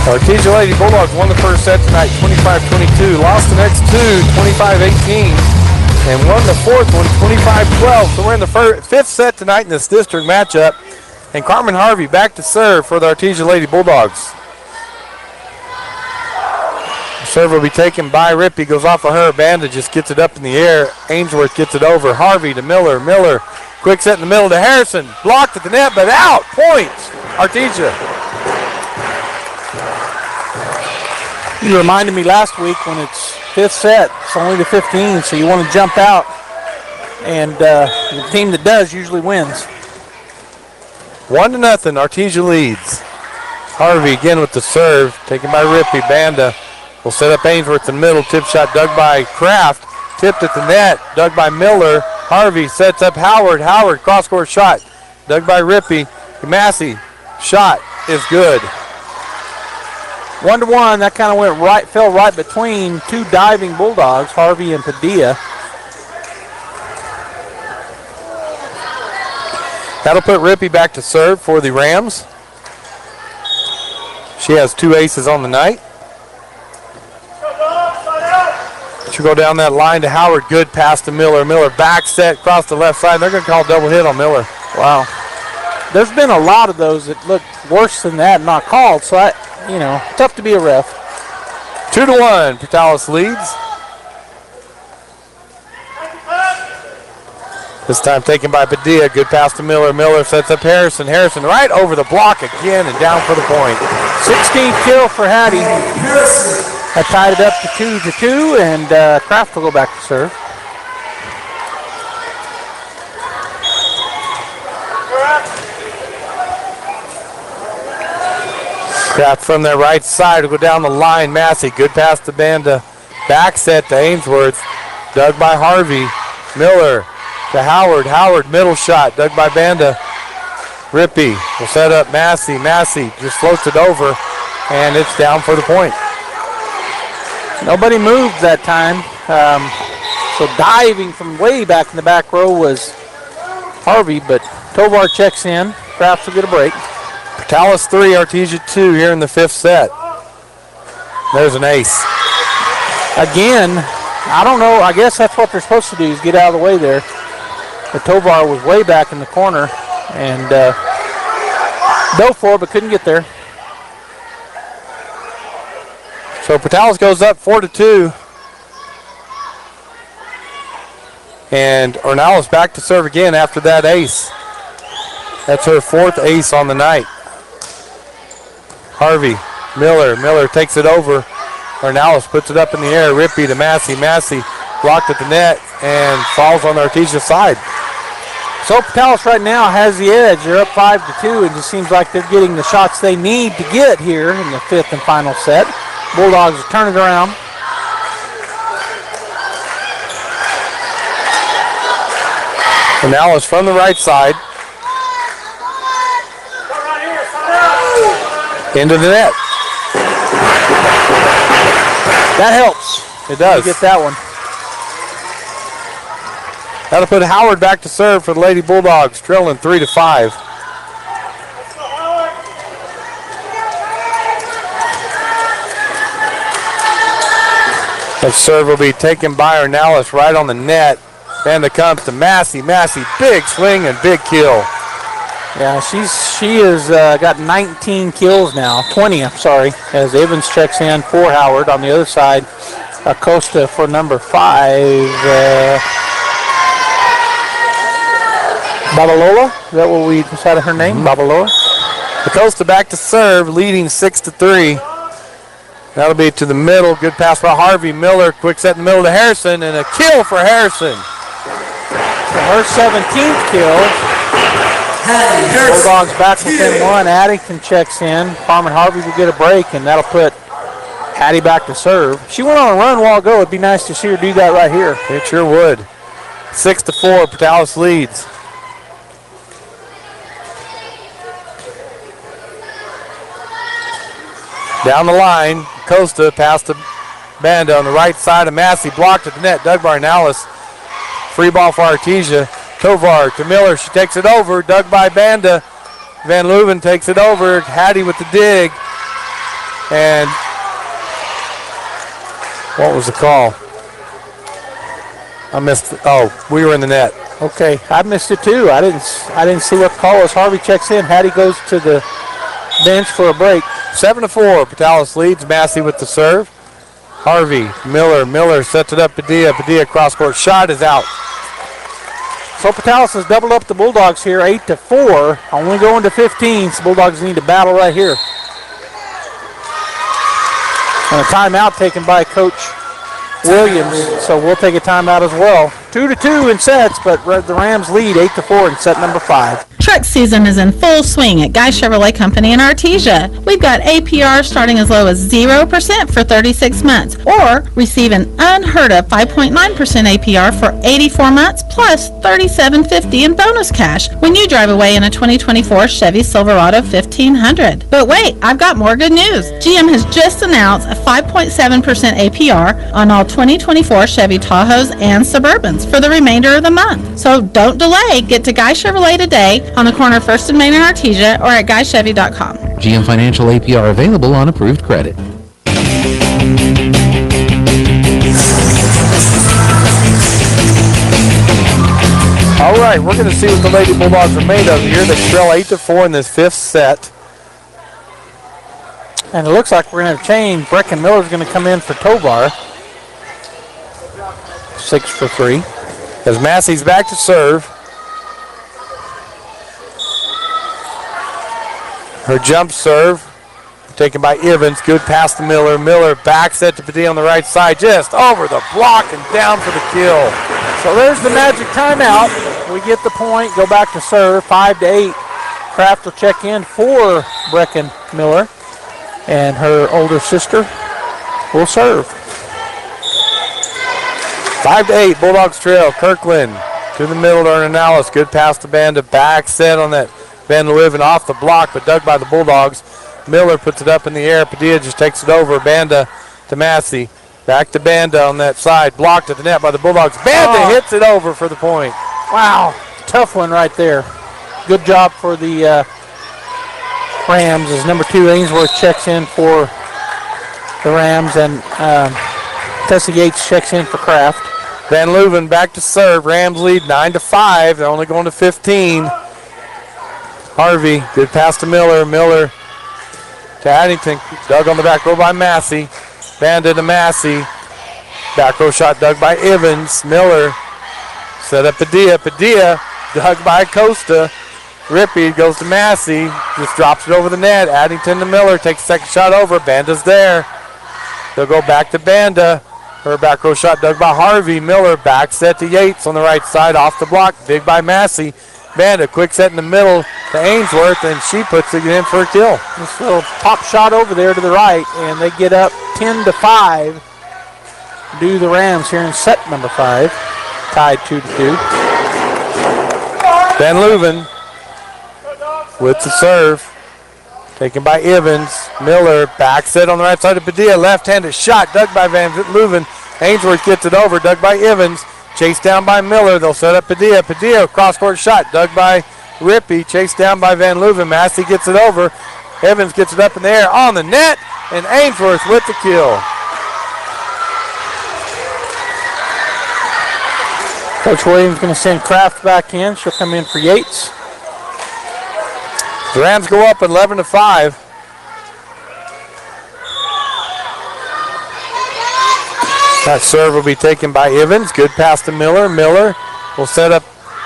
Artesia Lady Bulldogs won the first set tonight, 25-22. Lost the next two, 25-18. And won the fourth one, 25-12. So we're in the fifth set tonight in this district matchup. And Carmen Harvey back to serve for the Artesia Lady Bulldogs. The serve will be taken by Rippey. Goes off of her. Banda just gets it up in the air. Ainsworth gets it over. Harvey to Miller. Miller, quick set in the middle to Harrison. Blocked at the net, but out. Points. Artesia. You reminded me last week when it's fifth set, it's only the 15, so you want to jump out, and the team that does usually wins. 1-0, Artesia leads. Harvey again with the serve, taken by Rippey. Banda will set up Ainsworth in the middle. Tip shot dug by Kraft. tipped at the net, dug by Miller. Harvey sets up Howard. Howard, cross-court shot, dug by Rippey. Massey, shot is good. 1-1, that kind of fell right between two diving Bulldogs, Harvey and Padilla. That'll put Rippey back to serve for the Rams. She has 2 aces on the night. She'll go down that line to Howard. Good pass to Miller. Miller back set across the left side. They're going to call a double hit on Miller. Wow. There's been a lot of those that look worse than that not called, so tough to be a ref. 2-1, Portales leads. This time taken by Padilla. Good pass to Miller. Miller sets up Harrison. Harrison right over the block again and down for the point. 16th kill for Hattie. I tied it up to 2-2, and Kraft will go back to serve. Kraft from their right side will go down the line. Massey, good pass to Banda. Back set to Ainsworth. Dug by Harvey. Miller to Howard. Howard, middle shot, dug by Banda. Rippey will set up Massey. Massey just floats it over, and it's down for the point. Nobody moved that time. So diving from way back in the back row was Harvey, but Tovar checks in. Kraft will get a break. Portales 3, Artesia 2 here in the 5th set. There's an ace. Again, I don't know. I guess that's what they're supposed to do is get out of the way there. But Tovar was way back in the corner and dove for it, but couldn't get there. So Portales goes up 4-2. And Ornelas back to serve again after that ace. That's her 4th ace on the night. Harvey, Miller takes it over. Ornelas puts it up in the air. Rippey to Massey. Massey blocked at the net and falls on the Artesia side. So Portales right now has the edge. They're up 5-2, and it just seems like they're getting the shots they need to get here in the 5th and final set. Bulldogs are turning it around. Ornelas from the right side. Into the net. That helps. It does. You get that one. That'll put Howard back to serve for the Lady Bulldogs, trailing 3-5. That serve will be taken by Ornelas right on the net. And it comes to Massey. Massey, big swing and big kill. Yeah, she has got 19 kills now. 20, I'm sorry, as Evans checks in for Howard. On the other side, Acosta for number 5. Babalola? Is that what we decided her name? Babalola? Acosta back to serve, leading 6-3. That'll be to the middle. Good pass by Harvey. Miller, quick set in the middle to Harrison, and a kill for Harrison. So her 17th kill. Bulldogs back within 1. Addington checks in. Carmen Harvey will get a break, and that'll put Hattie back to serve. She went on a run a while ago. It'd be nice to see her do that right here. It sure would. 6-4, Portales leads. Down the line, Costa passed to Banda on the right side of Massey, blocked at the net. Doug Barnalis, free ball for Artesia. Tovar to Miller, she takes it over, dug by Banda. Van Leuven takes it over, Hattie with the dig. And what was the call? I missed it. Oh, we were in the net. Okay, I missed it too. I didn't see what the call was. Harvey checks in, Hattie goes to the bench for a break. 7-4, Portales leads. Massey with the serve. Harvey, Miller sets it up. Padilla cross-court shot is out. So Portales has doubled up the Bulldogs here, 8-4. Only going to 15, so Bulldogs need to battle right here. And a timeout taken by Coach Williams, so we'll take a timeout as well. 2-2 in sets, but the Rams lead 8-4 in set number 5. Truck season is in full swing at Guy Chevrolet Company in Artesia. We've got APR starting as low as 0% for 36 months, or receive an unheard of 5.9% APR for 84 months plus $37.50 in bonus cash when you drive away in a 2024 Chevy Silverado 1500. But wait, I've got more good news. GM has just announced a 5.7% APR on all 2024 Chevy Tahoes and Suburbans for the remainder of the month. So don't delay. Get to Guy Chevrolet today on the corner of 1st and Main in Artesia or at GuyChevy.com. GM Financial APR available on approved credit. All right, we're going to see what the Lady Bulldogs are made of here. They trail 8-4 in this 5th set. And it looks like we're going to have change. Brecken Miller's going to come in for Tovar. 6 for 3. As Massey's back to serve. Her jump serve taken by Evans. Good pass to Miller. Miller back set to Padilla on the right side. Just over the block and down for the kill. So there's the magic timeout. We get the point, go back to serve, 5-8. Kraft will check in for Brecken Miller, and her older sister will serve. 5-8, Bulldogs trail. Kirkland to the middle to Arnalis. Good pass to Banda. Back set on that Van Leeuwen off the block, but dug by the Bulldogs. Miller puts it up in the air. Padilla just takes it over. Banda to Massey. Back to Banda on that side. Blocked at the net by the Bulldogs. Banda hits it over for the point. Wow, tough one right there. Good job for the Rams as number 2 Ainsworth checks in for the Rams, and Tessa Yates checks in for Kraft. Van Leeuwen back to serve. Rams lead 9-5. They're only going to 15. Harvey, good pass to Miller. Miller to Addington. Dug on the back row by Massey. Banda to Massey. Back row shot dug by Evans. Miller set up Padilla. Padilla dug by Costa. Rippey goes to Massey. Just drops it over the net. Addington to Miller. Takes a second shot over. Banda's there. They'll go back to Banda. Her back row shot dug by Harvey. Miller back set to Yates on the right side off the block. Dig by Massey. Banda quick set in the middle to Ainsworth, and she puts it in for a kill. This little pop shot over there to the right, and they get up 10-5. Do the Rams here in set number 5, tied 2-2. Van Leeuwen with the serve, taken by Evans. Miller back set on the right side of Padilla, left-handed shot dug by Van Leeuwen. Ainsworth gets it over, dug by Evans. Chased down by Miller. They'll set up Padilla. Padilla, cross-court shot. Dug by Rippey. Chased down by Van Leeuwen. Massey gets it over. Evans gets it up in the air on the net. And Ainsworth with the kill. Coach Williams going to send Kraft back in. She'll come in for Yates. The Rams go up 11-5. That serve will be taken by Evans. Good pass to Miller. Miller will set up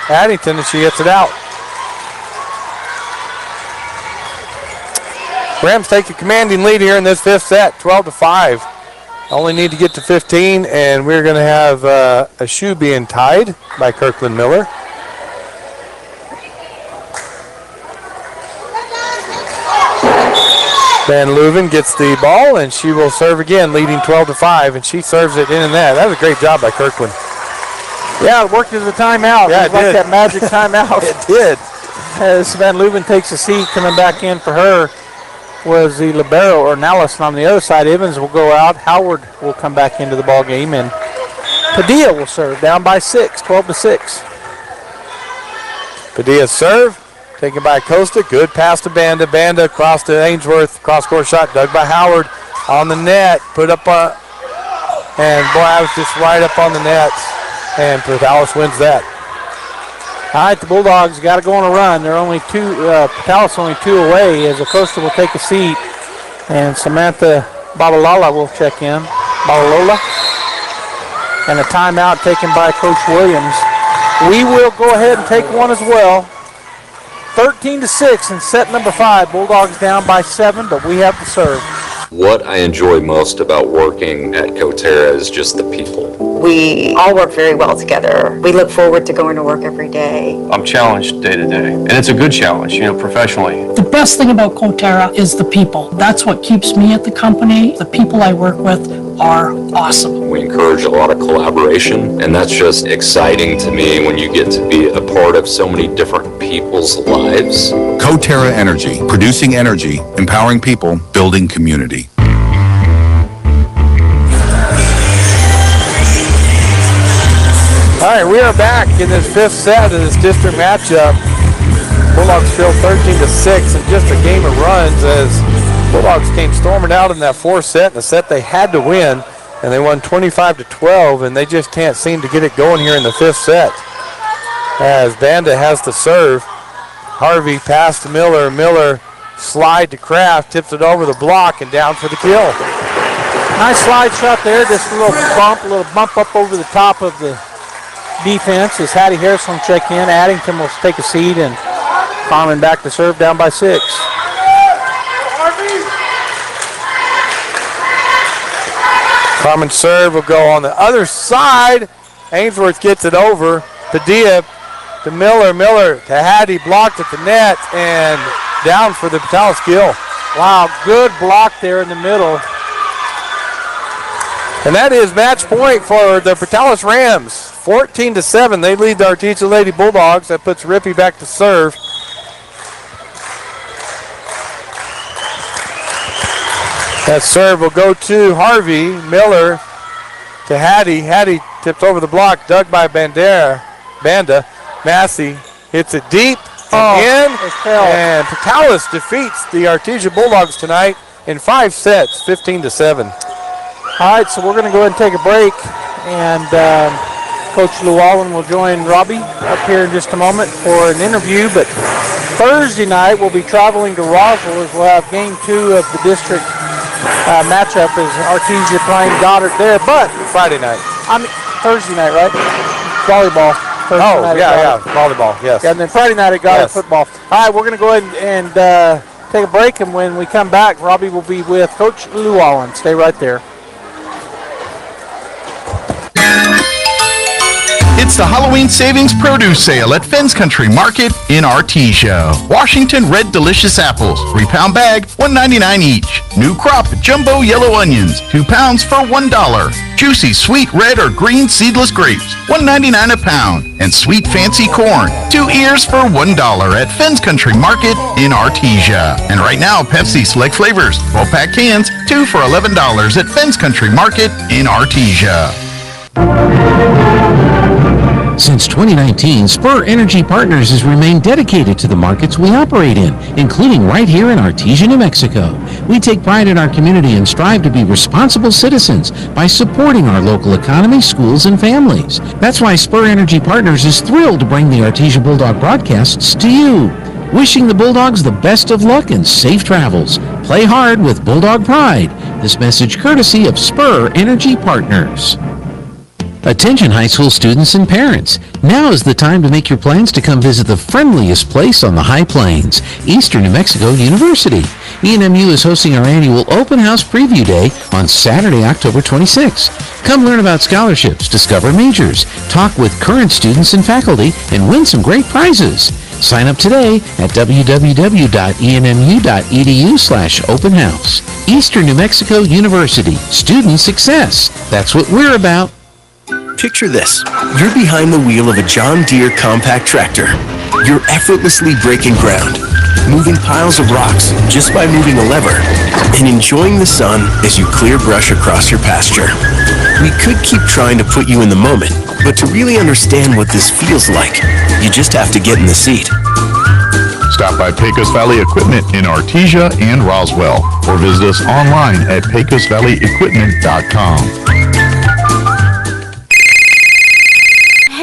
Addington and she gets it out. Rams take a commanding lead here in this 5th set, 12-5. Only need to get to 15, and we're going to have a shoe being tied by Kirkland Miller. Van Leeuwen gets the ball, and she will serve again, leading 12-5, and she serves it in and that. That was a great job by Kirkland. Yeah, it worked as a timeout. Yeah, it was like that magic timeout. It did. As Van Leeuwen takes a seat, coming back in for her was the libero, or Nallison on the other side. Evans will go out. Howard will come back into the ball game, and Padilla will serve, down by 6, 12-6. Padilla serve. Taken by Costa. Good pass to Banda. Banda across to Ainsworth. Cross-court shot dug by Howard on the net. Put up and boy, I was just right up on the net. And Portales wins that. All right, the Bulldogs got to go on a run. They're only 2, Portales only 2 away as Acosta will take a seat. And Samantha Babalola will check in. Babalola. And a timeout taken by Coach Williams. We will go ahead and take one as well. 13-6 in set number 5. Bulldogs down by 7, but we have to serve. What I enjoy most about working at Coterra is just the people. we all work very well together. We look forward to going to work every day. I'm challenged day to day, and it's a good challenge, professionally. The best thing about CoTerra is the people. That's what keeps me at the company. The people I work with are awesome. We encourage a lot of collaboration, and that's just exciting to me when you get to be a part of so many different people's lives. CoTerra Energy, producing energy, empowering people, building community. All right, we are back in this fifth set of this district matchup. Bulldogs trail 13-6 in just a game of runs as Bulldogs came storming out in that fourth set, in a set they had to win, and they won 25-12, and they just can't seem to get it going here in the fifth set. As Banda has to serve. Harvey pass to Miller. Miller slide to Kraft, tips it over the block and down for the kill. Nice slide shot there, just a little bump up over the top of the defense as Hattie Harrison will check in. Addington will take a seat, and Carmen back to serve, down by 6. Carmen serve will go on the other side. Ainsworth gets it over. Padilla to Miller. Miller to Hattie, blocked at the net, and down for the Patalis kill. Wow, good block there in the middle. And that is match point for the Patalis Rams. 14-7, they lead the Artesia Lady Bulldogs. That puts Rippey back to serve. That serve will go to Harvey. Miller to Hattie. Hattie tips over the block, dug by Banda. Massey hits it deep and in. And Patalis defeats the Artesia Bulldogs tonight in 5 sets, 15-7. All right, so we're going to go ahead and take a break, and Coach Llewellyn will join Robbie up here in just a moment for an interview. But Thursday night we'll be traveling to Roswell as we'll have game 2 of the district matchup as Artesia playing Goddard there. But Friday night. Thursday night, right? Volleyball. Volleyball, yes. Yeah, and then Friday night at Goddard football. All right, we're going to go ahead and take a break, and when we come back, Robbie will be with Coach Llewellyn. Stay right there. It's the Halloween Savings Produce Sale at Fens Country Market in Artesia. Washington Red Delicious Apples, 3-pound bag, $1.99 each. New crop jumbo yellow onions, 2 pounds for $1. Juicy sweet red or green seedless grapes, $1.99 a pound. And sweet fancy corn, 2 ears for $1 at Fens Country Market in Artesia. And right now, Pepsi Select Flavors, 12-pack cans, 2 for $11 at Fens Country Market in Artesia. Since 2019, Spur Energy Partners has remained dedicated to the markets we operate in, including right here in Artesia, New Mexico. We take pride in our community and strive to be responsible citizens by supporting our local economy, schools, and families. That's why Spur Energy Partners is thrilled to bring the Artesia Bulldog broadcasts to you. Wishing the Bulldogs the best of luck and safe travels. Play hard with Bulldog pride. This message courtesy of Spur Energy Partners. Attention high school students and parents. Now is the time to make your plans to come visit the friendliest place on the High Plains, Eastern New Mexico University. ENMU is hosting our annual Open House Preview Day on Saturday, October 26. Come learn about scholarships, discover majors, talk with current students and faculty, and win some great prizes. Sign up today at www.enmu.edu/openhouse. Eastern New Mexico University. Student success. That's what we're about. Picture this. You're behind the wheel of a John Deere compact tractor. You're effortlessly breaking ground, moving piles of rocks just by moving a lever, and enjoying the sun as you clear brush across your pasture. We could keep trying to put you in the moment, but to really understand what this feels like, you just have to get in the seat. Stop by Pecos Valley Equipment in Artesia and Roswell, or visit us online at pecosvalleyequipment.com.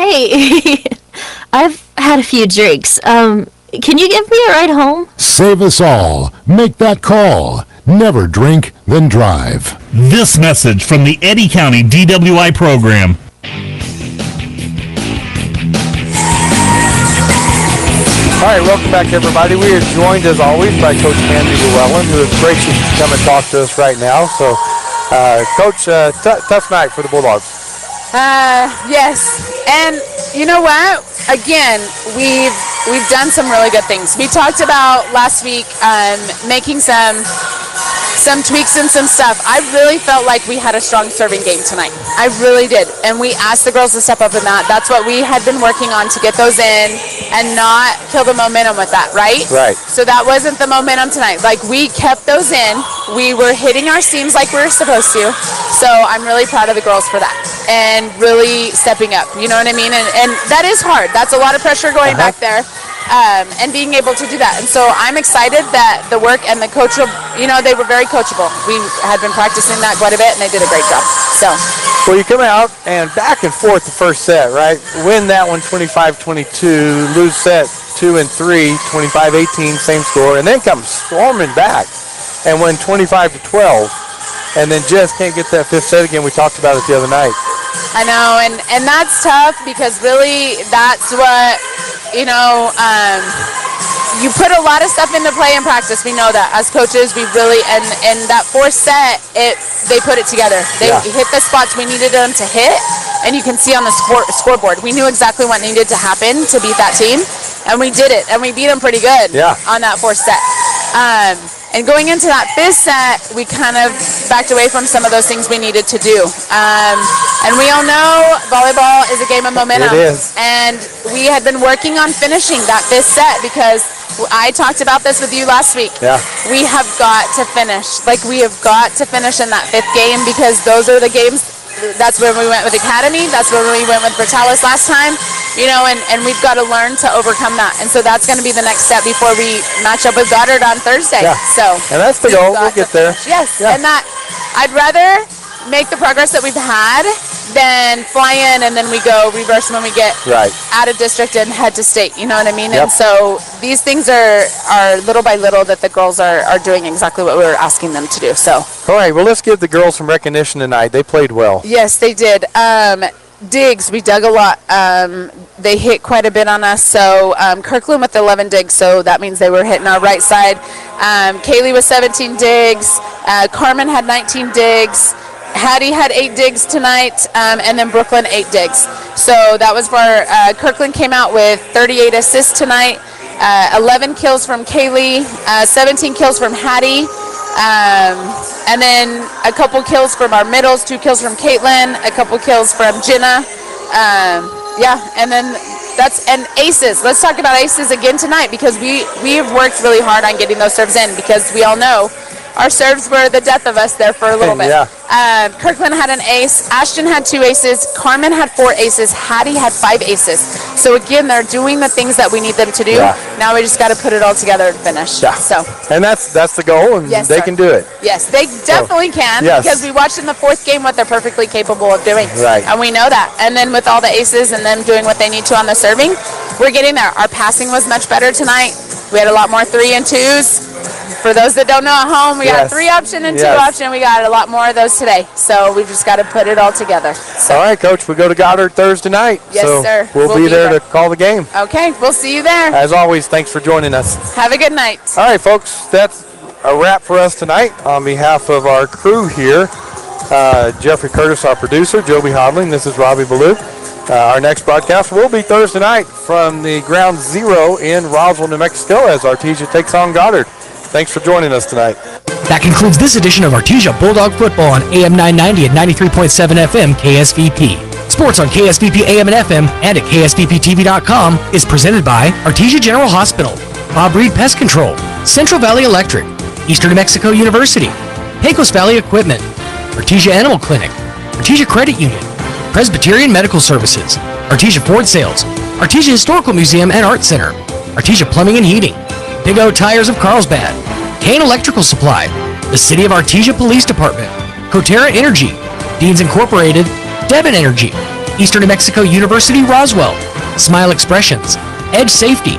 Hey, I've had a few drinks. Can you give me a ride home? Save us all. Make that call. Never drink, then drive. This message from the Eddy County DWI program. All right, welcome back, everybody. We are joined, as always, by Coach Andy Llewellyn, who is gracious to come and talk to us right now. So, Coach, tough night for the Bulldogs. Yes, and you know what? Again, we've done some really good things. We talked about last week making some tweaks and some stuff. I really felt like we had a strong serving game tonight. I really did, and we asked the girls to step up in that. That's what we had been working on, to get those in and not kill the momentum with that, right? Right. So that wasn't the momentum tonight. Like, we kept those in. We were hitting our seams like we were supposed to. So I'm really proud of the girls for that and really stepping up. You know what I mean? And that is hard. That's a lot of pressure going back there. And being able to do that. And so I'm excited that the work and the coach, they were very coachable. We had been practicing that quite a bit, and they did a great job. So. Well, you come out and back and forth the first set, right? Win that one 25-22, lose set 2 and 3, 25-18, same score, and then come storming back and win 25-12, and then just can't get that fifth set again. We talked about it the other night. I know, and that's tough, because really that's what, you put a lot of stuff into play in practice. We know that as coaches, we really, and that fourth set, they put it together. They hit the spots we needed them to hit, and you can see on the scoreboard. We knew exactly what needed to happen to beat that team, and we did it, and we beat them pretty good on that fourth set. And going into that fifth set, we kind of backed away from some of those things we needed to do. And we all know volleyball is a game of momentum. It is. And we had been working on finishing that fifth set, because I talked about this with you last week. Yeah. We have got to finish. Like, we have got to finish in that fifth game, because those are the games. That's when we went with Academy. That's when we went with Brutalis last time. And we've got to learn to overcome that. And so that's going to be the next step before we match up with Goddard on Thursday. Yeah. So. And that's the goal. We'll get there. Yes. Yeah. And that, I'd rather make the progress that we've had than fly in and then we go reverse when we get out of district and head to state. You know what I mean? Yep. And so these things are little by little that the girls are doing exactly what we were asking them to do. So. All right. Well, let's give the girls some recognition tonight. They played well. Yes, they did. Digs, we dug a lot. They hit quite a bit on us. So Kirkland with 11 digs, so that means they were hitting our right side. Kaylee with 17 digs. Carmen had 19 digs. Hattie had 8 digs tonight, and then Brooklyn 8 digs. So that was for Kirkland came out with 38 assists tonight, 11 kills from Kaylee, 17 kills from Hattie. And then a couple kills from our middles, 2 kills from Caitlin, a couple kills from Jenna. And then and aces. Let's talk about aces again tonight, because we have worked really hard on getting those serves in, because we all know our serves were the death of us there for a little bit. Kirkland had an ace. Ashton had 2 aces. Carmen had 4 aces. Hattie had 5 aces. So again, they're doing the things that we need them to do. Now we just got to put it all together and finish. So. And that's the goal, and they can do it. Yes, they definitely can, because we watched in the 4th game what they're perfectly capable of doing. Right. And we know that. And then with all the aces and them doing what they need to on the serving, we're getting there. Our passing was much better tonight. We had a lot more 3 and 2s. For those that don't know at home, we got 3 option and 2 option. We got a lot more of those today. So we've just got to put it all together. So. All right, Coach. We go to Goddard Thursday night. Yes, sir. We'll be there to call the game. Okay, we'll see you there. As always, thanks for joining us. Have a good night. All right, folks. That's a wrap for us tonight. On behalf of our crew here, Jeffrey Curtis, our producer, Joby Hodling, this is Robbie Ballou. Our next broadcast will be Thursday night from the Ground Zero in Roswell, New Mexico, as Artesia takes on Goddard. Thanks for joining us tonight. That concludes this edition of Artesia Bulldog Football on AM 990 and 93.7 FM KSVP. Sports on KSVP AM and FM and at KSVPTV.com is presented by Artesia General Hospital, Bob Reed Pest Control, Central Valley Electric, Eastern New Mexico University, Pecos Valley Equipment, Artesia Animal Clinic, Artesia Credit Union, Presbyterian Medical Services, Artesia Ford Sales, Artesia Historical Museum and Art Center, Artesia Plumbing and Heating, Big O Tires of Carlsbad, Kane Electrical Supply, the City of Artesia Police Department, Coterra Energy, Deans Incorporated, Devon Energy, Eastern New Mexico University Roswell, Smile Expressions, Edge Safety,